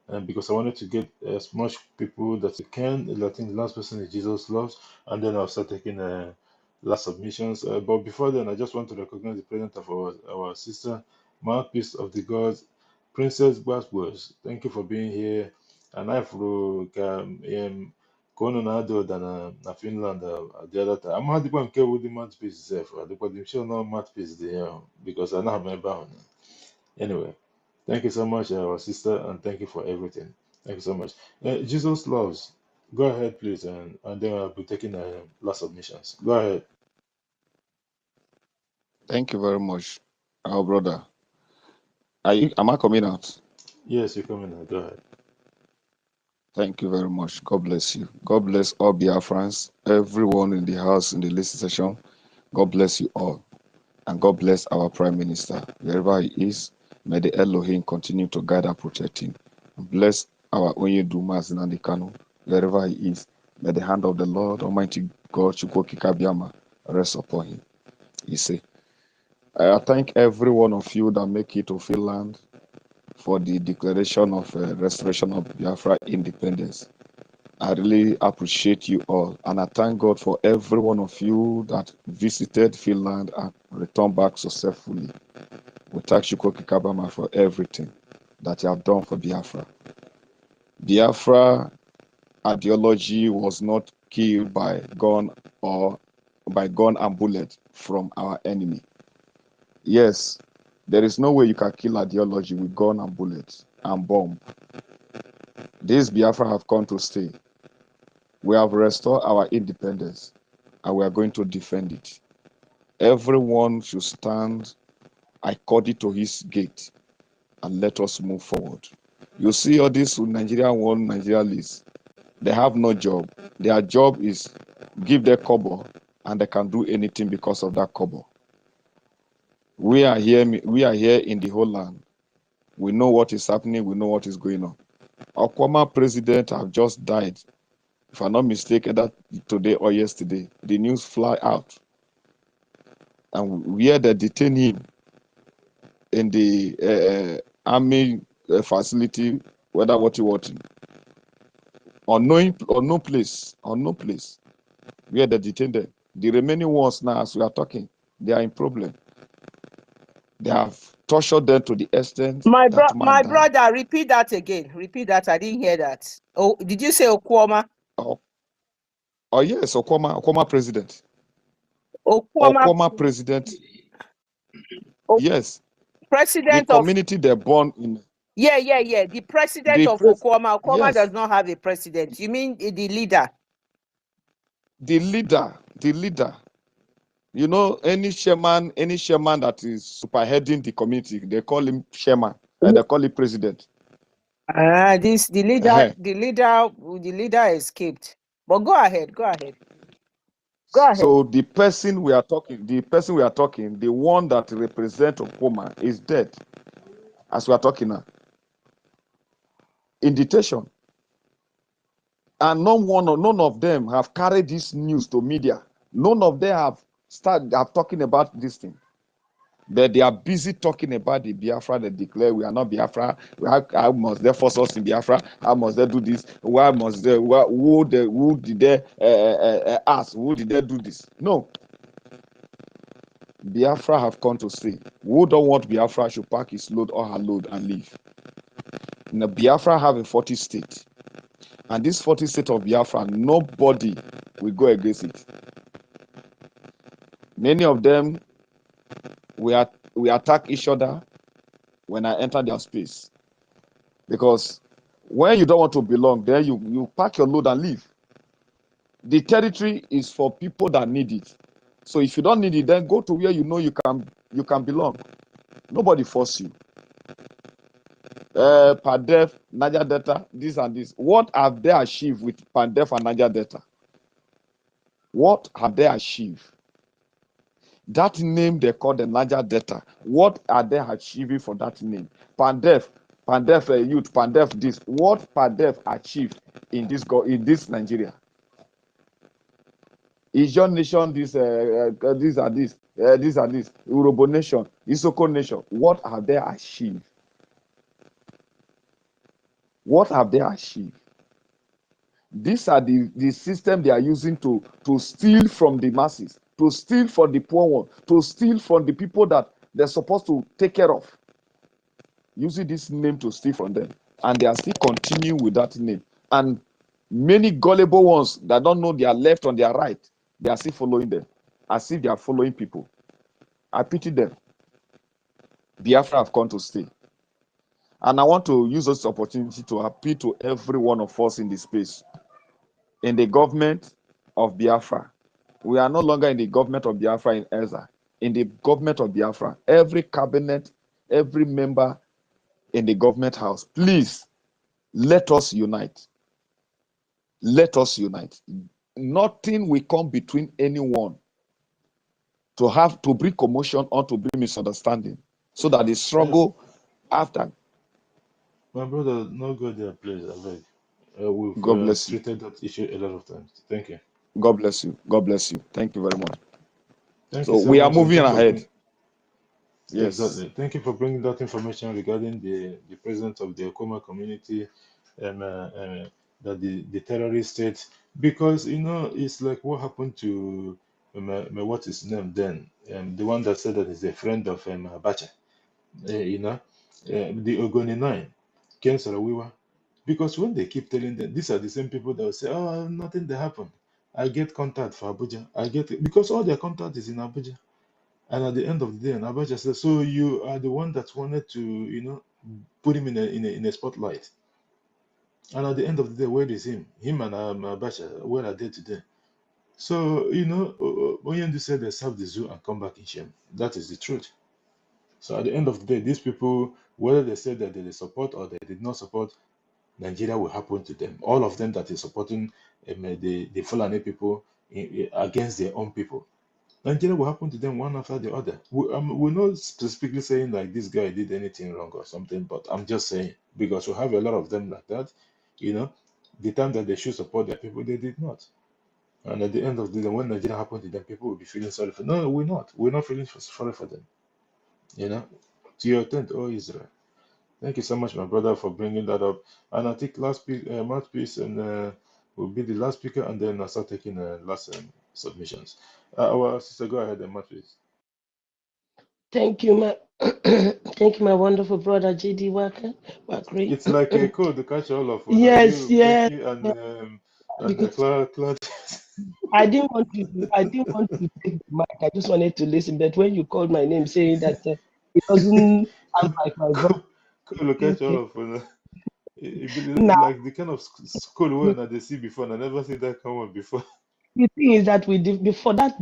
And because I wanted to get as much people that you can. I think the last person is Jesus Loves, and then I'll start taking last submissions. But before then, I just want to recognize the presence of our sister, mouthpiece of the gods, Princess Basbos. Thank you for being here. And I flew going on other than Finland the other time. I'm happy to with the mouthpiece itself. I'm sure no mouthpiece there because I know my bound. Anyway, thank you so much, our sister, and thank you for everything. Thank you so much. Jesus loves. Go ahead, please, and then I'll be taking last submissions. Go ahead. Thank you very much, our brother. Am I coming out? Yes, you're coming now. Go ahead. Thank you very much. God bless you. God bless all Biafrans, everyone in the house, in the listening session. God bless you all. And God bless our Prime Minister, wherever he is. May the Elohim continue to guide and protect him. Bless our Onye Dumas in Andikano, wherever he is. May the hand of the Lord Almighty God, Chukwuokike Abiyama, rest upon him. He say, I thank every one of you that make it to Finland for the declaration of restoration of Biafra independence. I really appreciate you all, and I thank God for every one of you that visited Finland and returned back successfully. We thank Chukwuokike Abiyama for everything that you have done for Biafra. Biafra ideology was not killed by gun and bullet from our enemy. Yes, there is no way you can kill ideology with gun and bullets and bomb. This Biafra have come to stay. We have restored our independence and we are going to defend it. Everyone should stand according to his gate and let us move forward. You see all these Nigerians, they have no job. Their job is give their kobo and they can do anything because of that kobo. We are here in the whole land. We know what is happening, we know what is going on. Our former president have just died. If I'm not mistaken, that today or yesterday, the news fly out. And where they detain him in the army facility, whether what you want, no place, where they detain them. The remaining ones now, as we are talking, they are in problem. They have tortured them to the extent that man died. Brother, repeat that again. Repeat that. I didn't hear that. Oh, did you say Okwama? Oh yes, Okwama president. Okwama President. O Yes. president The of community they're born in. yeah. The president of Okwama. Okwama Yes. does not have a president. You mean the leader? The leader. You know, any chairman that is superheading the community, they call him chairman, and they call him president. The leader escaped. But go ahead. So the person we are talking, the one that represents Okoma is dead, as we are talking now, in detention. And none of them have carried this news to media. None of them have talking about this thing. But they are busy talking about the Biafra. They declare we are not Biafra. How must they force us in Biafra? How must they do this? Why must they? Who did they ask? Who did they do this? No. Biafra have come to stay. Who don't want Biafra should pack his load or her load and leave. Now Biafra have a 40 state. And this 40 state of Biafra, nobody will go against it. Many of them we attack each other when I enter their space. Because when you don't want to belong, then you pack your load and leave. The territory is for people that need it. So if you don't need it, then go to where you know you can belong. Nobody force you. Pandef, Niger Delta, this and this. What have they achieved with Pandef and Niger Delta? What have they achieved? That name they call the Niger Delta. What are they achieving for that name? Pandef youth, Pandef this. What Pandef achieved in this Nigeria? Is your nation this this and this, this and this, Urobo nation, Isoko nation? What have they achieved? What have they achieved? These are the system they are using to steal from the masses, to steal from the poor one, to steal from the people that they're supposed to take care of. Using this name to steal from them. And they are still continuing with that name. And many gullible ones that don't know their left on their right, they are still following them, as if they are following people. I pity them. Biafra have come to stay. And I want to use this opportunity to appeal to every one of us in this space. In the government of Biafra. We are no longer in the government of Biafra in Ezra. In the government of Biafra, every cabinet, every member in the government house, please let us unite. Let us unite. Nothing will come between anyone to bring commotion or to bring misunderstanding, so that the struggle after. My brother, no go there, please. I beg. We've God bless you. treated that issue a lot of times. Thank you. God bless you. God bless you. Thank you very much. Thank So you so we are much. And moving thank you ahead. Yes. Exactly. Thank you for bringing that information regarding the president of the Okoma community, that the terrorist state, because it's like what happened to what is his name then, the one that said that he's a friend of Abacha, the Ogoni Nine, Ken Sarawiwa. Because when they keep telling them, these are the same people that will say, "Oh, nothing that happened. I get contact for Abuja. I get it," because all their contact is in Abuja. And at the end of the day, Abacha said, "So you are the one that wanted to, put him in a spotlight." And at the end of the day, where is him? Him and Abacha, where are they today? So, Oyendu said they serve the zoo and come back in shame. That is the truth. So at the end of the day, these people, whether they said that they support or they did not support, Nigeria will happen to them. All of them that is supporting the Fulani people against their own people. Nigeria will happen to them one after the other. We're not specifically saying like this guy did anything wrong or something, but I'm just saying, because we have a lot of them like that, the time that they should support their people, they did not. And at the end of the day, when Nigeria happened to them, people will be feeling sorry for them. No, we're not. We're not feeling sorry for them. To your tent, oh Israel. Thank you so much, my brother, for bringing that up. And I think mouthpiece and will be the last speaker, and then I'll start taking last submissions. Our sister, go ahead, mouthpiece. Thank you, my thank you, my wonderful brother JD Walker. It's like a code to catch all of us. Yes, You, yes. Becky, and Because Claude. I didn't want to take the mic. I just wanted to listen. But when you called my name, saying that it doesn't sound like my voice. Code to catch all of us. It be Now, like the kind of school where I see before, and I never see that come on before. the thing is that before that,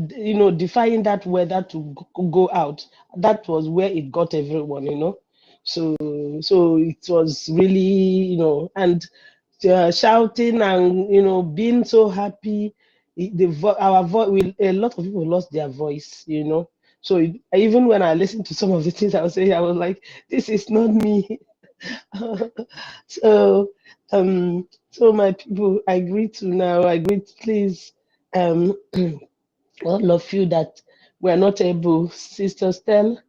defying that weather to go out, that was where it got everyone. So it was really, and shouting and being so happy. Our voice, a lot of people lost their voice. So even when I listened to some of the things I was saying, I was like, this is not me. So so my people, I greet you now. I greet, please, all of you that were not able. Sister Stella,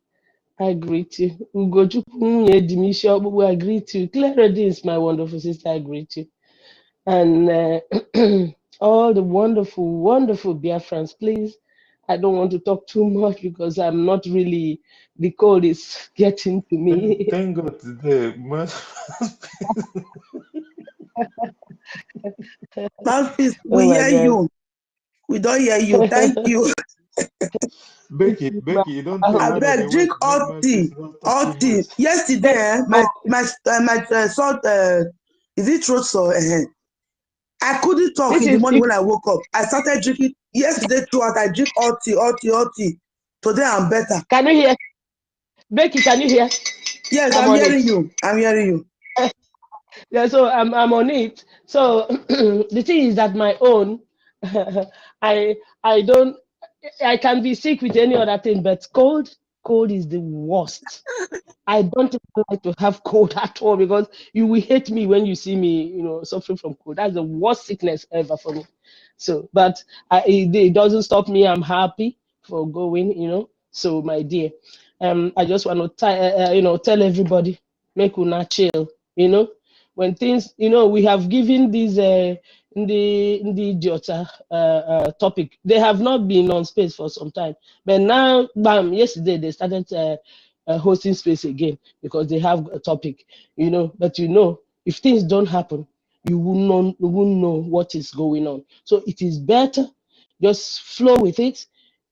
I greet you. Ugochukwu Edimisha, I greet you. Clara is my wonderful sister, I greet you. And all the wonderful, wonderful Biafrans, please. I don't want to talk too much because I'm not really, the cold is getting to me. Thank God today, man. Mouthpiece, Oh we my hear God. you. We don't hear you. Thank you. Becky, you don't tell I her that they beg, drink want to make all my tea. face not talk All too tea. much. Yesterday, my salt, is it throat sore? I couldn't talk This in the is morning when I woke up. I started drinking. Yesterday, throughout, I drink all tea, all tea, all tea. Today, I'm better. Can you hear? Becky, can you hear? Yes, I'm I'm on it. hearing you. I'm hearing you. Yeah, so I'm on it. So the thing is that my own, I don't, I can be sick with any other thing, but cold is the worst. I don't even like to have cold at all because you will hate me when you see me, suffering from cold. That's the worst sickness ever for me. So, but it doesn't stop me. I'm happy for going. So, my dear, I just want to tell everybody, make una chill. When things, we have given these in the Jota topic. They have not been on space for some time, but now, bam! Yesterday they started hosting space again because they have a topic. But if things don't happen, you won't know what is going on. So it is better just flow with it.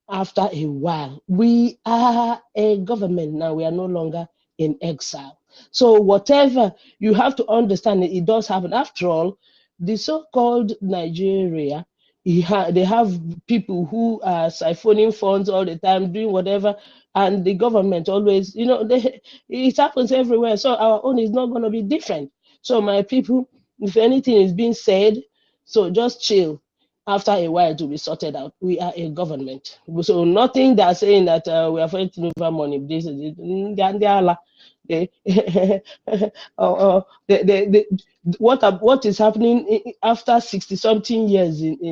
After a while, we are a government now. We are no longer in exile. So whatever you have to understand, it does happen. After all, the so-called Nigeria, they have people who are siphoning funds all the time, doing whatever, and the government always, it happens everywhere. So our own is not going to be different. So my people, if anything is being said, so just chill. After a while, it will be sorted out. We are a government. So nothing they're saying that we are fighting over money. This is it. What is happening after 60 something years in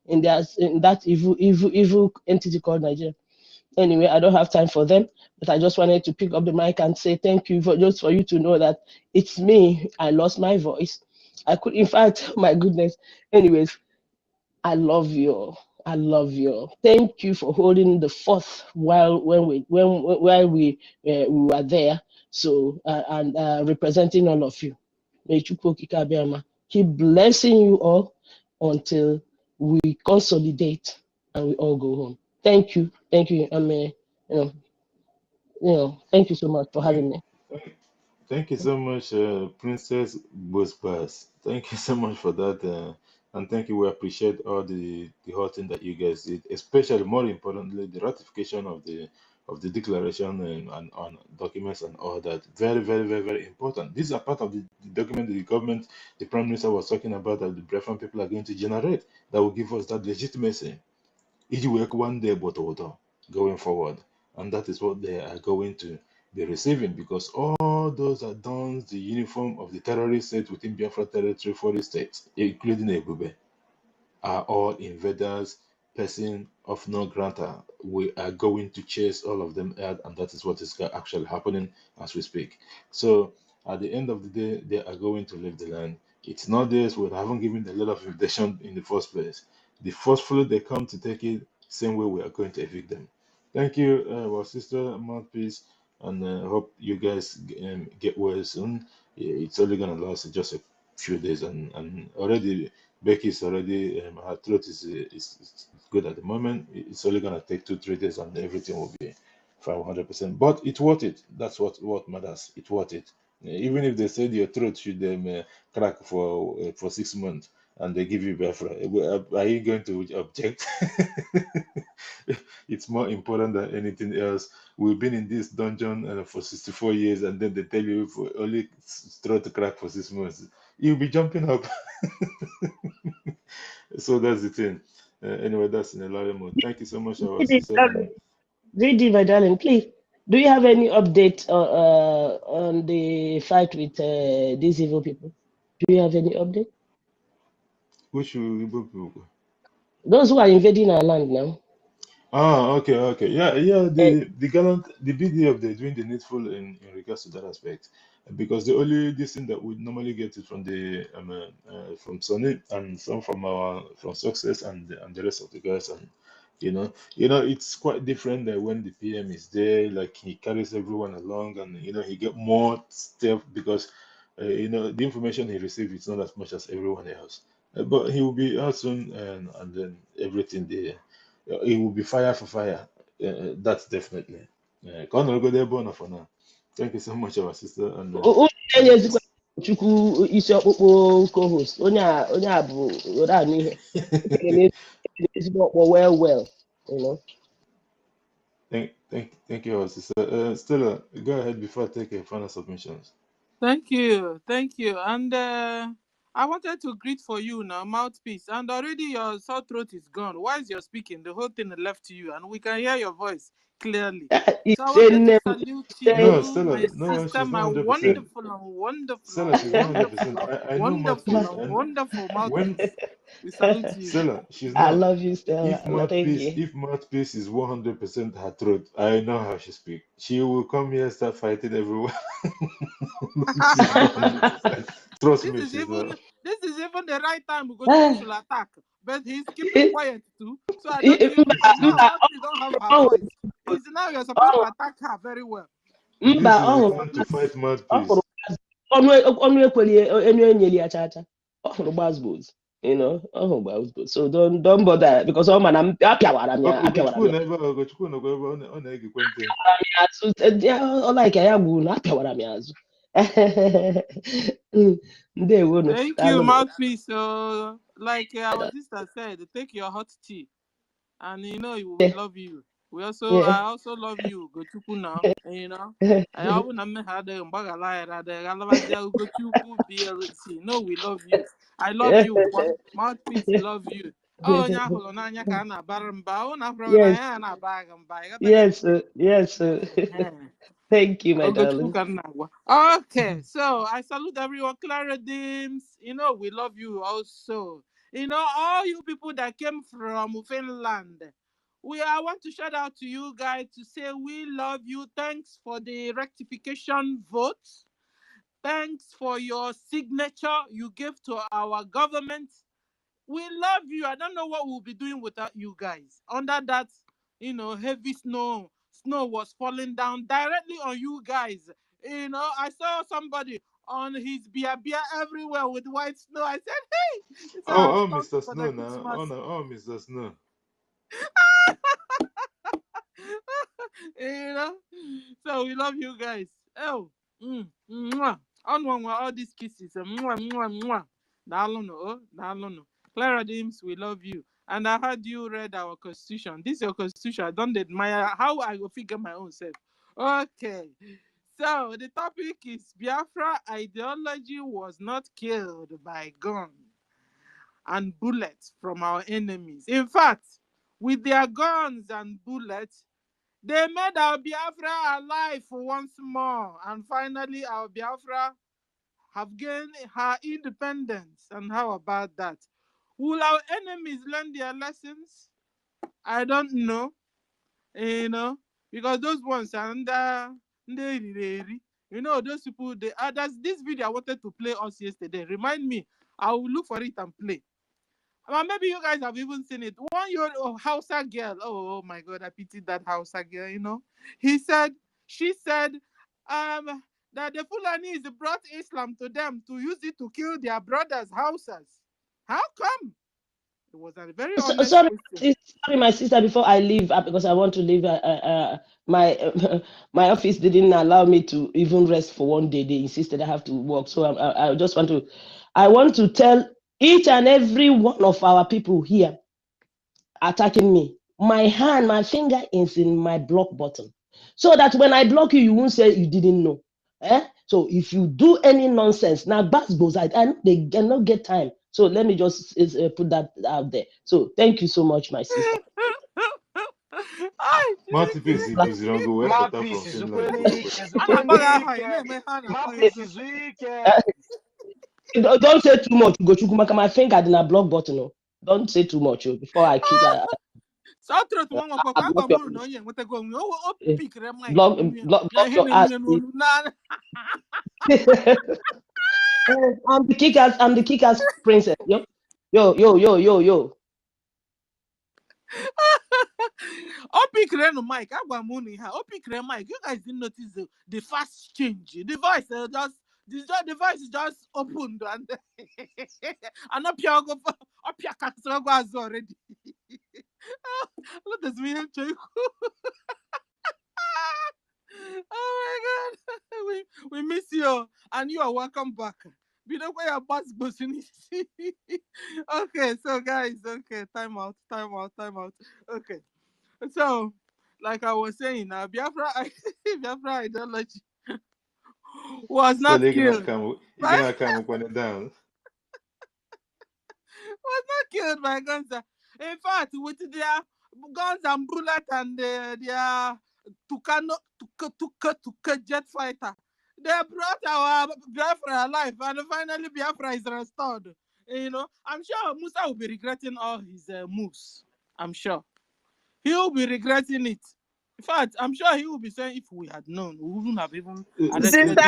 that evil entity called Nigeria? Anyway, I don't have time for them, but I just wanted to pick up the mic and say thank you for you to know that it's me. I lost my voice. I could, in fact, my goodness. Anyways, I love you all. I love you all. Thank you for holding the fort while we were there. So and representing all of you. May Chukwu Okike Abịama keep blessing you all until we consolidate and we all go home. Thank you. Thank you. Thank you so much for having me. Thank you so much, Princess Busbas. Thank you so much for that. And thank you. We appreciate all the whole thing that you guys did, especially more importantly, the ratification of the declaration and on documents and all that. Very, very, very, very important. These are part of the document that the government, the Prime Minister was talking about that the Biafran people are going to generate that will give us that legitimacy. It will work one day, but going forward. And that is what they are going to be receiving because all those are dons the uniform of the terrorist state within Biafra territory for the states, including Ebube, are all invaders, person of no grantor. We are going to chase all of them out, and that is what is actually happening as we speak. So at the end of the day, they are going to leave the land. It's not theirs. We haven't given a lot of invitation in the first place. The forcefully they come to take it, same way we are going to evict them. Thank you, our sister Mouthpiece, and hope you guys get well soon. It's only gonna last just a few days, and already Becky's already her throat is good at the moment. It's only gonna take 2-3 days, and everything will be 500%. But it's worth it. That's what matters. It's worth it. Even if they said your throat should crack for 6 months, and they give you Biafra, are you going to object? It's more important than anything else. We've been in this dungeon for 64 years, and then they tell you for only throat to crack for 6 months, you'll be jumping up. So that's the thing. Anyway, that's in a lot of mode. Thank you so much, our sister. Brgiergie, my darling, please, do you have any update on the fight with these evil people? Do you have any update? Which people? Those who are invading our land now. Okay. Yeah. The gallant, the BDF, they're doing the needful in regards to that aspect, because the only this thing that we normally get is from the from Sonny and some from Success and the rest of the guys, and it's quite different that when the PM is there, like he carries everyone along, and he get more stuff because the information he receives is not as much as everyone else. But he will be out soon, and then everything there. It will be fire for fire. That's definitely. Go there, Bona, for now. Thank you so much, our sister. And Chukwu isi ọkpụkpụ co-host onye a bụ were anụ ihe ezigbo ọkpọ well thank you, our sister. Stella, go ahead before I take a final submissions. Thank you. Thank you. And I wanted to greet for you now, mouthpiece. And already your sore throat is gone. Whilst you're speaking, the whole thing left to you, and we can hear your voice clearly. So I wanted to salute No, you, Stella, my no, sister, she's my not 100%. wonderful and wonderful Stella, and she's not wonderful 100%. and I know wonderful mouthpiece, and and wonderful when mouthpiece. We salute you. Stella, she's I not. love you, Stella. Thank you. If mouthpiece is 100% her throat, I know how she speaks. She will come here start fighting everyone. She's not 100%. Trust This me, is she's even not. this is even the right time Ugochukwu should attack, but he's keeping quiet too. So I don't use because now This Matthew don't have her voice. It's now you're supposed to attack her very well. this Mba, is the time to fight ọ hụrụ mouthpiece. ọnụ ekweli enu enyeli ya chacha. Ọ hụrụ gbazgbos. You know, ọ hụrụ gbazgbos. So don't bother because ọ ma na apịawara m ya Ugochukwu never Ugochukwu no go on ekwente. ọ like ya gburu na apịawara m ya azụ. Ndewonu. Thank you, mouthpiece. So like our sister said, take your hot tea. And you know we love you. I also love you, Ugochukwu now. You know. I always had a Ugochukwu BLC. No, we love you. I love you. Mouthpiece love you. Oh, nyaholo na anya ka na baramba. Oh, na bro na ya na bagamba. Yes. Thank you, my darling. Okay, so I salute everyone. Clara Dims, you know, we love you also. You know, all you people that came from Finland. I want to shout out to you guys to say we love you. Thanks for the rectification vote. Thanks for your signature you gave to our government. We love you. I don't know what we'll be doing without you guys. Under that, heavy snow. Snow was falling down directly on you guys. I saw somebody on his beer everywhere with white snow. I said, hey, it's Oh, for Mr. the Snow now. Christmas. Oh, no, oh, Mr. Snow. So we love you guys. Oh, mwah. On one all these kisses. Mwah, mwah, mwah. Dalono. Clara Dims, we love you. And I heard you read our constitution. This is your constitution. I don't admire how I will figure my own self. Okay. So the topic is Biafra ideology was not killed by gun and bullets from our enemies. In fact, with their guns and bullets, they made our Biafra alive once more. And finally, our Biafra have gained her independence. And how about that? Will our enemies learn their lessons? I don't know. Because those ones are under. Those people, there's this video I wanted to play us yesterday. Remind me. I will look for it and play. Well, maybe you guys have even seen it. One year old Hausa girl. Oh my God, I pitied that Hausa girl. She said, that the Fulanis brought Islam to them to use it to kill their brothers' houses. How come? It was a very honest question. Sorry, my sister. Before I leave, because I want to leave, my my office didn't allow me to even rest for one day. They insisted I have to work. So I just want to tell each and every one of our people here attacking me. My finger is in my block button, so that when I block you, you won't say you didn't know. So if you do any nonsense now, goes. I know they cannot get time. So let me just put that out there. So thank you so much, my sister. Mouthpiece is wrong. Go where better from Finland. Don't say too much, Gochukwu. My finger in a block button. Don't say too much before I kick. I'm the kickers princess. Yo. Mike. You guys didn't notice the fast change. The voice is just opened and and up your already. Look at me. Oh my God. We miss you and you are welcome back. We don't wear your bus. Okay, so guys, time out. Okay. So, like I was saying, Biafra ideology was not killed. You're gonna come when it down. Was not killed by guns. In fact, with their guns and bullets and their Tuka jet fighter, they brought our Biafra alive, and finally Biafra is restored. You know, I'm sure Musa will be regretting all his moves. I'm sure he will be regretting it. In fact, I'm sure he will be saying, if we had known, we wouldn't have even arrested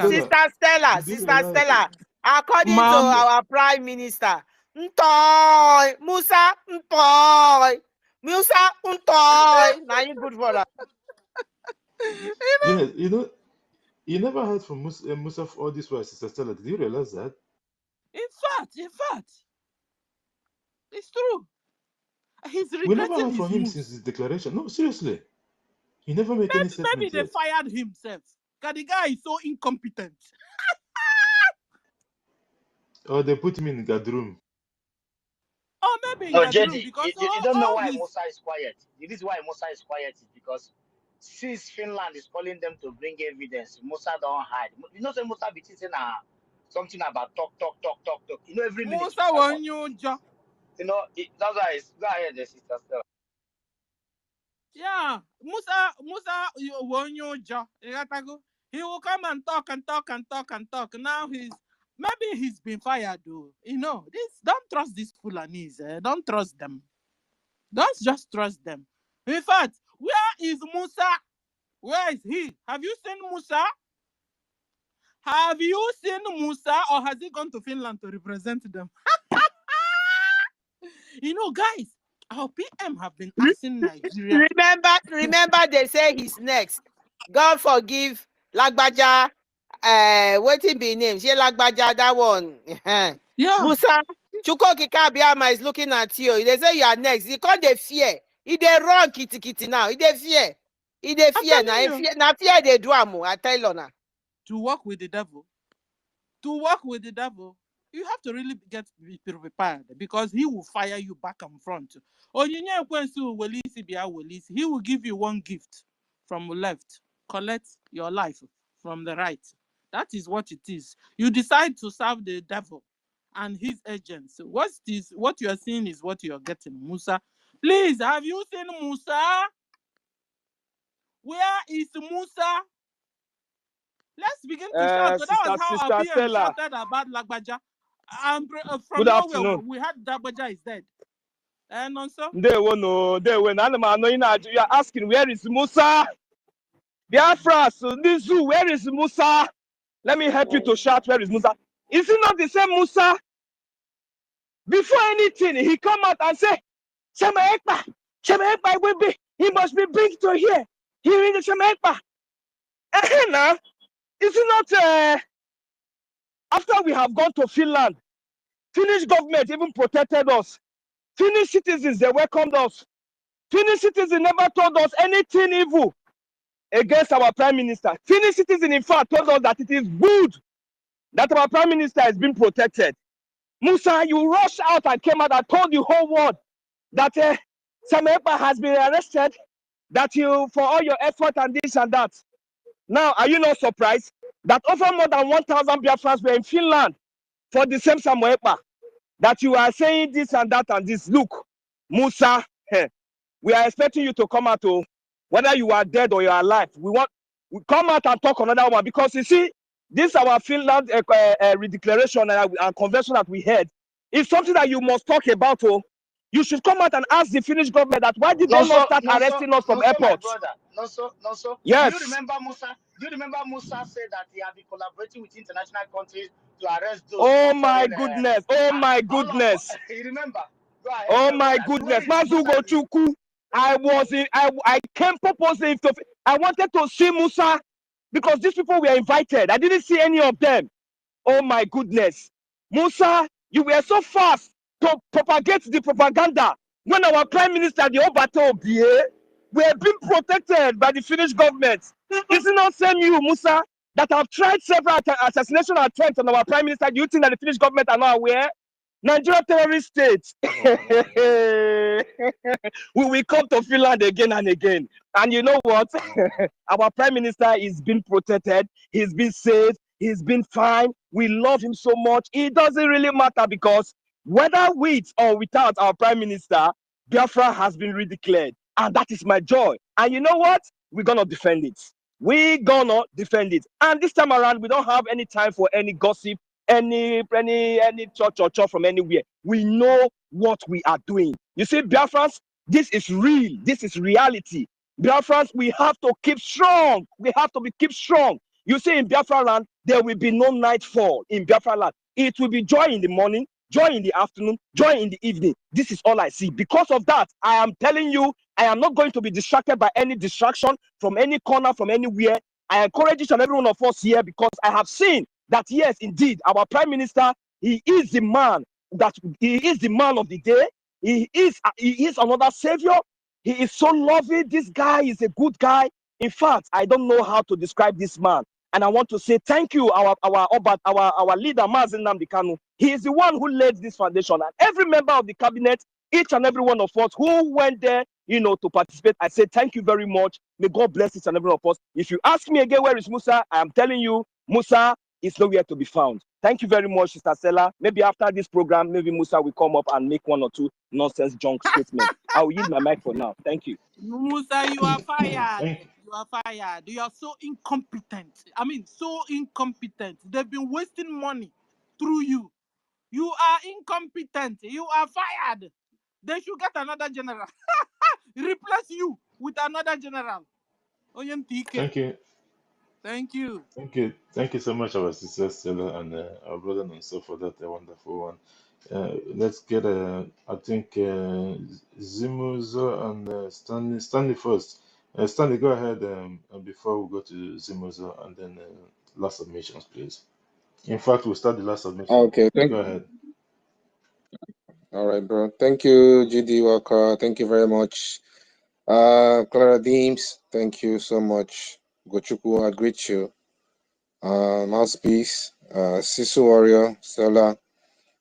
Sister Stella, according to our Prime Minister, Musa, now you good for that. Yeah, you never heard from Musa for all this while, Sister Stella. Did you realize that? In fact, it's true. He's regretting. We never heard from him moves. since his declaration. No, seriously. He never made any statement. Maybe they fired himself. Because the guy is so incompetent. Or they put him in the room. Oh, maybe no, in the room, because you don't know why Musa is quiet. The reason why Musa is quiet is because since Finland is calling them to bring evidence, Musa don't hide. You know, so Musa be saying something about talk. You know, every minute. Musa won your job. You know, that's why it's go ahead, the Sister Stella. Yeah, Musa won your job. He will come and talk. Now maybe he's been fired, though. You know, don't trust these Fulanis. Don't trust them. Don't just trust them. In fact, where is Musa? Where is he? Have you seen Musa? Have you seen Musa, or has he gone to Finland to represent them? You know, guys, our PM have been asking Nigeria. Remember, they say he's next. God forgive Lagbaja. Waiting be names. Yeah, Lagbaja, that one. Yeah. Musa, Chukoki Kabiama is looking at you. They say you are next. He call they fear. He they run kitty now. He they fear. He they fear now. Now fear they do amu. I tell you now. To work with the devil. You have to really be prepared, because he will fire you back and front. He will give you one gift from the left, collect your life from the right. That is what it is. You decide to serve the devil and his agents. What you are seeing is what you are getting. Musa, please, have you seen Musa? Where is Musa? Let's begin to shout. So that was how our PM shouted about Lagbaja. From nowhere, we had Lagbaja is dead. And also, you are asking, where is Musa? Biafra, so this zoo, where is Musa? Let me help you to shout, where is Musa? Is it not the same Musa? Before anything, he come out and say, Shema Ekpa will be, he must be bring to here. Here in the Shema Ekpa. Now, is it not after we have gone to Finland, Finnish government even protected us. Finnish citizens, they welcomed us. Finnish citizens never told us anything evil against our prime minister. Finnish citizens, in fact, told us that it is good that our prime minister is being protected. Musa, you rushed out and came out and told the whole world that Samepa has been arrested, that you, for all your effort and this and that. Now, are you not surprised that over more than 1,000 Biafrans were in Finland for the same Samepa? That you are saying this and that and this. Look, Musa, we are expecting you to come out, whether you are dead or you are alive. We come out and talk another one, because you see, this our Finland redeclaration and convention that we had is something that you must talk about. You should come out and ask the Finnish government that why did they not start arresting us from airports? No, so. Yes. Do you remember Musa said that he had been collaborating with international countries to arrest those? Oh my goodness! Oh my goodness! You remember? Go ahead, oh my goodness! Mazugo Chuku, I came purposely to. I wanted to see Musa because these people were invited. I didn't see any of them. Oh my goodness, Musa, you were so fast to propagate the propaganda when our prime minister, the Obato Obie, were being protected by the Finnish government. Is it not same you, Musa, that have tried several assassination attempts on our prime minister? Do you think that the Finnish government are not aware? Nigeria terrorist state. We will come to Finland again and again. And you know what? Our prime minister is being protected. He's been safe. He's been fine. We love him so much. It doesn't really matter because whether with or without our prime minister, Biafra has been redeclared. And that is my joy. And you know what? We're going to defend it. We're going to defend it. And this time around, we don't have any time for any gossip, any church from anywhere. We know what we are doing. You see, Biafrans, this is real. This is reality. Biafrans, we have to keep strong. We have to keep strong. You see, in Biafra land, there will be no nightfall in Biafra land. It will be joy in the morning, joy in the afternoon, joy in the evening. This is all I see. Because of that, I am telling you, I am not going to be distracted by any distraction from any corner, from anywhere. I encourage each and every one of us here because I have seen that, yes, indeed, our prime minister, he is the man of the day. He is another savior. He is so loving. This guy is a good guy. In fact, I don't know how to describe this man. And I want to say thank you, our leader, Mazen Nnamdi Kanu. He is the one who laid this foundation. And every member of the cabinet, each and every one of us who went there, to participate, I say thank you very much. May God bless each and every one of us. If you ask me again, where is Musa? I am telling you, Musa is nowhere to be found. Thank you very much, Sister Stella. Maybe after this program, maybe Musa will come up and make one or two nonsense junk statements. I will use my mic for now. Thank you. Musa, you are fired. You are fired. You are so incompetent. I mean, so incompetent. They've been wasting money through you. You are incompetent. You are fired. They should get another general. Replace you with another general. Thank you. Thank you. Thank you so much, our sister Stella and our brother Nonso for that wonderful one. Let's get I think Zimuzo and Stanley. Stanley first. Stanley, go ahead before we go to Zimuzo and then last submissions, please. In fact, we'll start the last submission. Okay, Go ahead. All right, bro. Thank you, GD Walker. Thank you very much. Clara Deems, thank you so much. Gochuku, I greet you. Mouthpiece, Sisu Warrior, Stella.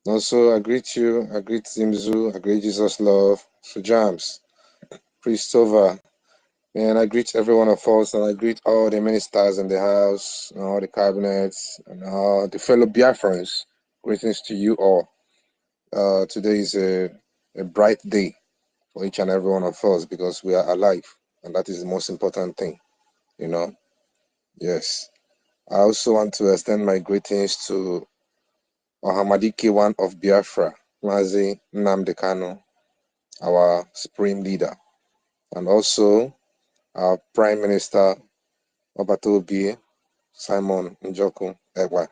Also, I greet you. I greet Zimzu. I greet Jesus Love, Sujams, Christopher. And I greet every one of us, and I greet all the ministers in the house, and all the cabinets, and all the fellow Biafrans. Greetings to you all. Today is a bright day for each and every one of us because we are alive, and that is the most important thing, Yes. I also want to extend my greetings to Ohamadike one of Biafra, Mazi Nnamdi Kanu, our supreme leader, and also our Prime Minister Obatobi Simon Njoku Ewa.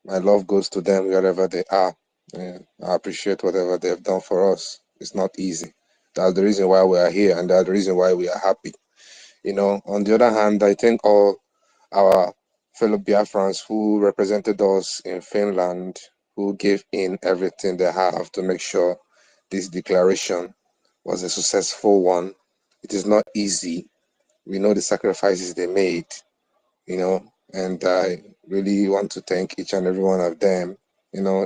My love goes to them wherever they are. I appreciate whatever they have done for us. It's not easy. That's the reason why we are here, and that's the reason why we are happy. On the other hand, I thank all our fellow Biafrans who represented us in Finland, who gave in everything they have to make sure this declaration was a successful one. It is not easy. We know the sacrifices they made, and I really want to thank each and every one of them,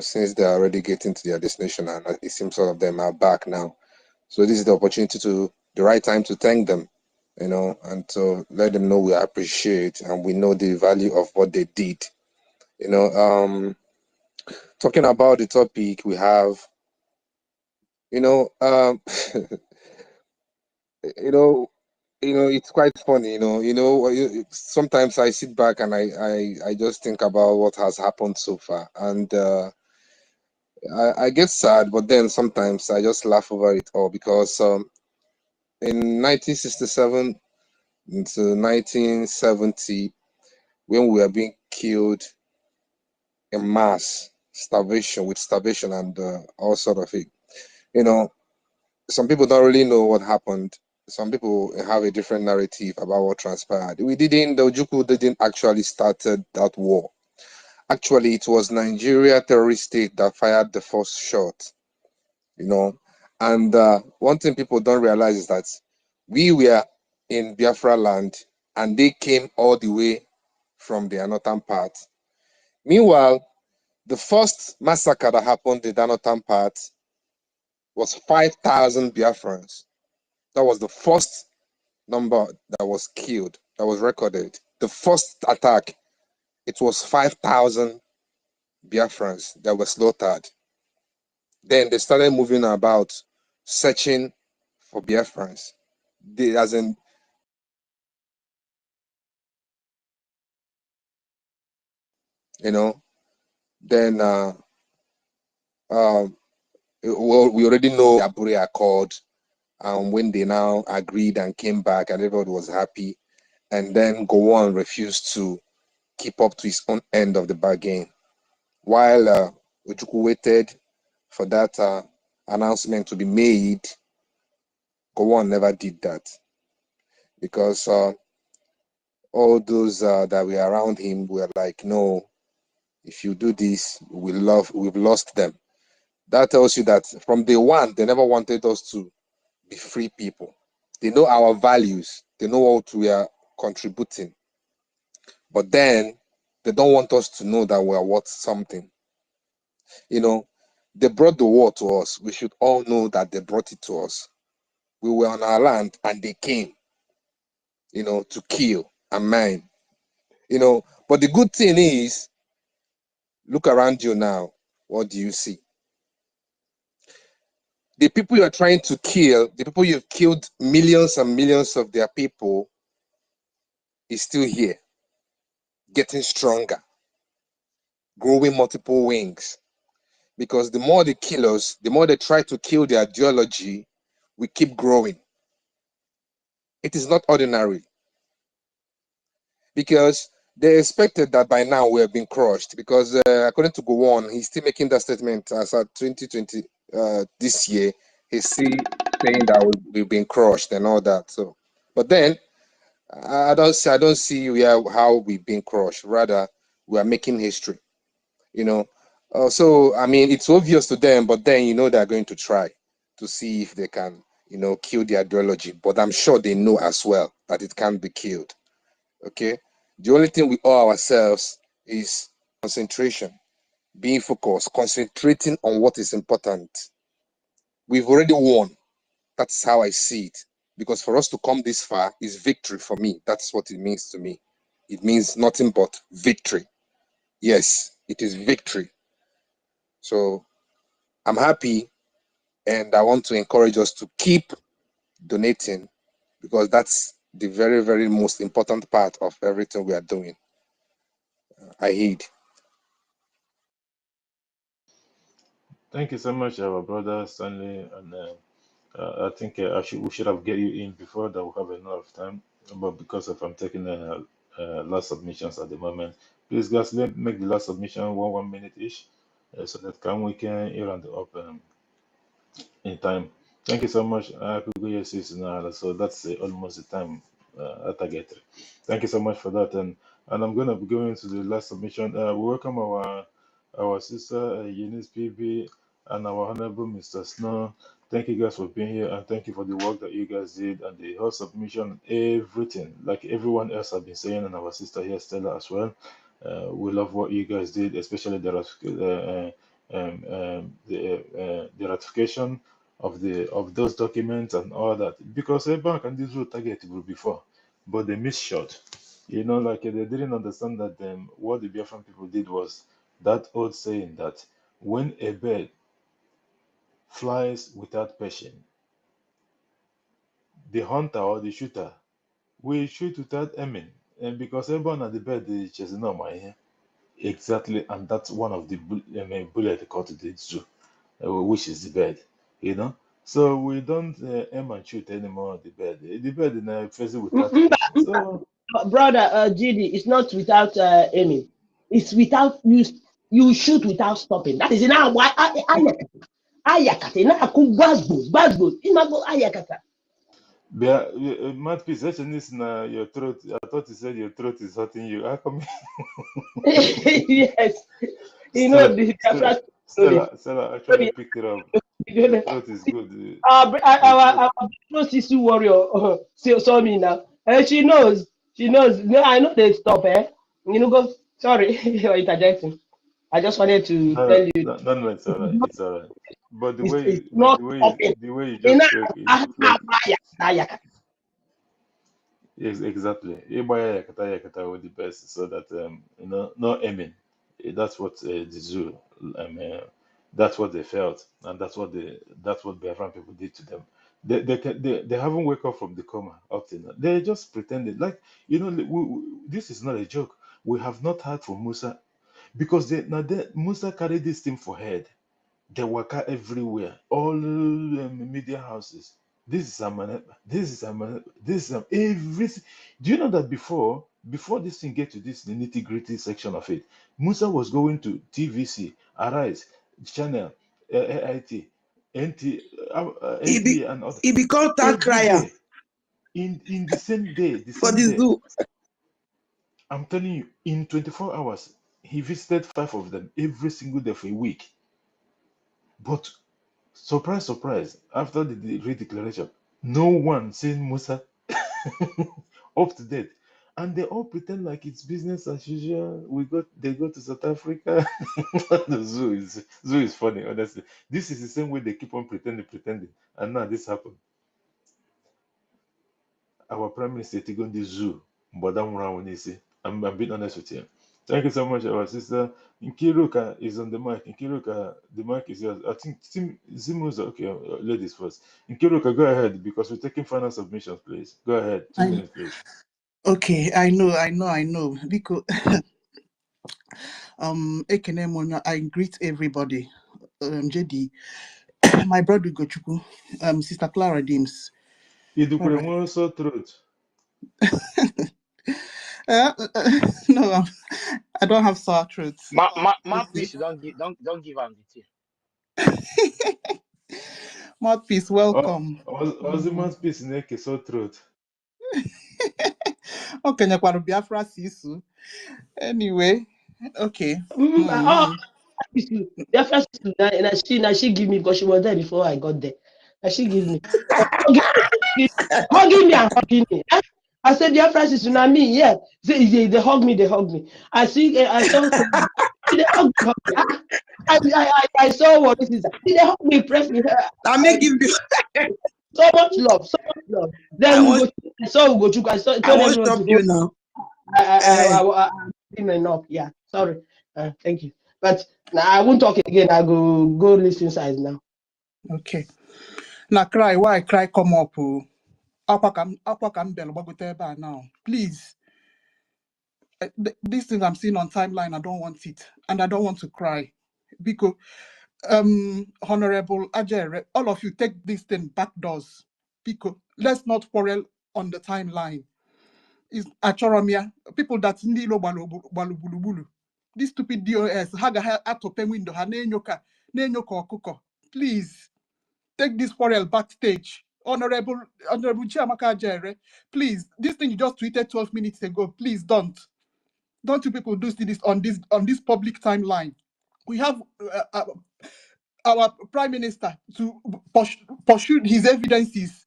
since they're already getting to their destination, and it seems all of them are back now. So this is the opportunity the right time to thank them, and to let them know we appreciate and we know the value of what they did. Talking about the topic we have, it's quite funny, sometimes I sit back and I just think about what has happened so far, and I get sad, but then sometimes I just laugh over it all because in 1967 to 1970, when we were being killed in mass, starvation and all sort of it, some people don't really know what happened. Some people have a different narrative about what transpired. The Ojukwu didn't actually started that war. Actually, it was Nigeria terrorist state that fired the first shot, And one thing people don't realize is that we were in Biafra land and they came all the way from the northern part. Meanwhile, The first massacre that happened in the northern part was 5,000 Biafrans. That was the first number that was killed, that was recorded. The first attack, it was 5,000 Biafrans that were slaughtered. Then they started moving about, searching for Biafrans. They, as in, you know, then well, we already know Abure Accord, and when they now agreed and came back, and everybody was happy. And then Gowon refused to keep up to his own end of the bargain. While Ojukwu waited for that announcement to be made, Gowon never did that, because all those that were around him were like, no, if you do this, we've lost them. That tells you that from day one, they never wanted us to be free people. They know our values. They know what we are contributing. But then they don't want us to know that we are worth something. You know, they brought the war to us. We should all know that they brought it to us. We were on our land and they came, you know, to kill and mine. You know, but the good thing is, look around you now. What do you see? The people you are trying to kill, the people you've killed millions and millions of their people, is still here, getting stronger, growing multiple wings. Because the more they kill us, the more they try to kill the ideology, we keep growing. It is not ordinary. Because they expected that by now we have been crushed. Because according to Gowon, he's still making that statement as at 2020 this year. He's still saying that we've been crushed and all that. So, but then I don't see how we've been crushed. Rather, we are making history. You know. So I mean, it's obvious to them, but then you know they're going to try to see if they can, you know, kill the ideology. But I'm sure they know as well that it can't be killed. Okay. The only thing we owe ourselves is concentration, being focused, concentrating on what is important. We've already won. That's how I see it. Because for us to come this far is victory for me. That's what it means to me. It means nothing but victory. Yes, it is victory. So I'm happy, and I want to encourage us to keep donating, because that's the very, very most important part of everything we are doing. I heed. Thank you so much, our brother Stanley, and I think we should have get you in before that. We have enough time, but because of I'm taking last submissions at the moment, please guys, let make the last submission 1 minute each, so that we can round up in time. Thank you so much. I could go yes, now, so that's almost the time target. Thank you so much for that, and I'm gonna be going to the last submission. We welcome our sister Eunice PB and our honorable Mr. Snow. Thank you guys for being here, and thank you for the work that you guys did and the whole submission, everything. Like everyone else have been saying, and our sister here Stella as well. We love what you guys did, especially the ratification of those documents and all that, because a bank and this will target before, but they missed shot. You know, like they didn't understand that what the Biafran people did was that old saying that when a bird flies without passion, the hunter or the shooter will shoot without aiming, and because everyone at the bird is chasing on my hair. Exactly, and that's one of the bullet caught the zoo, which is the bird, you know. So we don't aim and shoot anymore at the bird. The bird is facing without passion. So Brother GD, it's not without aiming. It's without you shoot without stopping. That is now why ayakata na aku gbagbo imago ayakata. Mouthpiece, actually, this na your throat. I thought you said your throat is hurting you. How come? Yes, you know Stella, the Stella actually picked it up. Your throat is good. our sister warrior saw me now. And she knows. No, I know they stop, eh? You know, go sorry, you're interjecting. I just wanted to No, tell you. no, it's all right. It's all right. But the way It's you, but not open. the way you just spoke, it looks like yes, exactly. Ibaya Yakata Yakata were the best, so that not aiming. That's what the zoo, that's what they felt, and that's what Biafran people did to them. They haven't wake up from the coma up till now. They just pretended like this is not a joke. We have not heard from Musa because Musa carried this thing for head. They waka everywhere, all media houses. This is a man. This is a man. This is a everything. Do you know that before this thing get to this the nitty gritty section of it, Musa was going to TVC, Arise, Channel, AIT, NTA, and other He become that every crier day in the same day, the for same the day. zoo. I'm telling you, in 24 hours, he visited 5 of them every single day for a week. But surprise, surprise, after the redeclaration, no one seen Musa up to date. And they all pretend like it's business as usual. They go to South Africa. The zoo is funny, honestly. This is the same way they keep on pretending. And now this happened. Our Prime Minister Tigon the zoo, but I'm being honest with you. Thank you so much, our sister. Nkiruka is on the mic. Nkiruka, the mic is yours. I think Zimu's okay. Ladies first. Nkiruka, go ahead because we're taking final submissions, please. Go ahead. 2 minutes, please. Okay, I know. Because Ekene Monya, I greet everybody. JD, my brother Gochuku, Sister Clara Dims. All right. Also truth. No, I don't have sore throats. Mouthpiece, don't give am the tea. Mouthpiece, welcome. The mouthpiece make sore throat. Okay, Nyakwaru Biafra Sisu. Anyway, okay. Biafra Sisu, and she give me because she was there before I got there. And she give me hugging me and hugging me. I said, Biafra Sisu, na me, yeah. They hug me, I saw they hug me. I saw what this is. They hug me, press me. I make give you so much love. Then I saw Ugochukwu. I told everyone to you now. I didn't enough. Yeah, sorry. Thank you. But now I won't talk again. I go listen inside now. Okay. Now cry. Why cry? Come up. Now. Please. This thing I'm seeing on timeline, I don't want it. And I don't want to cry. Because Honorable Ajay, all of you take this thing back doors. Because let's not quarrel on the timeline. Is Achoromia, people that Nilo Balubulu. This stupid DOS, Haga Atopen window, Hanenyoka, Nenyoko Kuko. Please take this quarrel backstage. Honorable Chiamaka Jere, please. This thing you just tweeted 12 minutes ago. Please don't. Don't you people do this on this public timeline? We have our Prime Minister to pursue his evidences.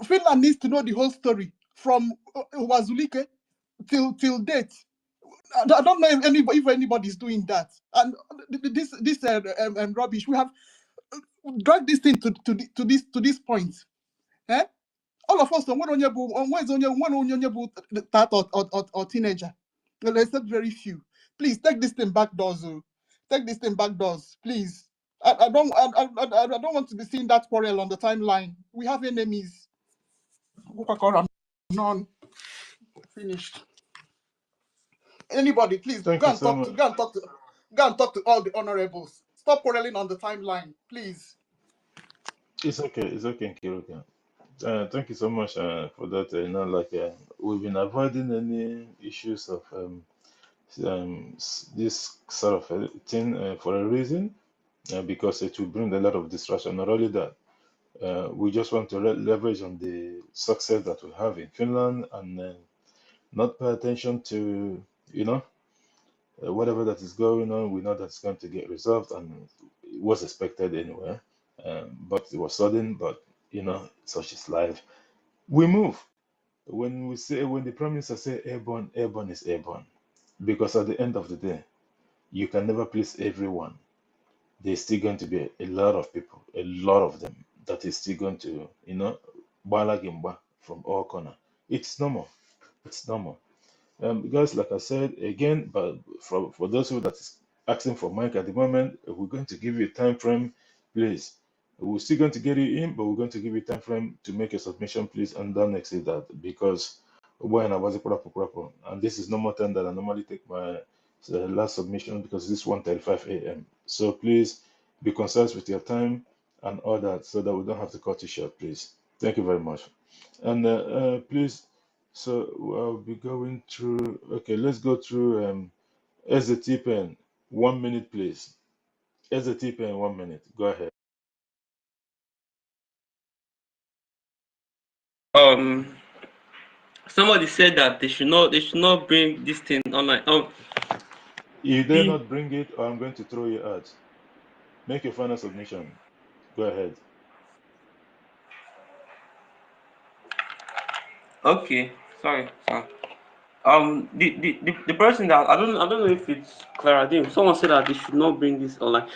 Finland needs to know the whole story from Wazulike till date. I don't know if anybody is doing that. And this rubbish. We have dragged this thing to this point. Eh? All of us on one or teenager. Well, except very few. Please take this thing back doors. Take this thing back doors, please. I don't want to be seeing that quarrel on the timeline. We have enemies. None. Finished. Anybody, please go and talk to all the honorables. Stop quarreling on the timeline, please. It's okay, Nkiruka. Thank you so much for that. We've been avoiding any issues of this sort of thing for a reason, because it will bring a lot of distraction. Not only that, we just want to leverage on the success that we have in Finland and not pay attention to, whatever that is going on. We know that's going to get resolved, and it was expected anyway. But it was sudden, but such is life. We move. When the Prime Minister say airborne, airborne is airborne. because at the end of the day, you can never please everyone. There's still going to be a lot of people, a lot of them, that is still going to, balagimba from all corner. It's normal. It's normal. Guys, like I said again, but for those who that is asking for mic at the moment, we're going to give you a time frame, please. We're still going to get you in, but we're going to give you time frame to make a submission, please, and don't exceed that, because when I was and this is no more time that I normally take my last submission, because this is 1:35 a.m. So please be concise with your time and all that, so that we don't have to cut you short, please. Thank you very much. And please, so I'll be going through. Okay, let's go through. SZT pen, 1 minute, please. SZT pen, 1 minute. Go ahead. Somebody said that they should not bring this thing online. You dare not bring it, or I'm going to throw you out. Make your final submission. Go ahead. Okay, sorry. The person that I don't know if it's Clara Dim. Someone said that they should not bring this online.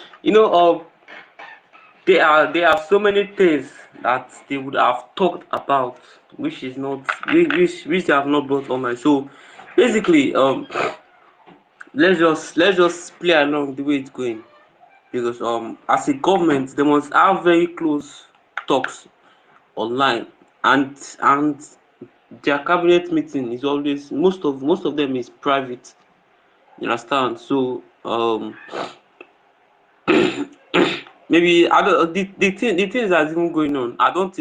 There are so many things that they would have talked about, which is not which they have not brought online. So basically, let's just play along the way it's going, because as a government they must have very close talks online, and their cabinet meeting is always, most of them is private, you understand? So maybe I don't, the things that's even going on, I do not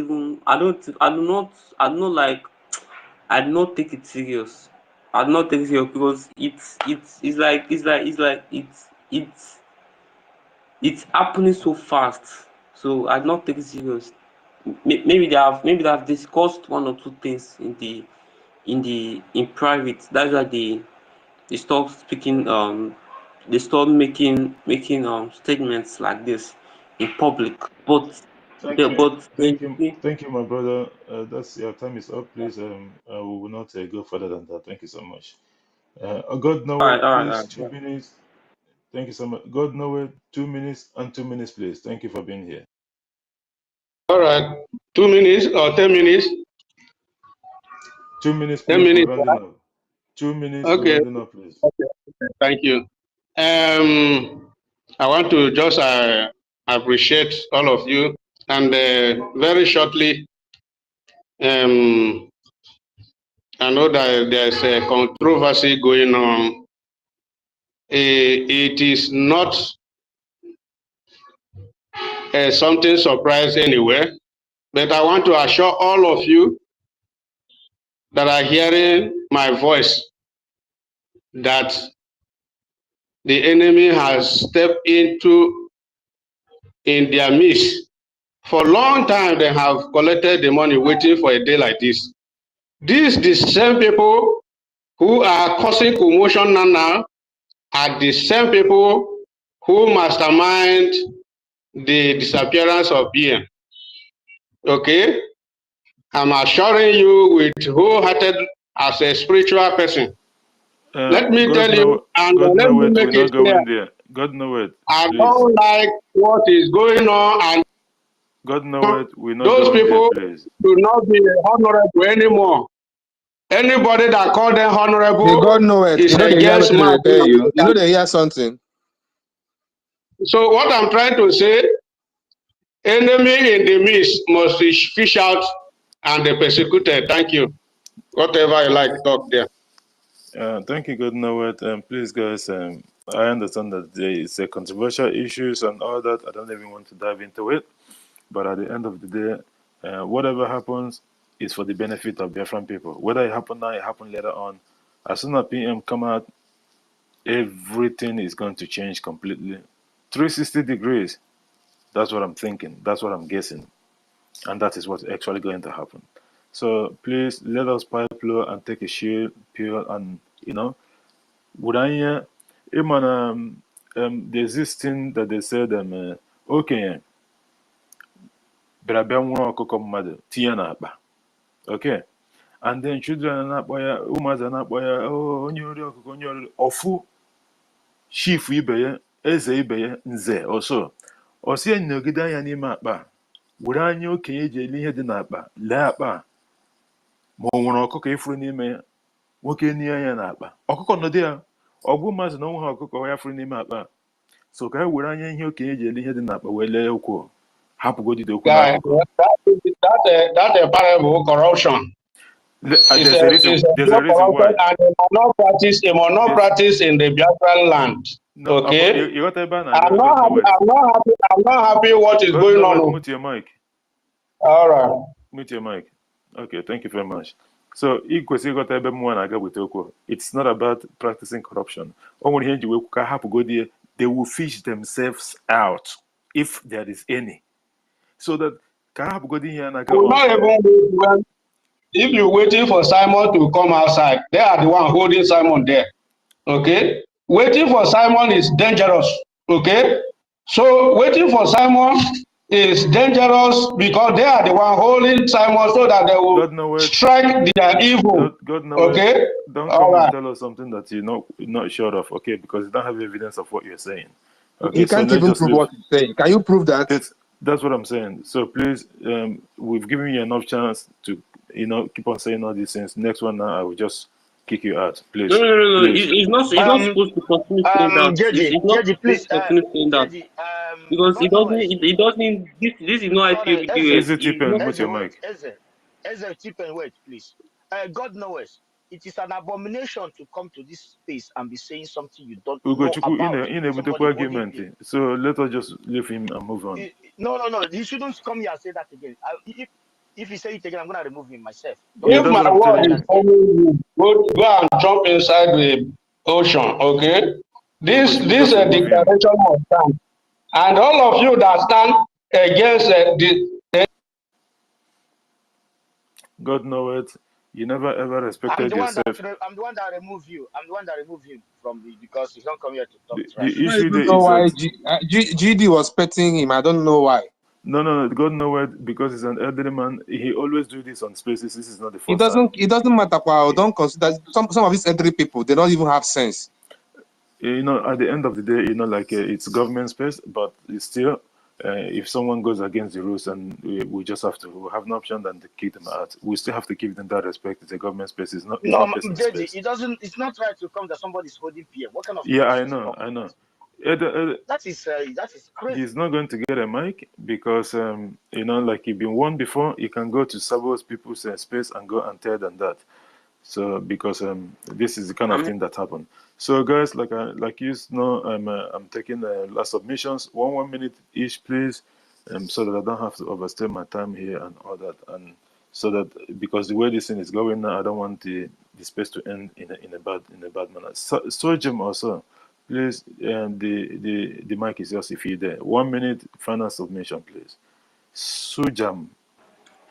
take it serious. I do not take it serious, because it's happening so fast. So I do not take it serious. Maybe they have discussed one or two things in private. That's why they stop speaking. They stop making statements like this in public. But Thank you, basically, thank you, my brother. That's your time is up, please. We will not go further than that. Thank you so much. God know it, all please. right. 2 minutes. Thank you so much. God know it. 2 minutes and 2 minutes, please. Thank you for being here. All right. 2 minutes or 10 minutes? 2 minutes, 10 please. We're minutes. rounding up. 2 minutes. We're Okay. rounding up, please. Okay. Thank you. I want to just appreciate all of you, and very shortly, I know that there's a controversy going on. It is not something surprise anywhere, but I want to assure all of you that are hearing my voice that the enemy has stepped into in their midst. For a long time, they have collected the money waiting for a day like this. These the same people who are causing commotion now are the same people who mastermind the disappearance of BM. Okay? I'm assuring you with wholehearted as a spiritual person. Let me tell you, and God let know me it. make We're it not clear. going there. God know it. I Please. don't like what is going on, and God know it. We're not those going there, people please. do not be honorable anymore. Anybody that call them Hey, honorable God know it. is You know they hear against nothing my they tell you. You know they hear something. So what I'm trying to say, enemy in the midst must fish out and be persecuted. Thank you. Whatever you like, talk there. Thank you, God know it. Please, guys, I understand that there is a controversial issues and all that. I don't even want to dive into it. But at the end of the day, whatever happens is for the benefit of Biafran people. Whether it happen now, it happen later on. As soon as PM come out, everything is going to change completely. 360 degrees. That's what I'm thinking. That's what I'm guessing. And that is what's actually going to happen. So please let us pipe low and take a shield, pure, and Wuranya, there's this thing that they said, okay, bịara bịa nwụrụ ọkụkọ mmadụ tinye n'akpa. Okay, and then children na-akpọ ya, ụmụazị na-akpọ ya, oh, onye ori ọkụkọ, onye ori ọfụ chief ibe ya, eze ibe ya, nze ọsọ ọsị nọgide anya n'ime akpa were anya okenye eji ele ihe dị n'akpa lee akpa ma ọ nwere ọkụkọ ifuru n'ime ya, nwoke nie anya n'akpa ọkụkọ nọdụ ya, ọgwụ maazị na onwe ha ọkụkọ ya furu n'ime akpa. So ka e were anya ihe okenye eji ele ihe dị n'akpa wee lee okwu, hapụgodide okwu n'akụkụ. That a parable corruption. There's a reason why. And they will not practice in the Biafran land. No, okay. You got a banner. I'm not happy what is going on. Mute your mic. All right. Mute your mic. Okay, thank you very much. So, it's not about practicing corruption. They will fish themselves out if there is any. So that if you're waiting for Simon to come outside, they are the one holding Simon there. Okay? Waiting for Simon is dangerous. Okay? So waiting for Simon is dangerous because they are the one holding Simon so that they will strike their evil. Okay? Don't come and tell us something that you're not sure of, okay? Because you don't have evidence of what you're saying. Okay, you can't even prove what you're saying. Can you prove that? That's what I'm saying. So please, we've given you enough chance to, keep on saying all these things. Next one now, I will just kick you out. Please. No. Please. It's not supposed to continue saying that. It's not supposed to continue saying that. Because it doesn't, this is not IPOB. Is it Tipen? Put your mic. Eze, Tipen, wait, please. God knows. It is an abomination to come to this space and be saying something you don't know about. Argument. So let us just leave him and move on. No. He shouldn't come here and say that again. If he say it again, I'm going to remove him myself. If my word is following you, go and jump inside the ocean, okay? This declaration must stand. And all of you that stand against God knows it. You never ever respected yourself. I'm the one that remove you. I'm the one that remove him from because he's not come here to talk trash. The issue there is why GD was petting him. I don't know why. No. God knows it because he's an elderly man. He always do this on spaces. This is not the first time. It doesn't matter. Don't consider some of these elderly people. They don't even have sense. At the end of the day, it's government space, but it's still. If someone goes against the rules, and we just have to have an option than to kick them out, we still have to give them that respect. It's a government space. It's not. It's it doesn't. It's not right to come that somebody's holding PM. What kind of? Yeah, I know. That is crazy. He's not going to get a mic because like you've been warned before. You can go to several people's space and go and tell them that. So because this is the kind of thing that happened. So guys, like you know, I'm taking last submissions, 1 minute each, please, so that I don't have to overstay my time here and all that, and so that because the way this thing is going now, I don't want the space to end in a bad manner. So Jim also, please, the mic is yours if you're there. 1 minute final submission, please. Sujam.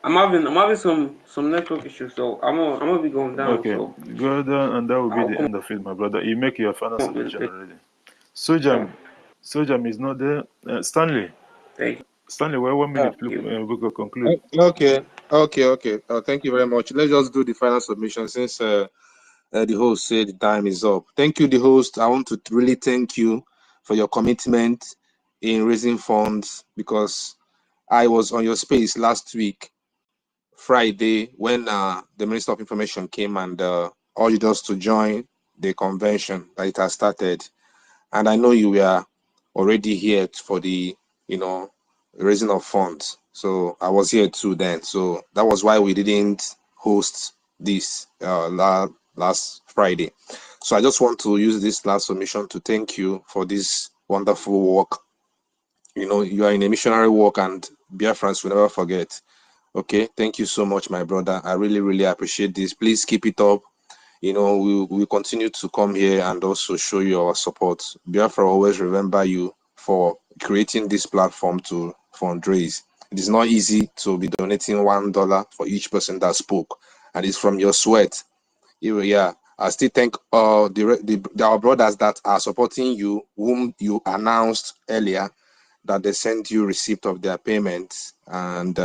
I'm having some network issues, so I'm gonna be going down. Okay, so. Go down, and that will be the end of it, my brother. You make your final submission already. Sojam is not there. Stanley. Stanley, well, 1 minute, we go conclude. Okay. Thank you very much. Let's just do the final submission since the host said the time is up. Thank you, the host. I want to really thank you for your commitment in raising funds because I was on your space last week, Friday, when the Minister of Information came and urged us to join the convention that it has started. And I know you were already here for the, raising of funds. So I was here too then. So that was why we didn't host this last Friday. So I just want to use this last submission to thank you for this wonderful work. You are in a missionary work, and Biafrans will never forget. Okay, thank you so much, my brother. I really, really appreciate this. Please keep it up. We'll continue to come here and also show you our support. Biafra always remember you for creating this platform to fundraise. It is not easy to be donating $1 for each person that spoke, and it's from your sweat. Yeah, I still thank our brothers that are supporting you, whom you announced earlier that they sent you receipt of their payments, and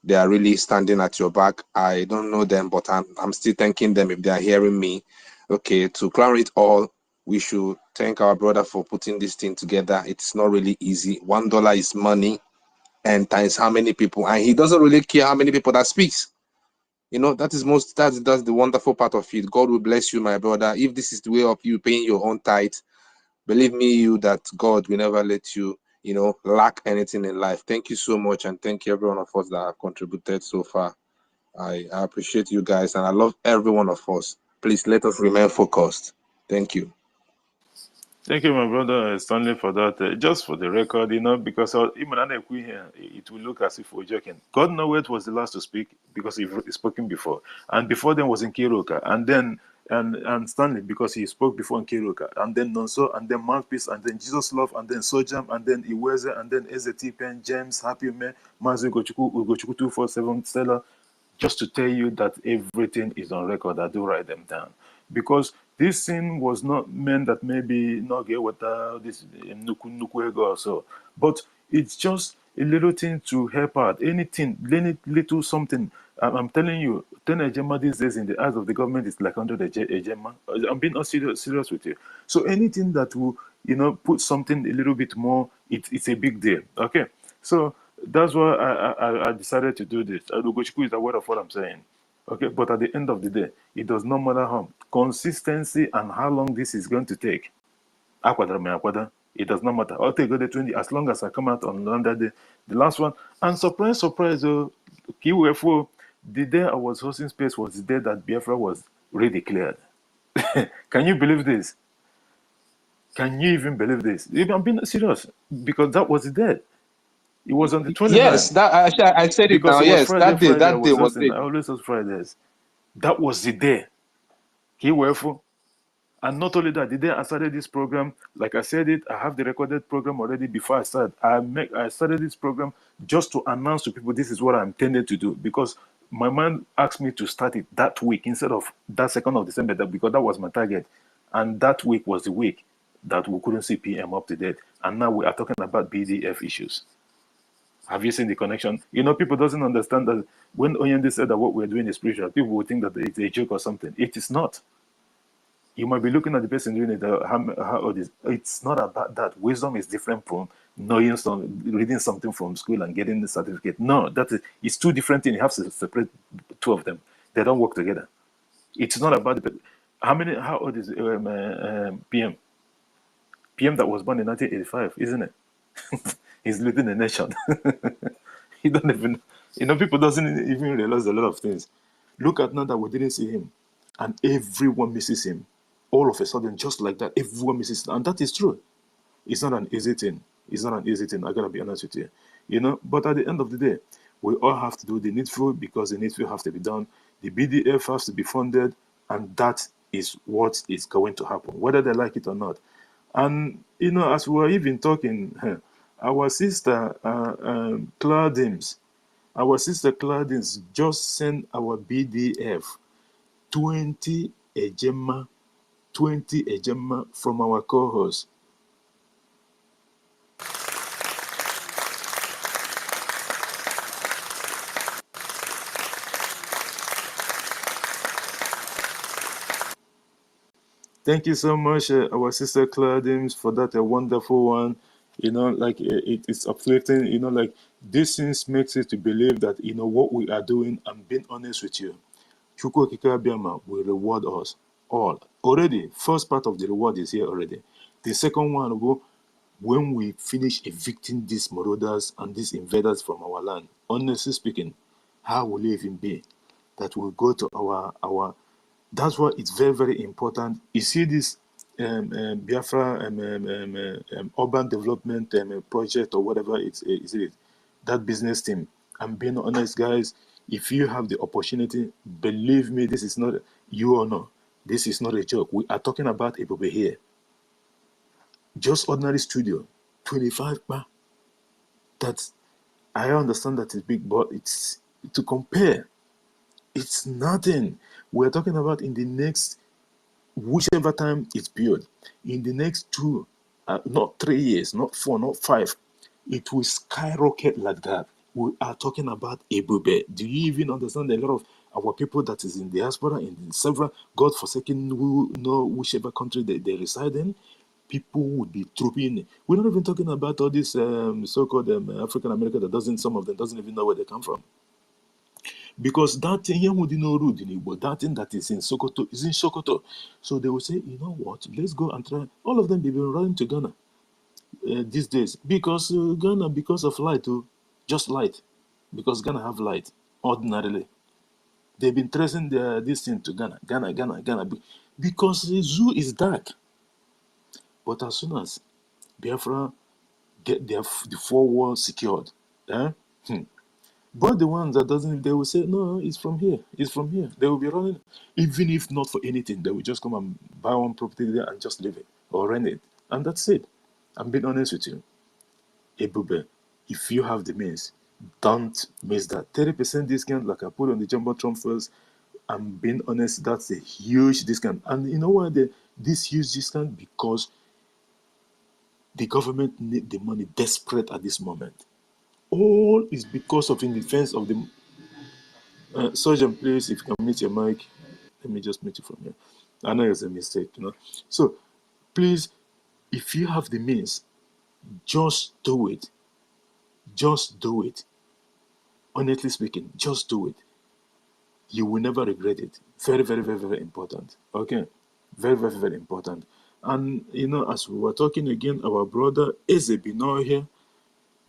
they are really standing at your back. I don't know them, but I'm still thanking them if they are hearing me. Okay, to clear it all, we should thank our brother for putting this thing together. It's not really easy. $1 is money, and times how many people, and he doesn't really care how many people that speaks. You know, that's the wonderful part of it. God will bless you, my brother. If this is the way of you paying your own tithe, believe me, that God will never let you, lack anything in life. Thank you so much, and thank you every one of us that have contributed so far. I appreciate you guys, and I love every one of us. Please let us remain focused. Thank you. Thank you, my brother Stanley, for that. Just for the record, because even here, it will look as if we're joking. God Nowhere was the last to speak because he's spoken before, and before then was in Kiroka, and then and Stanley because he spoke before in Kiroka, and then Nonso, and then Mouthpiece, and then Jesus Love, and then Sojam, and then Iweze, and then Ezeti Pen, James, Happy Man, Mazi Ugochukwu 247 Stella. Just to tell you that everything is on record. I do write them down because this thing was not meant that maybe not get water this nuku ego or so, but it's just a little thing to help out. Anything, little something. I'm telling you, 10 ejema these days in the eyes of the government is like 100 ejema. I'm being serious with you. So anything that will, put something a little bit more, it's a big deal. Okay, so that's why I decided to do this. Ugochukwu is aware of what I'm saying. Okay, but at the end of the day, it does not matter how consistency and how long this is going to take. It does not matter. I'll take the 20 as long as I come out on another day. The last one, and surprise, KUFO, the day I was hosting space was the day that Biafra was redeclared. Can you believe this? Can you even believe this? I'm being serious because that was the day. It was on the 29th. Yes, that I said it because now. it was Yes, Friday, that day was hosting. it. I always host Fridays. That was the day. KUFO. And not only that, the day I started this program, like I said it, I have the recorded program already before I started. I started this program just to announce to people this is what I intended to do because my man asked me to start it that week instead of that 2nd of December because that was my target. And that week was the week that we couldn't see PM up to date. And now we are talking about BDF issues. Have you seen the connection? People doesn't understand that when Oyende said that what we're doing is spiritual, people would think that it's a joke or something. It is not. You might be looking at the person doing it, how old is. It's not about that. Wisdom is different from knowing reading something from school and getting the certificate. No, it's two different things. You have to separate two of them. They don't work together. It's not about how old is PM? PM that was born in 1985, isn't it? He's leading the nation. He don't even, people doesn't even realize a lot of things. Look at now that we didn't see him, and everyone misses him. All of a sudden, just like that, everyone misses him, and that is true. It's not an easy thing. It's not an easy thing. I gotta be honest with you. But at the end of the day, we all have to do the needful because the needful has to be done. The BDF has to be funded, and that is what is going to happen, whether they like it or not. And as we were even talking, our sister Claudines, just sent our BDF 20 ejema from our co-host. Thank you so much, our sister Claudines, for that a wonderful one. It's uplifting. This things makes it to believe that what we are doing. I'm being honest with you. Chukwu Okike Abiama will reward us all. Already, first part of the reward is here already. The second one will go when we finish evicting these marauders and these invaders from our land. Honestly speaking, how will it even be that we'll go to our that's why it's very, very important. You see this Biafra urban development project or whatever is it, that business team. I'm being honest, guys. If you have the opportunity, believe me, this is not you or no. This is not a joke. We are talking about a baby here. Just ordinary studio, 25 bar. That's I understand that it's big, but it's to compare. It's nothing. We're talking about in the next whichever time it's built, in the next 2, not 3 years, not 4, not 5, it will skyrocket like that. We are talking about Ebube. Do you even understand a lot of our people that is in diaspora, in several God-forsaken, who know whichever country they reside in? People would be trooping in. We're not even talking about all this so-called African American that doesn't, some of them doesn't even know where they come from. Because that thing, that thing that is in Sokoto is in Sokoto. So they will say, you know what, let's go and try. All of them, they've been running to Ghana these days. Because Ghana, because of light, just light. Because Ghana have light, ordinarily. They've been tracing this thing to Ghana. Because the zoo is dark. But as soon as Biafra get the four walls secured, but the ones that doesn't, they will say, no, it's from here. It's from here. They will be running. Even if not for anything, they will just come and buy one property there and just leave it or rent it. And that's it. I'm being honest with you. Ebube, if you have the means, don't miss that. 30% discount, like I put on the Jumbotron first. I'm being honest, that's a huge discount. And you know why this huge discount? Because the government need the money desperate at this moment. All is because of in defense of the Surgeon, please, if you can mute your mic, let me just mute you from here. I know it's a mistake, So, please, if you have the means, just do it. Just do it. Honestly speaking, just do it. You will never regret it. Very, very, very, very important. Okay? Very, very, very important. And, as we were talking again, our brother Ezebino here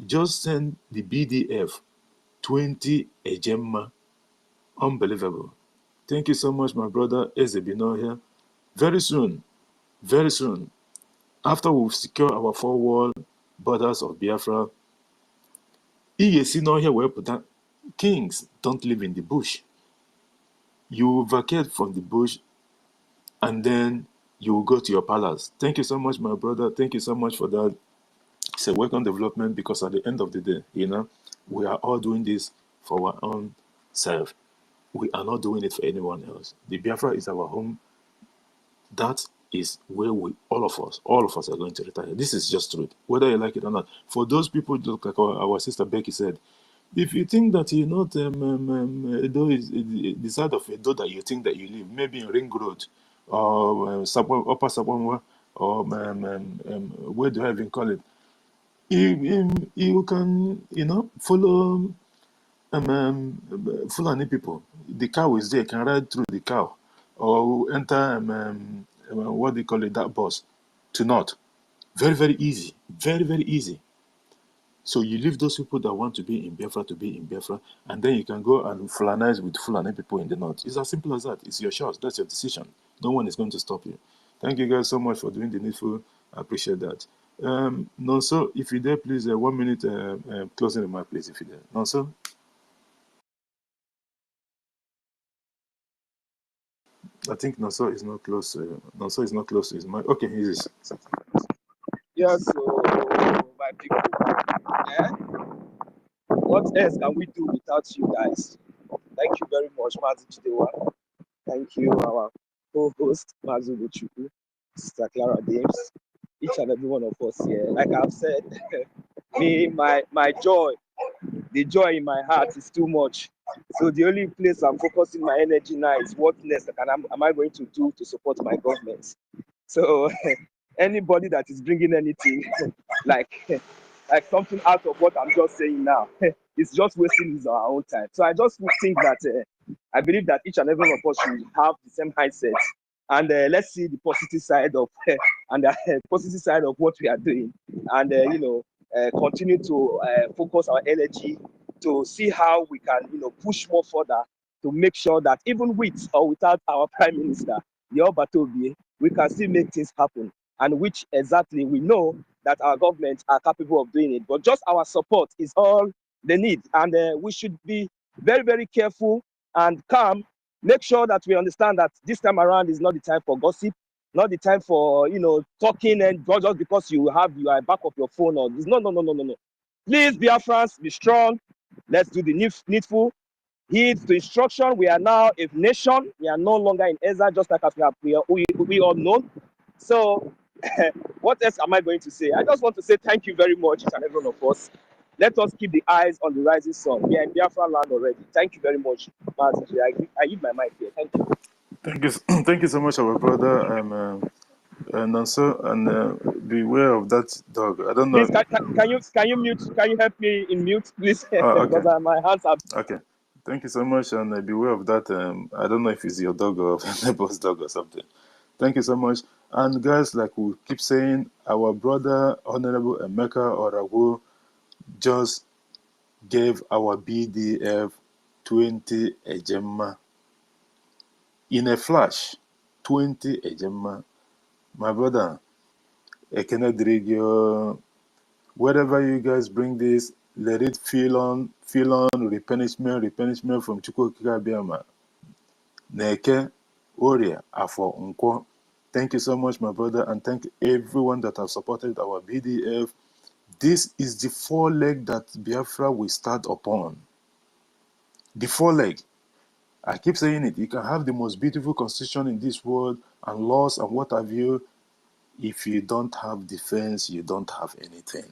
just sent the BDF 20 Ejemma. Unbelievable. Thank you so much, my brother Ezebino here. Very soon, after we've secured our four-wall borders of Biafra, kings don't live in the bush. You vacate from the bush and then you will go to your palace. Thank you so much, my brother. Thank you so much for that. It's a welcome development because at the end of the day, we are all doing this for our own self. We are not doing it for anyone else. The Biafra is our home. That is where all of us are going to retire. This is just truth, whether you like it or not. For those people, like our sister Becky said, if you think that you're not Edo is the side of Edo that you think that you live, maybe in Ring Road or Upper Sabonwa or where do I even call it? You can follow Fulani people. The cow is there. You can ride through the cow or enter what do you call it, that bus to North. Very, very easy. Very, very easy. So you leave those people that want to be in Biafra to be in Biafra, and then you can go and Fulanize with Fulani people in the North. It's as simple as that. It's your choice. That's your decision. No one is going to stop you. Thank you guys so much for doing the needful. I appreciate that. Nonso, if you're there, please, 1 minute closing remark, please, if you're there. Nonso? I think Nonso is not close. Nonso is not close to his mic. Okay, he is. Yes, so my people, what else can we do without you guys? Thank you very much, Mazi Chidewa. Thank you, our co-host, Mazu Buchuku, Sister Clara James, each and every one of us here. Like I've said, my joy, the joy in my heart is too much. So the only place I'm focusing my energy now is what next am I going to do to support my government. So anybody that is bringing anything like something out of what I'm just saying now, it's just wasting our own time. So I just think that I believe that each and every one of us should have the same mindset, and let's see the positive side of and the positive side of what we are doing, and continue to focus our energy to see how we can push more further to make sure that even with or without our Prime Minister, Yobatobi, we can still make things happen, and which exactly we know that our government are capable of doing it. But just our support is all they need, and we should be very, very careful and calm. Make sure that we understand that this time around is not the time for gossip, not the time for talking and just because you are back of your phone or this. No. Please, Biafrans, be strong. Let's do the needful. Heed to instruction. We are now a nation. We are no longer in Ezra, just like as we all know. So, what else am I going to say? I just want to say thank you very much, each and every one of us. Let us keep the eyes on the rising sun. We are in Biafra land already. Thank you very much, Master. I give my mic here. Thank you. Thank you, thank you so much, our brother. And also, and beware of that dog. I don't know. Please, can you mute? Can you help me in mute, please? Okay. Because my hands are. Okay. Thank you so much, and beware of that. I don't know if it's your dog or neighbor's dog or something. Thank you so much. And guys, like we keep saying, our brother Honorable Emeka Oragu just gave our BDF 20 ejema in a flash. 20 ejema. My brother, Ekene Brgiergie, wherever you guys bring this, let it feel on replenishment from Chukwuka Biama. Neke, Oria, Afo, Nkwo. Thank you so much, my brother, and thank everyone that has supported our BDF. This is the 4 leg that Biafra will start upon. The 4 leg. I keep saying it. You can have the most beautiful constitution in this world and laws and what have you. If you don't have defense, you don't have anything.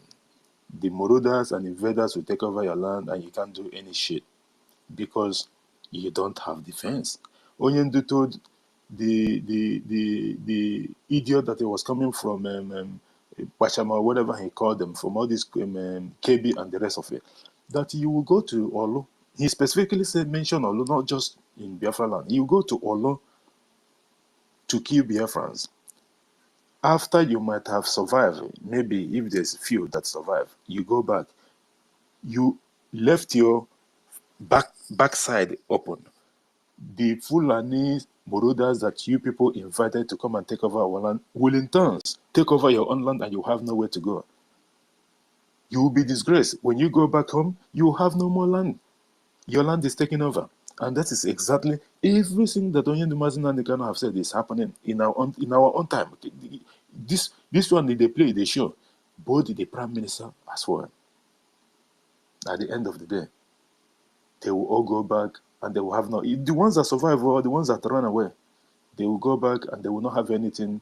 The marauders and invaders will take over your land and you can't do any shit because you don't have defense. Onyendu told the idiot that he was coming from Pachama, whatever he called them, from all this KB and the rest of it, that you will go to Olo. He specifically said, mention Olo, not just in Biafra land. You go to Olo to kill Biafrans. After you might have survived, maybe if there's few that survive, you go back. You left your backside open. The Fulani marauders that you people invited to come and take over our land will in turns take over your own land and you have nowhere to go. You will be disgraced. When you go back home, you have no more land. Your land is taken over. And that is exactly everything that Onyendu Mazi and the Kano have said is happening in our own time. This one they play, they show. Both the Prime Minister as well. At the end of the day, they will all go back and they will have no. The ones that survive or the ones that run away, they will go back and they will not have anything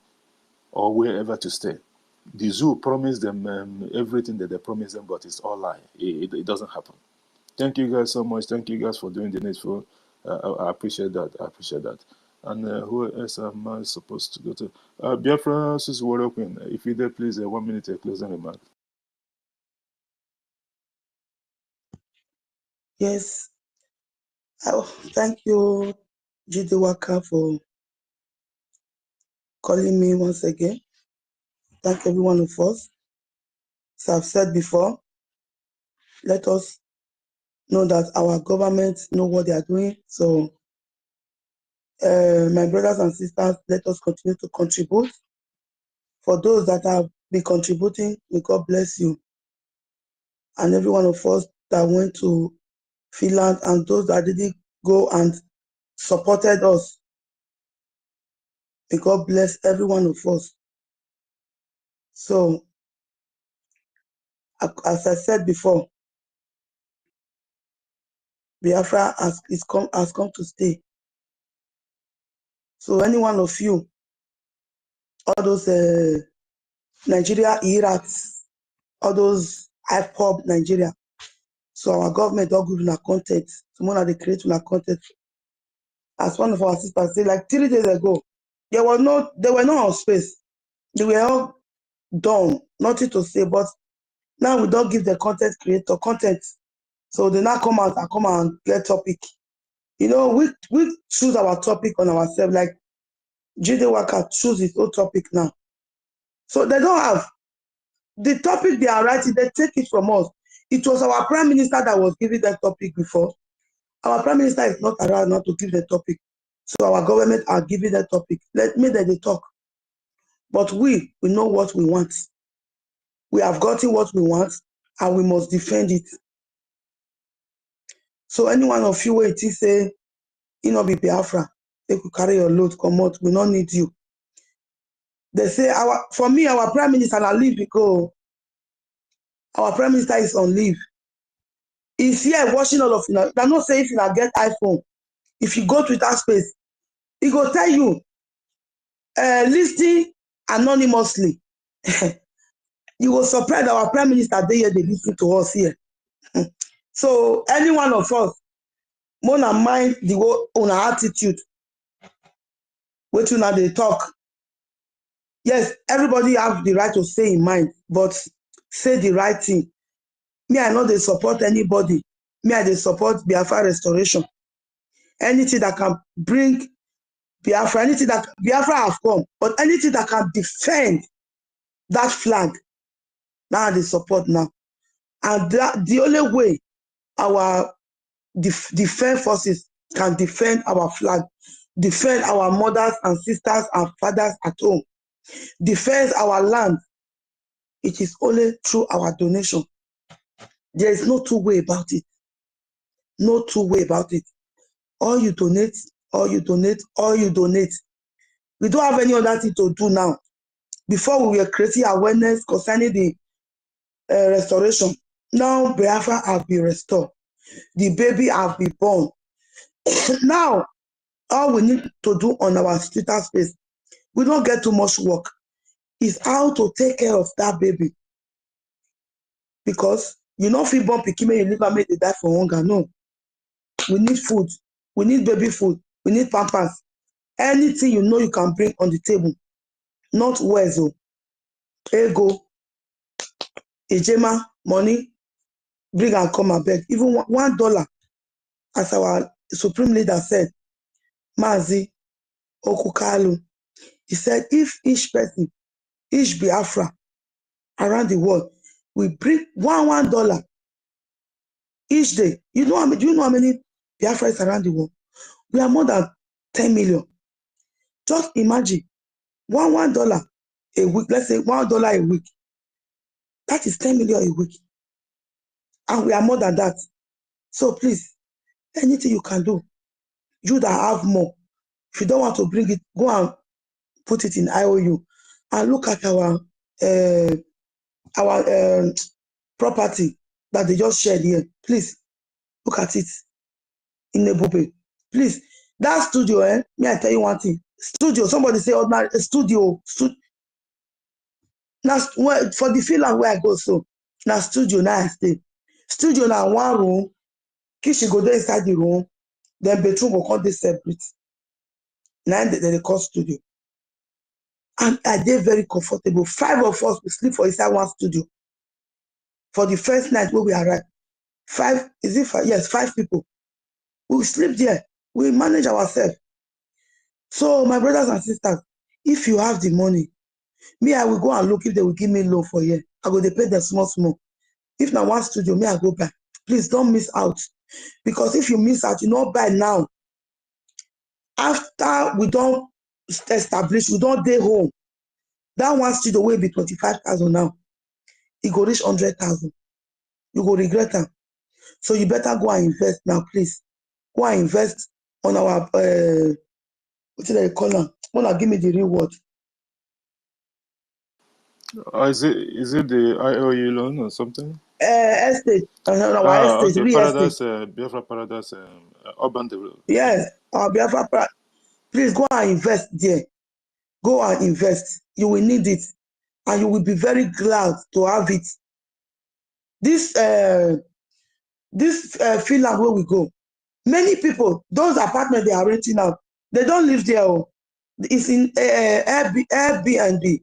or wherever to stay. The zoo promised them everything that they promised them, but it's all lie. It doesn't happen. Thank you guys so much. Thank you guys for doing the needful. I appreciate that. I appreciate that. And who else am I supposed to go to? Biafra, Sis Warrior Queen. If you're there, please, 1 minute, a closing remark. Yes. Oh, thank you, Jide Waka, for calling me once again. Thank every one of us. As I've said before, let us know that our government know what they are doing. So, my brothers and sisters, let us continue to contribute. For those that have been contributing, may God bless you. And every one of us that went to Finland and those that didn't go and supported us, may God bless every one of us. So, as I said before, Biafra has come to stay. So any one of you, all those Nigeria Iraqs, all those IPOB Nigeria, so our government don't give us content. Someone they create una content. As one of our sisters said, like 3 days ago, they were not on space. They were all done, nothing to say. But now we don't give the content creator content. So they now come out and get topic. You know, we choose our topic on ourselves. Like Jide Waka choose his own topic now. So they don't have the topic they are writing, they take it from us. It was our Prime Minister that was giving that topic before. Our Prime Minister is not around now to give the topic. So our government are giving that topic. Let me that they talk. But we know what we want. We have gotten what we want and we must defend it. So any one of you wait to say, you know, be Biafra, they could carry your load, come out, we don't need you. They say, for me, our Prime Minister on leave because our Prime Minister is on leave. He's here watching all of you. They're not saying if you get iPhone, if you go to that space, he will tell you, listing anonymously. You will surprise our Prime Minister there, they listen to us here. So any one of us, wanna mind the whole on our attitude. What you now they talk. Yes, everybody have the right to say in mind, but say the right thing. Me, I know they support anybody. Me, I they support Biafra restoration. Anything that can bring Biafra, anything that Biafra have come, but anything that can defend that flag, now they support now. And that, the only way our defense forces can defend our flag, defend our mothers and sisters and fathers at home, defend our land, it is only through our donation. There is no two way about it. No two way about it. All you donate, all you donate, all you donate. We don't have any other thing to do now. Before we were creating awareness concerning the restoration. Now Biafra have been restored. The baby have been born. Now, all we need to do on our Twitter space, we don't get too much work, is how to take care of that baby. Because you know, if you born pikin, you never make they die for hunger. No. We need food. We need baby food. We need pampers. Anything you know you can bring on the table. Not wezo, ego, ejema, money, bring and come and beg. Even $1, as our supreme leader said, Mazi Okukalu. He said, if each person, each Biafra around the world, we bring $1 each day. Do you know how many Biafras around the world? We are more than 10 million. Just imagine $1 a week. Let's say $1 a week. That is 10 million a week. And we are more than that. So please, anything you can do, you that have more, if you don't want to bring it, go and put it in IOU and look at our property that they just shared here. Please look at it in Nebube. Please, that studio, may I tell you one thing? Studio, somebody say ordinary studio. Now, for the film where I go, so now studio now I stay. Studio now one room, kitchen go there inside the room, then bedroom will come this separate. Now they call studio. And I did very comfortable. 5 of us we sleep for inside one studio. For the first night where we arrived. 5, is it 5? Yes, 5 people. We will sleep there. We manage ourselves. So my brothers and sisters, if you have the money, me, I will go and look if they will give me loan for here. I go, they pay them small. If now one studio, me, I go back. Please don't miss out. Because if you miss out, you not buy now. After we don't establish, we don't day home. That one studio will be 25,000 now. It go reach 100,000. You go regret them. So you better go and invest now, please. Go and invest on our what did they call them? Wanna give me the reward? Is it the IOU loan or something? Estate. Our estate, Okay, real estate. Paradise, Biafra Paradise, urban development. Yes, our Biafra. Please go and invest there. Go and invest. You will need it, and you will be very glad to have it. This Finland where we go, many people, those apartments they are renting out, they don't live there. It's in Airbnb.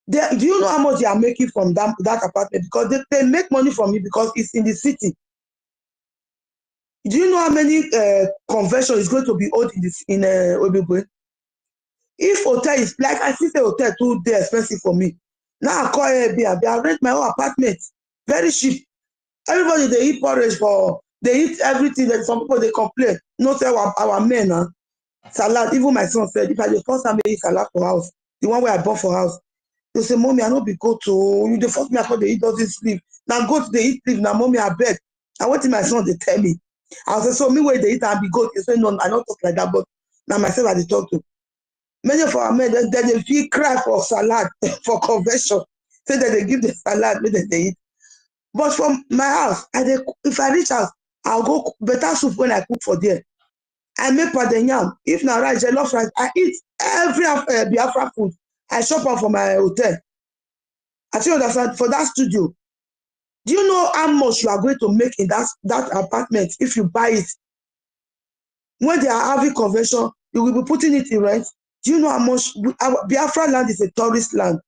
Do you know how much they are making from that apartment? Because they make money from it because it's in the city. Do you know how many convention is going to be owed in Obibwe? If hotel is like I see the hotel too they expensive for me. Now I call Airbnb, I rent my own apartment, very cheap. Everybody they eat porridge they eat everything. That some people they complain. Not our men salad. Even my son said if I the first time I eat salad for house, the one where I bought for house, they say, Mommy, I not be go to you. The first me I call they eat doesn't sleep. Now go to the eat sleep. Now Mommy, I beg. I went to my son, they tell me. I say, so me where they eat and be good. They say, no, I don't talk like that, but now myself I they talk to. Many of our men, they feel cry for salad, for conversion. Say that they give the salad, maybe they eat. But from my house, if I reach house, I'll go better soup when I cook for there. I make padenyam. If now rice, jollof rice, I eat every Biafra food. I shop out for my hotel. I think understand for that studio. Do you know how much you are going to make in that apartment if you buy it? When they are having convention, you will be putting it in rent. Do you know how much? Biafra land is a tourist land.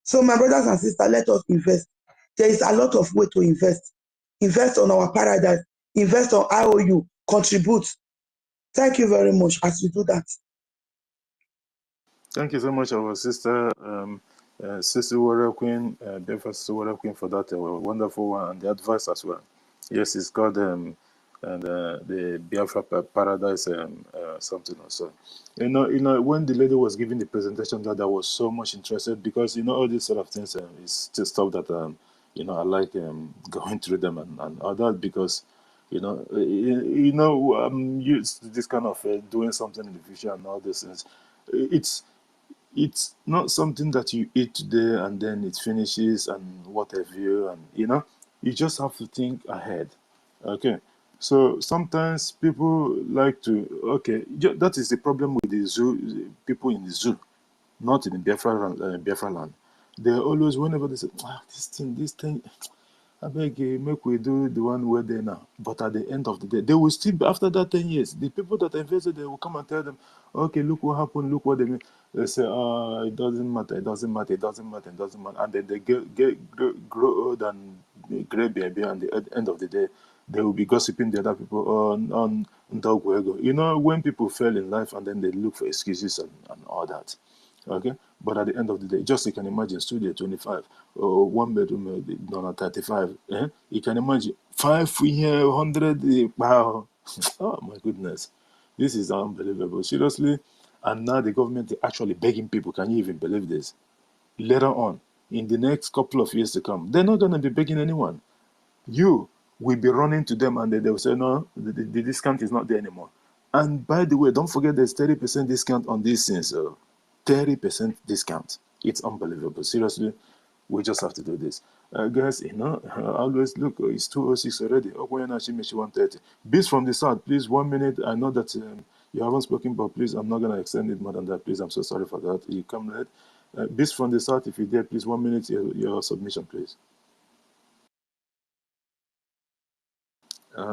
So my brothers and sisters, let us invest. There is a lot of way to invest. Invest on our paradise. Invest on IOU. Contribute. Thank you very much as we do that. Thank you so much, our sister, Sister Warrior Queen, Biafra Sister Warrior Queen, for that wonderful one and the advice as well. Yes, it's called the Biafra Paradise something or so. You know, when the lady was giving the presentation, that I was so much interested because all these sort of things is just stuff that I like going through them and all that because used this kind of doing something in the future and all these things. It's not something that you eat today and then it finishes and what have you, and you just have to think ahead. Okay, so sometimes people like to that is the problem with the zoo people in the zoo, not in the Biafra land. They always, whenever they say this thing I beg you, make we do the one where they now. But at the end of the day, they will still, after that 10 years, the people that invested, they will come and tell them, okay, look what happened, look what they made. They say, it doesn't matter, it doesn't matter, it doesn't matter, it doesn't matter. And then they grow old and gray baby, and at the end of the day, they will be gossiping the other people on Dogwego. When people fail in life and then they look for excuses and all that. Okay, but at the end of the day, just you can imagine studio 25 or one bedroom on 35. You can imagine 5 here, 100. Wow, oh my goodness, this is unbelievable. Seriously, and now the government is actually begging people. Can you even believe this? Later on, in the next couple of years to come, they're not going to be begging anyone. You will be running to them and they will say, no, the discount is not there anymore. And by the way, don't forget there's 30% discount on these things. 30% discount. It's unbelievable. Seriously, we just have to do this. Guys, always look, it's 2:06 already. 1:30. Beats from the south, please, 1 minute. I know that you haven't spoken, but please, I'm not going to extend it more than that. Please, I'm so sorry for that. You come late. Beats from the south, if you're there, please, 1 minute, your submission, please.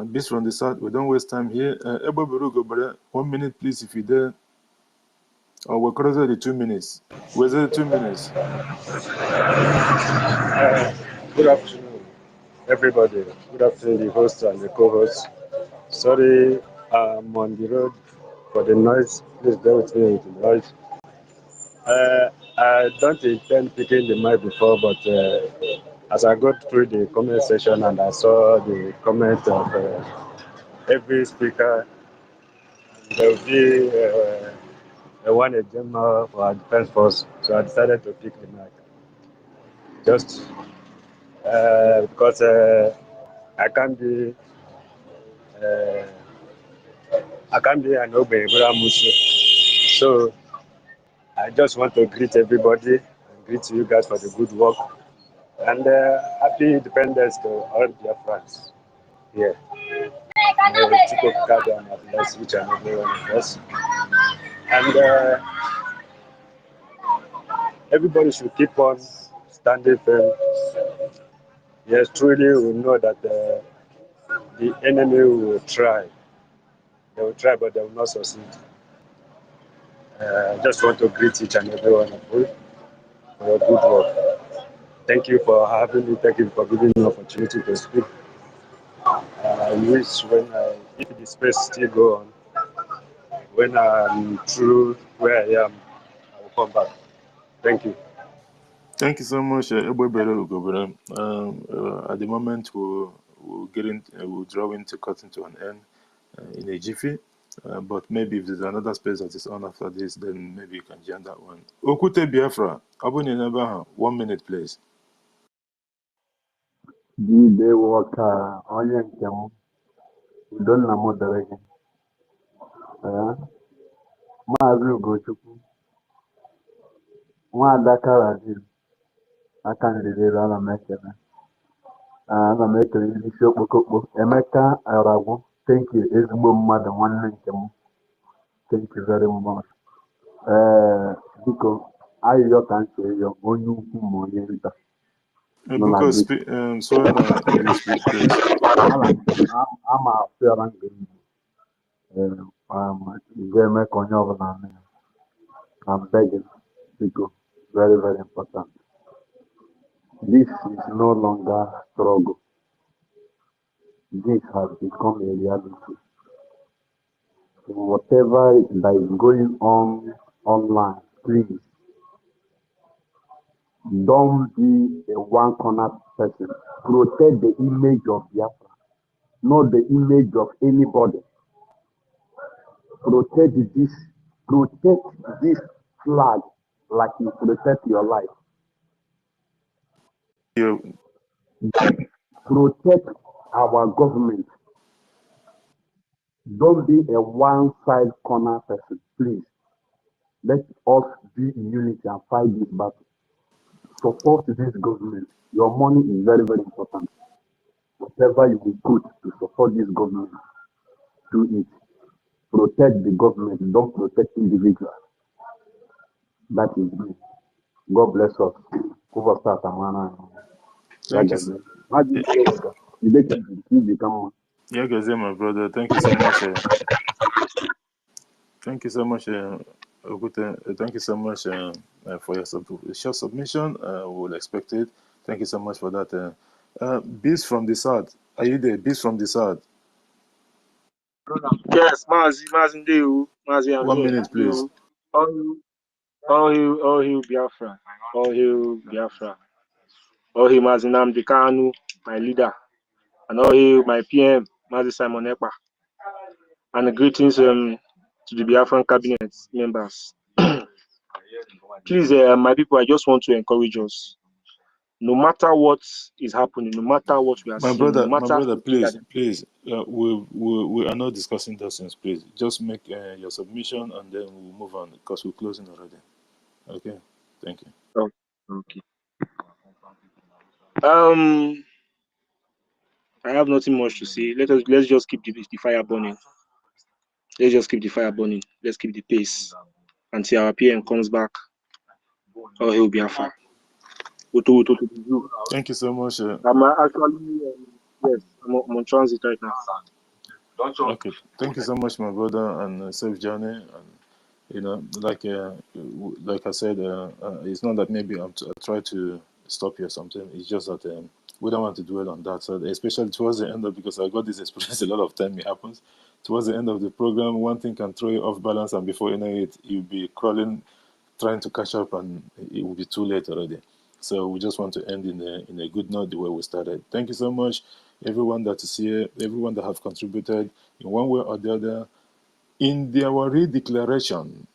Beats from the south, we don't waste time here. 1 minute, please, if you're there. Oh, we're closer to 2 minutes. Where's it 2 minutes? Good afternoon, everybody. Good afternoon, the host and the co-host. Sorry, I'm on the road for the noise. Please bear with me with the noise. I don't intend picking the mic before, but as I go through the comment section and I saw the comment of every speaker, there will be a general for our defense force, so I decided to pick the mic. Just because I can't be an Musu. So I just want to greet everybody and greet you guys for the good work. And happy independence to all Biafrans here. May Chukwu Kadam bless each and every one of us. And everybody should keep on standing firm. Yes, truly we know that the enemy will try. They will try, but they will not succeed. I just want to greet each and every one of you for your good work. Thank you for having me. Thank you for giving me the opportunity to speak. I wish if the space still go on, when I'm through where I am, I will come back. Thank you. Thank you so much, Ugobere. At the moment, we'll draw into cutting to an end in a jiffy. But maybe if there's another space that is on after this, then maybe you can join that one. Okute Biafra, 1 minute, please. Jide Walker, onye nke m, Udonna modere gị, Maazị Ugochukwu, Nwaada Karazin, aka nridere ana m ekele. Ana m ekele ndị isi okpokokpo, Emeka Aragwu, thank you, ezigbo mmadụ nwanne nke m, thank you very much. Biko, ayịyọ ka m si ịyọ onye ukwu ma onye nta. Because sorry, no English, please. I'm a fair and I'm begging because very, very important. This is no longer struggle. This has become a reality. So whatever that is going on online, please don't be a one corner person. Protect the image of Biafra, not the image of anybody. Protect this flag like you protect your life. You. Protect our government. Don't be a one-side corner person, please. Let us be in unity and fight this battle. Support this government. Your money is very, very important. Whatever you will put to support this government, do it. Protect the government, don't protect individuals. That is me. God bless us. Thank you, sir. Yeah, guys, my brother. Thank you so much. Thank you so much, Okute. Thank you so much for your short submission. We'll expect it. Thank you so much for that. Beast from the South. Are you there? Beast from the South. Yes, Mazi Ndeu, Mazi, I'm 1 here. minute, please. All hail Biafra, all hail Biafra, all hail Mazi Nnamdi Kanu, my leader, and all hail my PM, Mazi Simon Ekpa, and greetings to the Biafran cabinet members. Please, my people, I just want to encourage us. No matter what is happening, no matter what we are My seeing, no brother, matter please. We are not discussing those things, please. Just make your submission and then we'll move on because we're closing already. Okay, thank you. Oh, okay. I have nothing much to say. Let's just keep the fire burning. Let's just keep the fire burning. Let's keep the pace until our PM comes back. Or he'll be Biafra. Thank you so much. I'm actually yes, I'm on transit right now. Okay, thank you so much, my brother, and safe journey. And like I said, it's not that maybe I try to stop you or something. It's just that we don't want to dwell on that. So especially towards the end because I got this experience a lot of time. It happens towards the end of the program. One thing can throw you off balance, and before you know it, you'll be crawling, trying to catch up, and it will be too late already. So we just want to end in a good note the way we started. Thank you so much, everyone that is here, everyone that have contributed in one way or the other. In our redeclaration,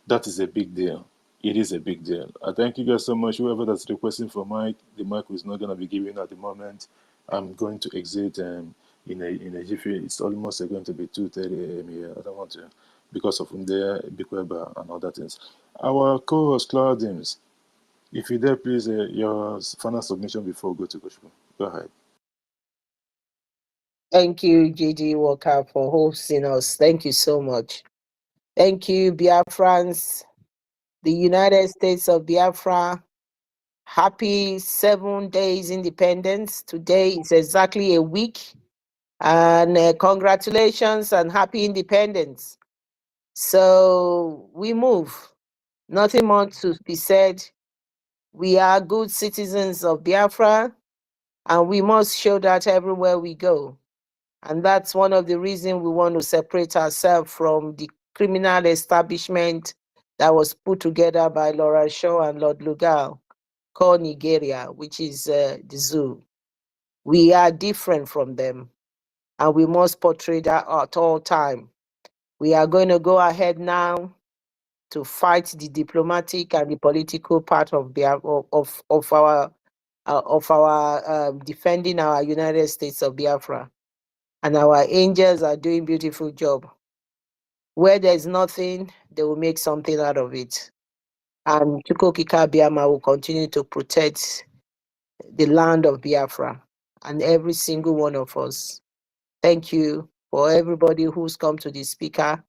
that is a big deal. It is a big deal. I thank you guys so much. Whoever that's requesting for mic, the mic is not going to be given at the moment. I'm going to exit in a jiffy. It's almost going to be 2:30 a.m. here. I don't want to, because of Unde, Bikweba, and other things. Our co-host, Claudims, if you're there, please, your final submission before we go to Koshko. Go ahead. Thank you, JD Walker, for hosting us. Thank you so much. Thank you, Biafrans, the United States of Biafra. Happy 7 days independence. Today is exactly a week. And congratulations and happy independence. So we move. Nothing more to be said. We are good citizens of Biafra, and we must show that everywhere we go. And that's one of the reasons we want to separate ourselves from the criminal establishment that was put together by Laura Shaw and Lord Lugard, called Nigeria, which is the zoo. We are different from them, and we must portray that at all time. We are going to go ahead now to fight the diplomatic and the political part of our defending our United States of Biafra. And our angels are doing a beautiful job. Where there's nothing, they will make something out of it. And Chukwukika Biama will continue to protect the land of Biafra and every single one of us. Thank you for everybody who's come to the speaker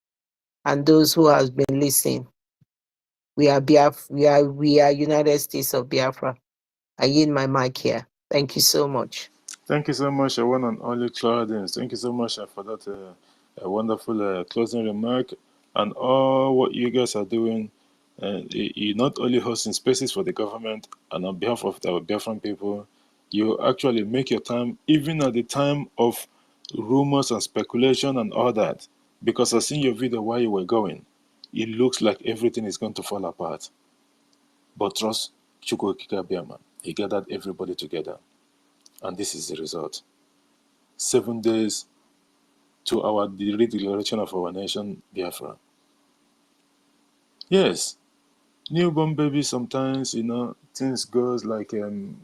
and those who has been listening. We are United States of Biafra. I yield my mic here. Thank you so much. Thank you so much, one and only Claudence. Thank you so much for that wonderful closing remark and all what you guys are doing. You're not only hosting spaces for the government and on behalf of our Biafran people, you actually make your time, even at the time of rumors and speculation and all that. Because I've seen your video while you were going. It looks like everything is going to fall apart. But trust Chukwu Okike Abiama. He gathered everybody together. And this is the result. 7 days to the redeclaration of our nation, Biafra. Yes, newborn babies sometimes, things goes like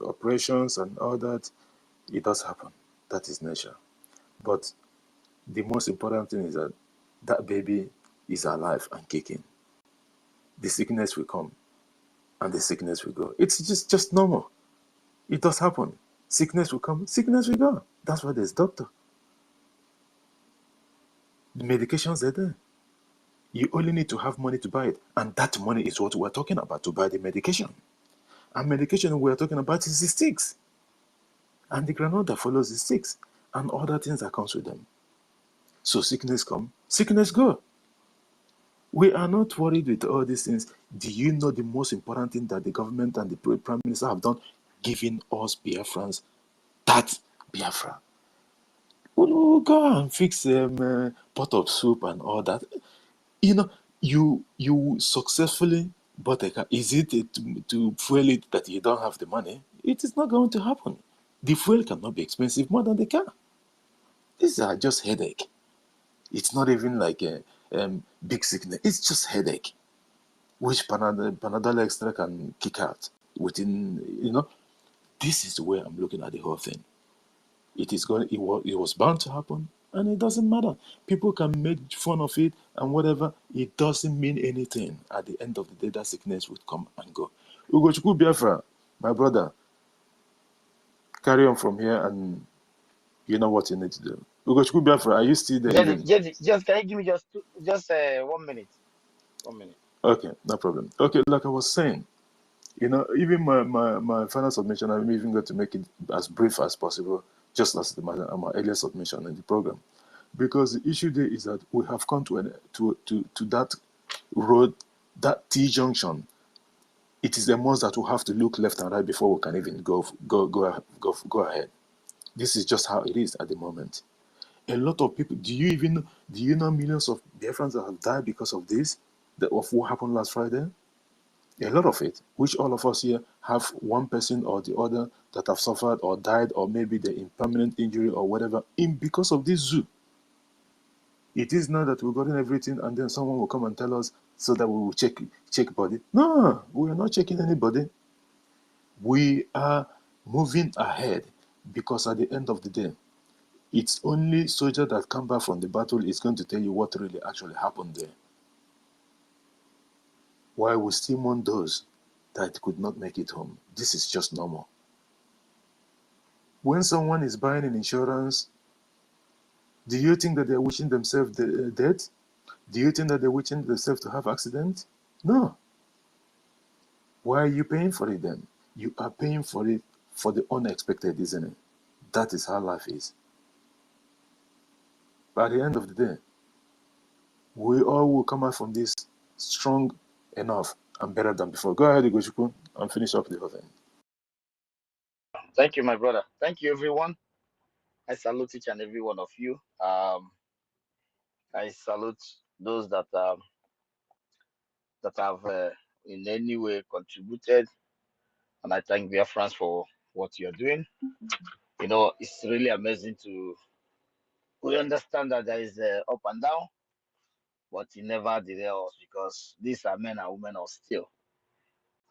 operations and all that. It does happen. That is nature. But the most important thing is that that baby is alive and kicking. The sickness will come and the sickness will go. It's just normal. It does happen. Sickness will come, sickness will go. That's why there's doctor. The medications are there. You only need to have money to buy it. And that money is what we're talking about, to buy the medication. And medication we're talking about is the sticks. And the granola that follows the sticks. And other things that comes with them. So sickness come, sickness go. We are not worried with all these things. Do you know the most important thing that the government and the Prime Minister have done? Giving us Biafrans that Biafra. We'll go and fix pot of soup and all that. You successfully bought a car. Is it to fuel it that you don't have the money? It is not going to happen. The fuel cannot be expensive more than the car. These are just headache. It's not even like a big sickness. It's just headache, which Panadol Extra can kick out within. This is the way I'm looking at the whole thing. It was bound to happen, and it doesn't matter. People can make fun of it and whatever. It doesn't mean anything. At the end of the day, that sickness would come and go. Ugochukwu Biafra, my brother, carry on from here, and you know what you need to do. Ugochukwu Biafra, are you still there? Just can you give me just 1 minute? 1 minute. Okay, no problem. Okay, like I was saying, even my final submission, I'm even going to make it as brief as possible, just as my earlier submission in the program. Because the issue there is that we have come to that road, that T-junction. It is a must that we have to look left and right before we can even go ahead. This is just how it is at the moment. A lot of people, do you know millions of Biafrans that have died because of this, of what happened last Friday? A lot of it, which all of us here have one person or the other that have suffered or died, or maybe they're in permanent injury or whatever, because of this zoo. It is not that we've gotten everything and then someone will come and tell us so that we will check body. No, we are not checking anybody. We are moving ahead because at the end of the day, it's only soldier that come back from the battle is going to tell you what really actually happened there. Why we still mourn those that could not make it home. This is just normal. When someone is buying an insurance, do you think that they're wishing themselves dead? Do you think that they're wishing themselves to have accident? No. Why are you paying for it then? You are paying for it for the unexpected, isn't it? That is how life is. But at the end of the day, we all will come out from this strong enough and better than before. Go ahead, Igochukwu, and finish up the whole thing. Thank you, my brother. Thank you, everyone. I salute each and every one of you. I salute those that have in any way contributed, and I thank Biafrans for what you're doing. It's really amazing we understand that there is up and down, but it never derails us because these are men and women of steel,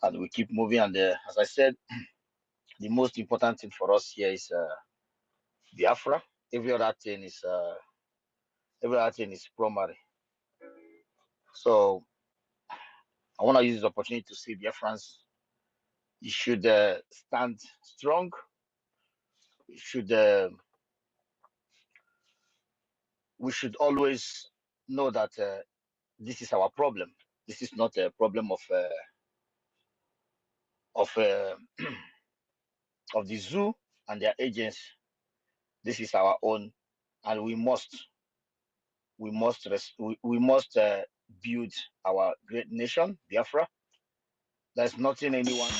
and we keep moving. And as I said, the most important thing for us here is Biafra. Every other thing is primary. So I want to use this opportunity to say, Biafrans, you should stand strong. We should always know that this is our problem. This is not a problem of of the zoo and their agents. This is our own, and we must build our great nation, Biafra. There's nothing anyone.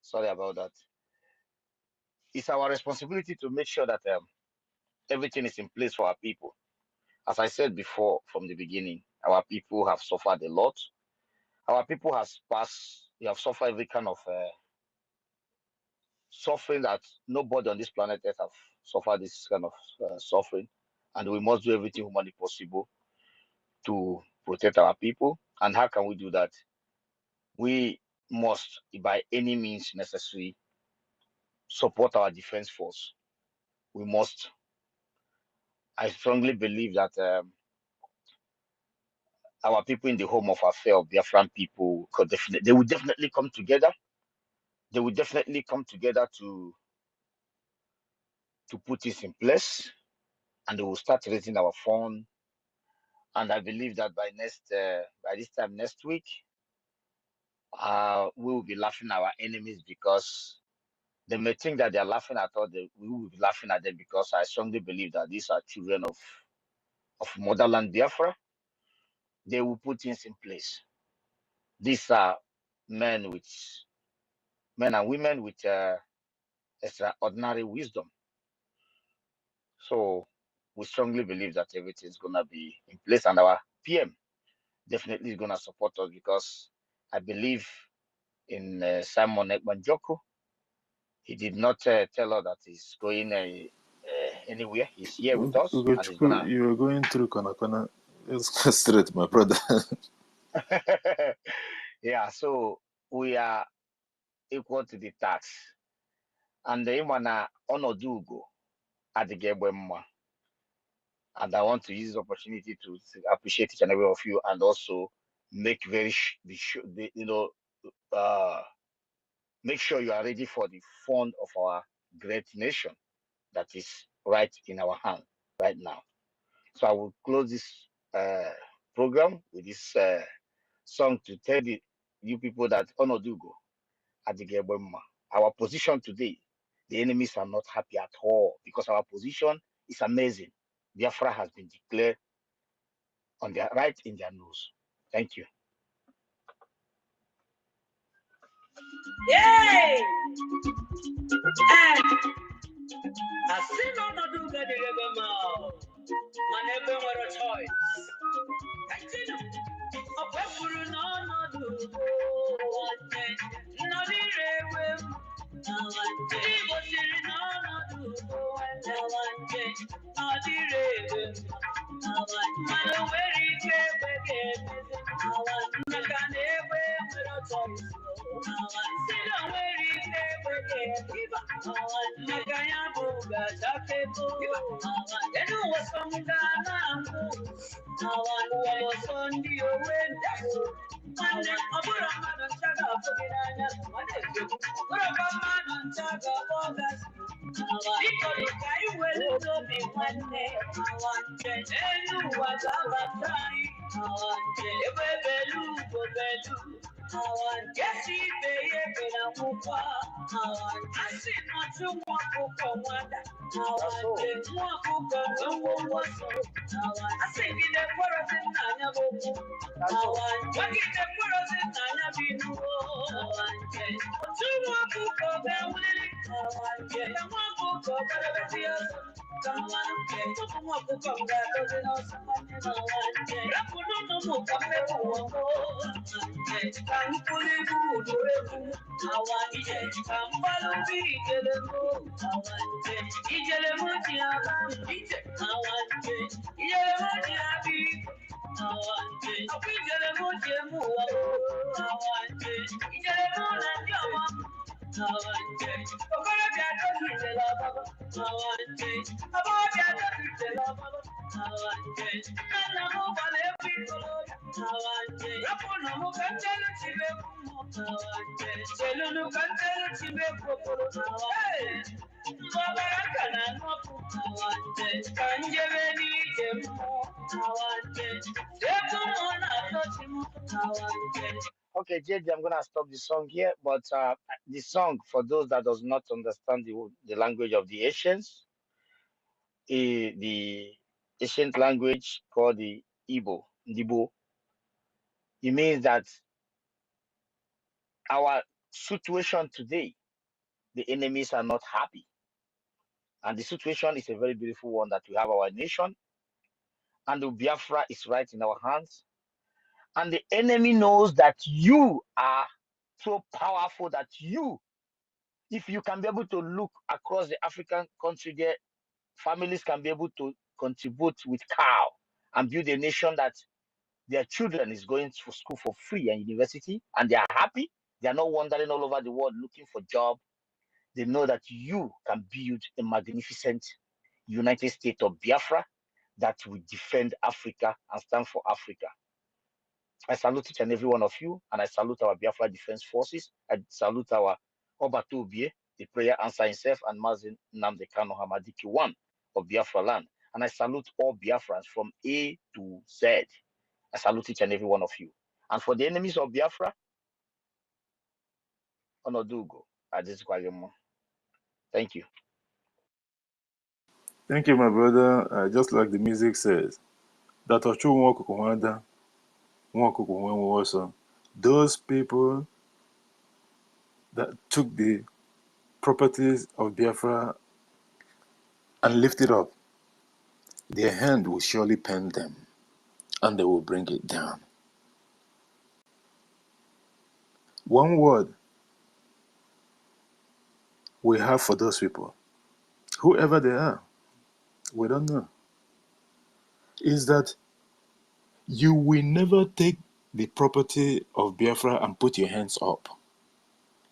Sorry about that. It's our responsibility to make sure that everything is in place for our people. As I said before from the beginning, our people have suffered a lot. Our people they have suffered every kind of suffering that nobody on this planet Earth have suffered this kind of suffering. And we must do everything humanly possible to protect our people. And how can we do that? We must, by any means necessary, support our defense force. We must. I strongly believe that our people in the home of affairs of Biafran people, they will definitely come together. They will definitely come together to put this in place, and they will start raising our fund. And I believe that by this time next week, we will be laughing at our enemies, because they may think that they are laughing at us. We will be laughing at them, because I strongly believe that these are children of motherland Biafra. They will put things in place. These are men and women with extraordinary wisdom. So we strongly believe that everything is gonna be in place, and our PM definitely is gonna support us, because I believe in Simon Ekbanjoko. He did not tell us that he's going anywhere. He's here with us, and he's gonna. You are going through Kanakana. It's straight, my brother. Yeah, so we are equal to the tax. And the Imana Onodugo at the Gebemma. And I want to use this opportunity to appreciate each and every one of you, and also make make sure you are ready for the fund of our great nation that is right in our hand right now. So I will close this program with this song to tell you people that Onodugo at the Gebemma. Our position today, the enemies are not happy at all, because our position is amazing. Biafra has been declared on their right in their nose. Thank you. Yay! I still don't do good anymore. My never were a choice. Continue. Okay, JJ, I'm gonna stop the song here. But the song, for those that does not understand the language of the Asians, the ancient language called the Ndibo, it means that our situation today, the enemies are not happy. And the situation is a very beautiful one that we have our nation, and the Biafra is right in our hands. And the enemy knows that you are so powerful that if you can be able to look across the African country there, families can be able to contribute with cow and build a nation that their children is going to school for free and university, and they are happy. They are not wandering all over the world looking for job. They know that you can build a magnificent United States of Biafra that will defend Africa and stand for Africa. I salute each and every one of you, and I salute our Biafra Defense Forces. I salute our Obatobie, the prayer answer himself, and Mazin Namdekano Hamadiki one of Biafra land. And I salute all Biafrans from A to Z. I salute each and every one of you. And for the enemies of Biafra, Onodugo, thank you. Thank you, my brother. Just like the music says, that those people that took the properties of Biafra and lifted up, their hand will surely pen them, and they will bring it down. One word we have for those people, whoever they are, we don't know, is that you will never take the property of Biafra and put your hands up.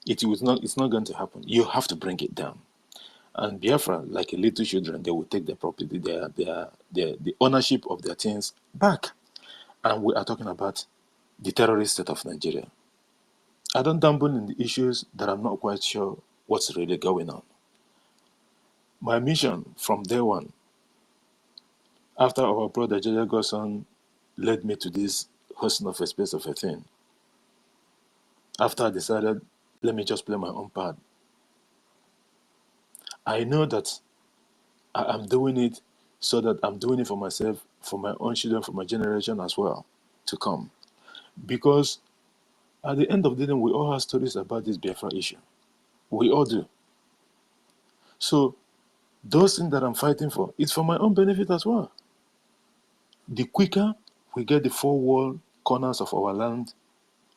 It's not going to happen. You have to bring it down. And Biafra, like a little children, they will take their property, the ownership of their things back. And we are talking about the terrorist state of Nigeria. I don't dabble in the issues that I'm not quite sure what's really going on. My mission from day one, after our brother Jaja Godson led me to this hosting of a space of a thing, after I decided, let me just play my own part, I know that I am doing it so that I'm doing it for myself, for my own children, for my generation as well to come. Because at the end of the day, we all have stories about this Biafra issue. We all do. So those things that I'm fighting for, it's for my own benefit as well. The quicker we get the four-wall corners of our land,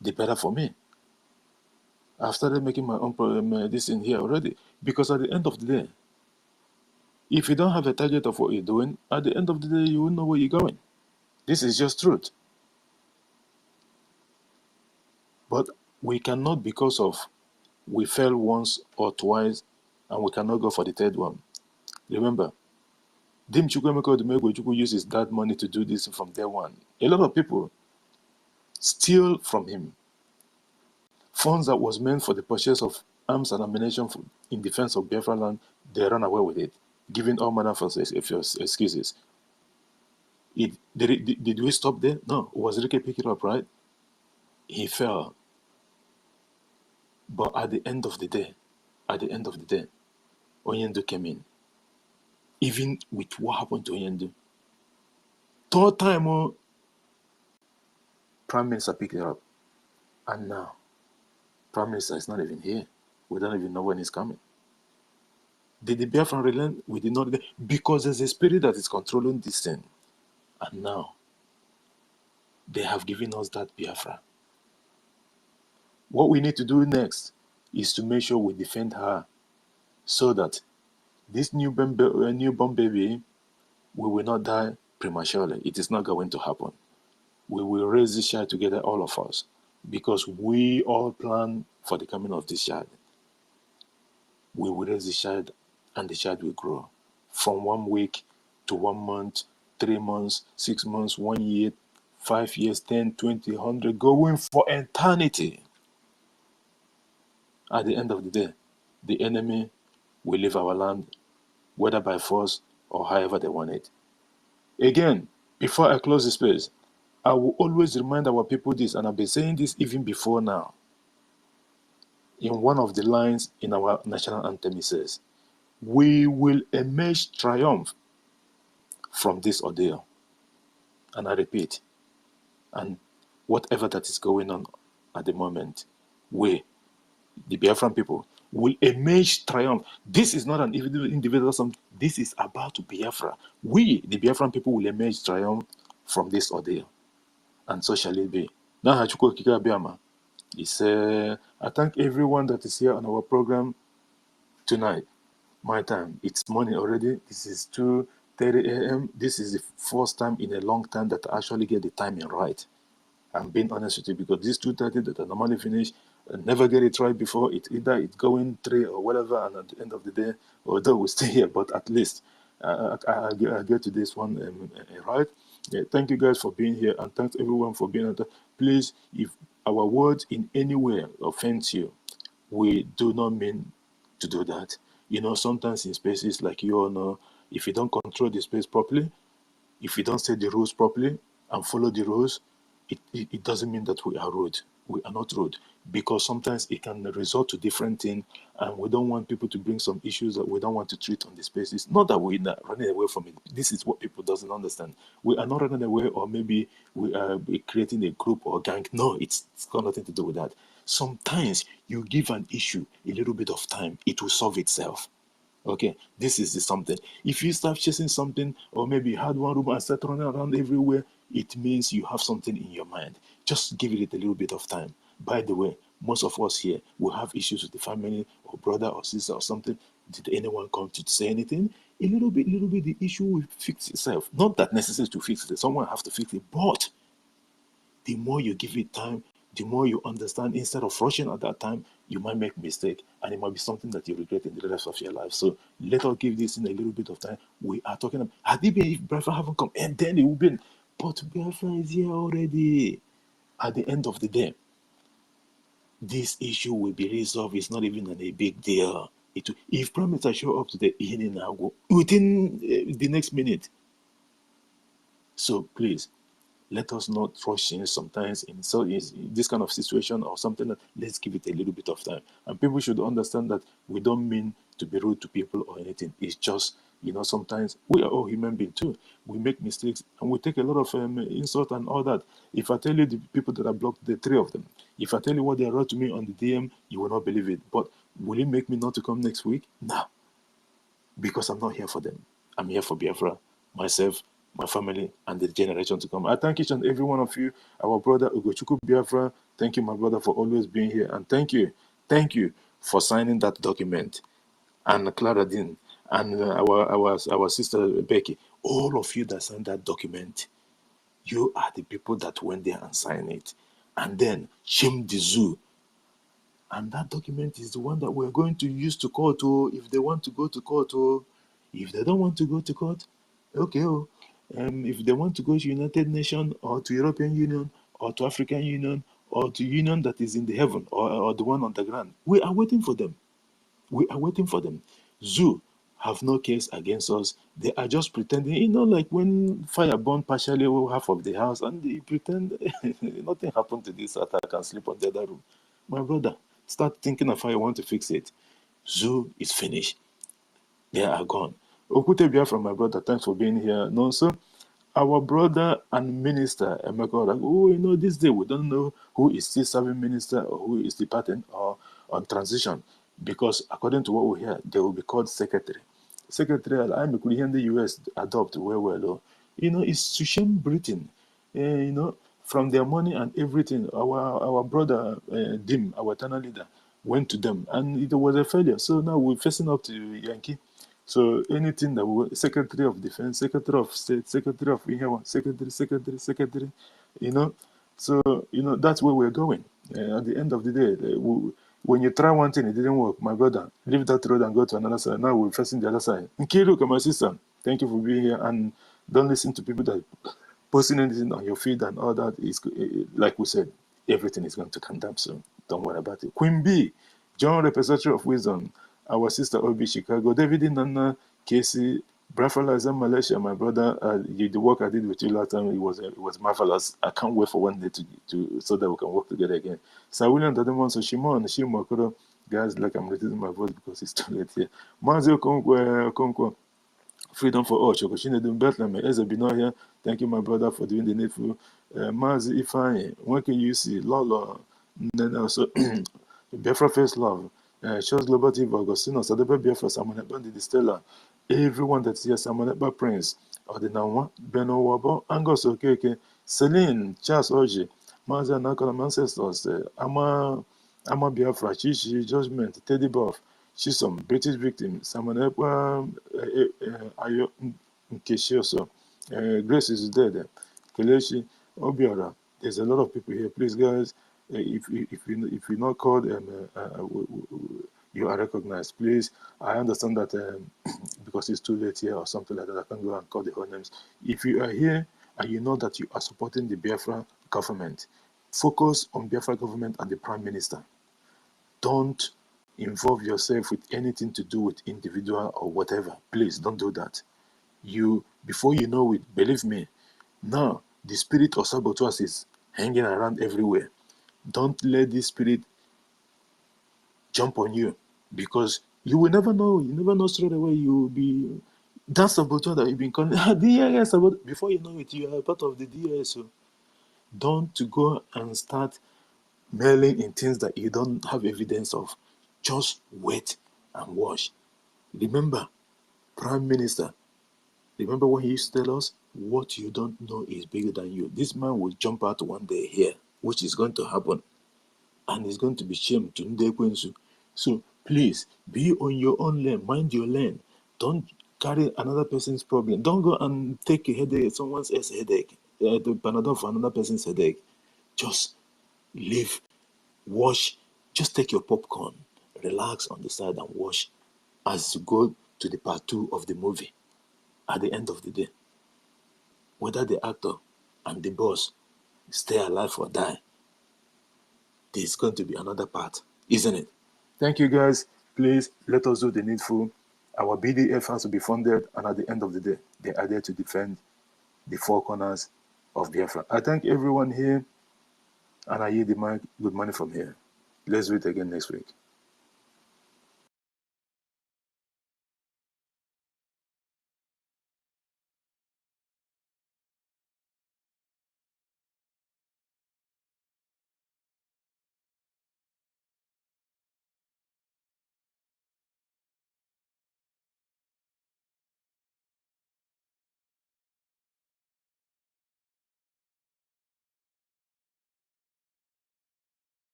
the better for me. I've started making my own this in here already. Because at the end of the day, if you don't have a target of what you're doing, at the end of the day, you won't know where you're going. This is just truth. But we cannot, because of we fail once or twice, and we cannot go for the third one. Remember, Dim Chukwemeko Dumegwe uses that money to do this from day one. A lot of people steal from him funds that was meant for the purchase of arms and ammunition in defense of Biafra land. They run away with it, giving all manner of excuses. Did we stop there? No. Was Rike picking up, right? He fell. But at the end of the day, Onyendu came in. Even with what happened to Onyendu. Third time, Prime Minister picked it up. And now, Prime Minister is not even here. We don't even know when he's coming. Did the Biafran relent? We did not. Because there's a spirit that is controlling this thing. And now, they have given us that Biafra. What we need to do next is to make sure we defend her so that this newborn baby, we will not die prematurely. It is not going to happen. We will raise this child together, all of us, because we all plan for the coming of this child. We will raise the child, and the child will grow from 1 week to 1 month, 3 months, 6 months, 1 year, 5 years, 10, 20, 100, going for eternity. At the end of the day, the enemy will leave our land, whether by force or however they want it. Again, before I close the space, I will always remind our people this, and I've been saying this even before now. In one of the lines in our national anthem, it says, "We will emerge triumph from this ordeal." And I repeat, and whatever that is going on at the moment, we, the Biafran people, will emerge triumph. This is not an individual something. This is about Biafra. We, the Biafran people, will emerge triumph from this ordeal. And so shall it be. Now, Hachukwu Okike Abiama, I thank everyone that is here on our program tonight. My time, it's morning already. This is 2:30 a.m. This is the first time in a long time that I actually get the timing right. I'm being honest with you, because this 2:30 that I normally finish, I never get it right before. It's going 3 or whatever, and at the end of the day, although we stay here, but at least I get to this one right. Yeah, thank you guys for being here, and thanks everyone for being here. Please, if our words in any way offends you, we do not mean to do that. Sometimes in spaces like you all know, if you don't control the space properly, if we don't set the rules properly and follow the rules, it doesn't mean that we are rude. We are not rude, because sometimes it can result to different things, and we don't want people to bring some issues that we don't want to treat on the spaces. Not that we're not running away from it. This is what people doesn't understand. We are not running away, or maybe we are creating a group or gang. No, it's got nothing to do with that. Sometimes you give an issue a little bit of time, it will solve itself. Okay, this is the something. If you start chasing something, or maybe you had one room and start running around everywhere, it means you have something in your mind. Just give it a little bit of time. By the way, most of us here will have issues with the family or brother or sister or something. Did anyone come to say anything? A little bit, the issue will fix itself. Not that necessary to fix it. Someone has to fix it, but the more you give it time, the more you understand. Instead of rushing at that time, you might make mistake, and it might be something that you regret in the rest of your life. So let us give this in a little bit of time. We are talking about, had it been if Biafra haven't come, and then it would be, but Biafra is here already. At the end of the day, this issue will be resolved. It's not even a big deal. If promise I show up to the evening, I'll go within the next minute. So please, let us not rush in sometimes in this kind of situation or something. Let's give it a little bit of time. And people should understand that we don't mean to be rude to people or anything. It's just, sometimes we are all human beings too. We make mistakes and we take a lot of insult and all that. If I tell you the people that I blocked, the 3 of them, if I tell you what they wrote to me on the DM, you will not believe it. But will it make me not to come next week? No. Because I'm not here for them. I'm here for Biafra, myself, my family, and the generation to come. I thank each and every one of you. Our brother Ugochukwu Biafra, thank you, my brother, for always being here. And thank you for signing that document. And Clara Dean, and our sister Becky, all of you that signed that document, you are the people that went there and signed it. And then Shim the Zoo. And that document is the one that we're going to use to court. If they want to go to court, if they don't want to go to court, okay. If they want to go to United Nations or to European Union or to African Union or to Union that is in the heaven or the one on the ground, we are waiting for them. We are waiting for them. Zoo have no case against us. They are just pretending, like when fire burned partially over half of the house and they pretend nothing happened to this attack and sleep on the other room. My brother, start thinking of how you want to fix it. Zoo is finished. They are gone. Okute Biafra, my brother, thanks for being here. No, sir. Our brother and minister, Emeka, this day we don't know who is still serving minister or who is departing or on transition. Because according to what we hear, they will be called secretary. Secretary, I'm in the US adopt well. It's to shame Britain. From their money and everything. Our brother Dim, our eternal leader, went to them and it was a failure. So now we're facing up to Yankee. So anything that we Secretary of Defense, Secretary of State, Secretary of Secretary, So that's where we're going. At the end of the day, when you try one thing, it didn't work. My brother, leave that road and go to another side. Now we're facing the other side. Nkiru, my sister, thank you for being here. And don't listen to people that posting anything on your feed and all that. Is like we said, everything is going to come down soon. Don't worry about it. Queen B, John, representative of wisdom. Our sister Obi Chicago, David Nana, Casey, Biafra is in Malaysia, my brother. The work I did with you last time, it was marvelous. I can't wait for one day to so that we can work together again. So William Tademon, so Shimon, Shimakuro, guys, like I'm reducing my voice because it's too late here. Mazio Konkwo, Freedom for all. Chokoshine Bethlehem, Eze Binoya. Thank you, my brother, for doing the needful. Mazi Ifeanyi, when can you see Lolo? Then also Biafra First Love, Shows Global TV, Augustino, Sadebe Biafra, Samuel Bandi Stella, everyone that's here, Samuel Prince, Odinawa, Beno Wabo, Angus Okeke, Celine, Charles Oji, Mazi Anakala Ancestors, Ama Biafra, Chichi, Judgment, Teddy Buff, Chisom, British Victim, Samuel Ayo Nkeshioso, Grace is dead, Kelechi, Obiora. There's a lot of people here. Please, guys, if you're not called, you are recognized. Please, I understand that because it's too late here or something like that, I can't go and call the whole names. If you are here and you know that you are supporting the Biafra government, focus on Biafra government and the Prime Minister. Don't involve yourself with anything to do with individual or whatever. Please don't do that. Before you know it, believe me, now the spirit of saboteurs is hanging around everywhere. Don't let this spirit jump on you, because you will never know. You never know straight away. You will be that saboteur that you've been calling DIS. Before you know it, you are part of the DIS. So don't go and start mailing in things that you don't have evidence of. Just wait and watch. Remember, Prime Minister, remember what he used to tell us? What you don't know is bigger than you. This man will jump out one day here, which is going to happen. And it's going to be shame to Ndekwensu. So please, be on your own lane. Mind your lane. Don't carry another person's problem. Don't go and take a headache, someone else's headache, the Panadol for another person's headache. Just live, wash, just take your popcorn, relax on the side and watch as you go to the part 2 of the movie. At the end of the day, whether the actor and the boss stay alive or die, there's going to be another part, isn't it? Thank you, guys. Please let us do the needful. Our BDF has to be funded, and at the end of the day, they are there to defend the four corners of Biafra. I thank everyone here, and I yield the mic. Good morning from here. Let's do it again next week.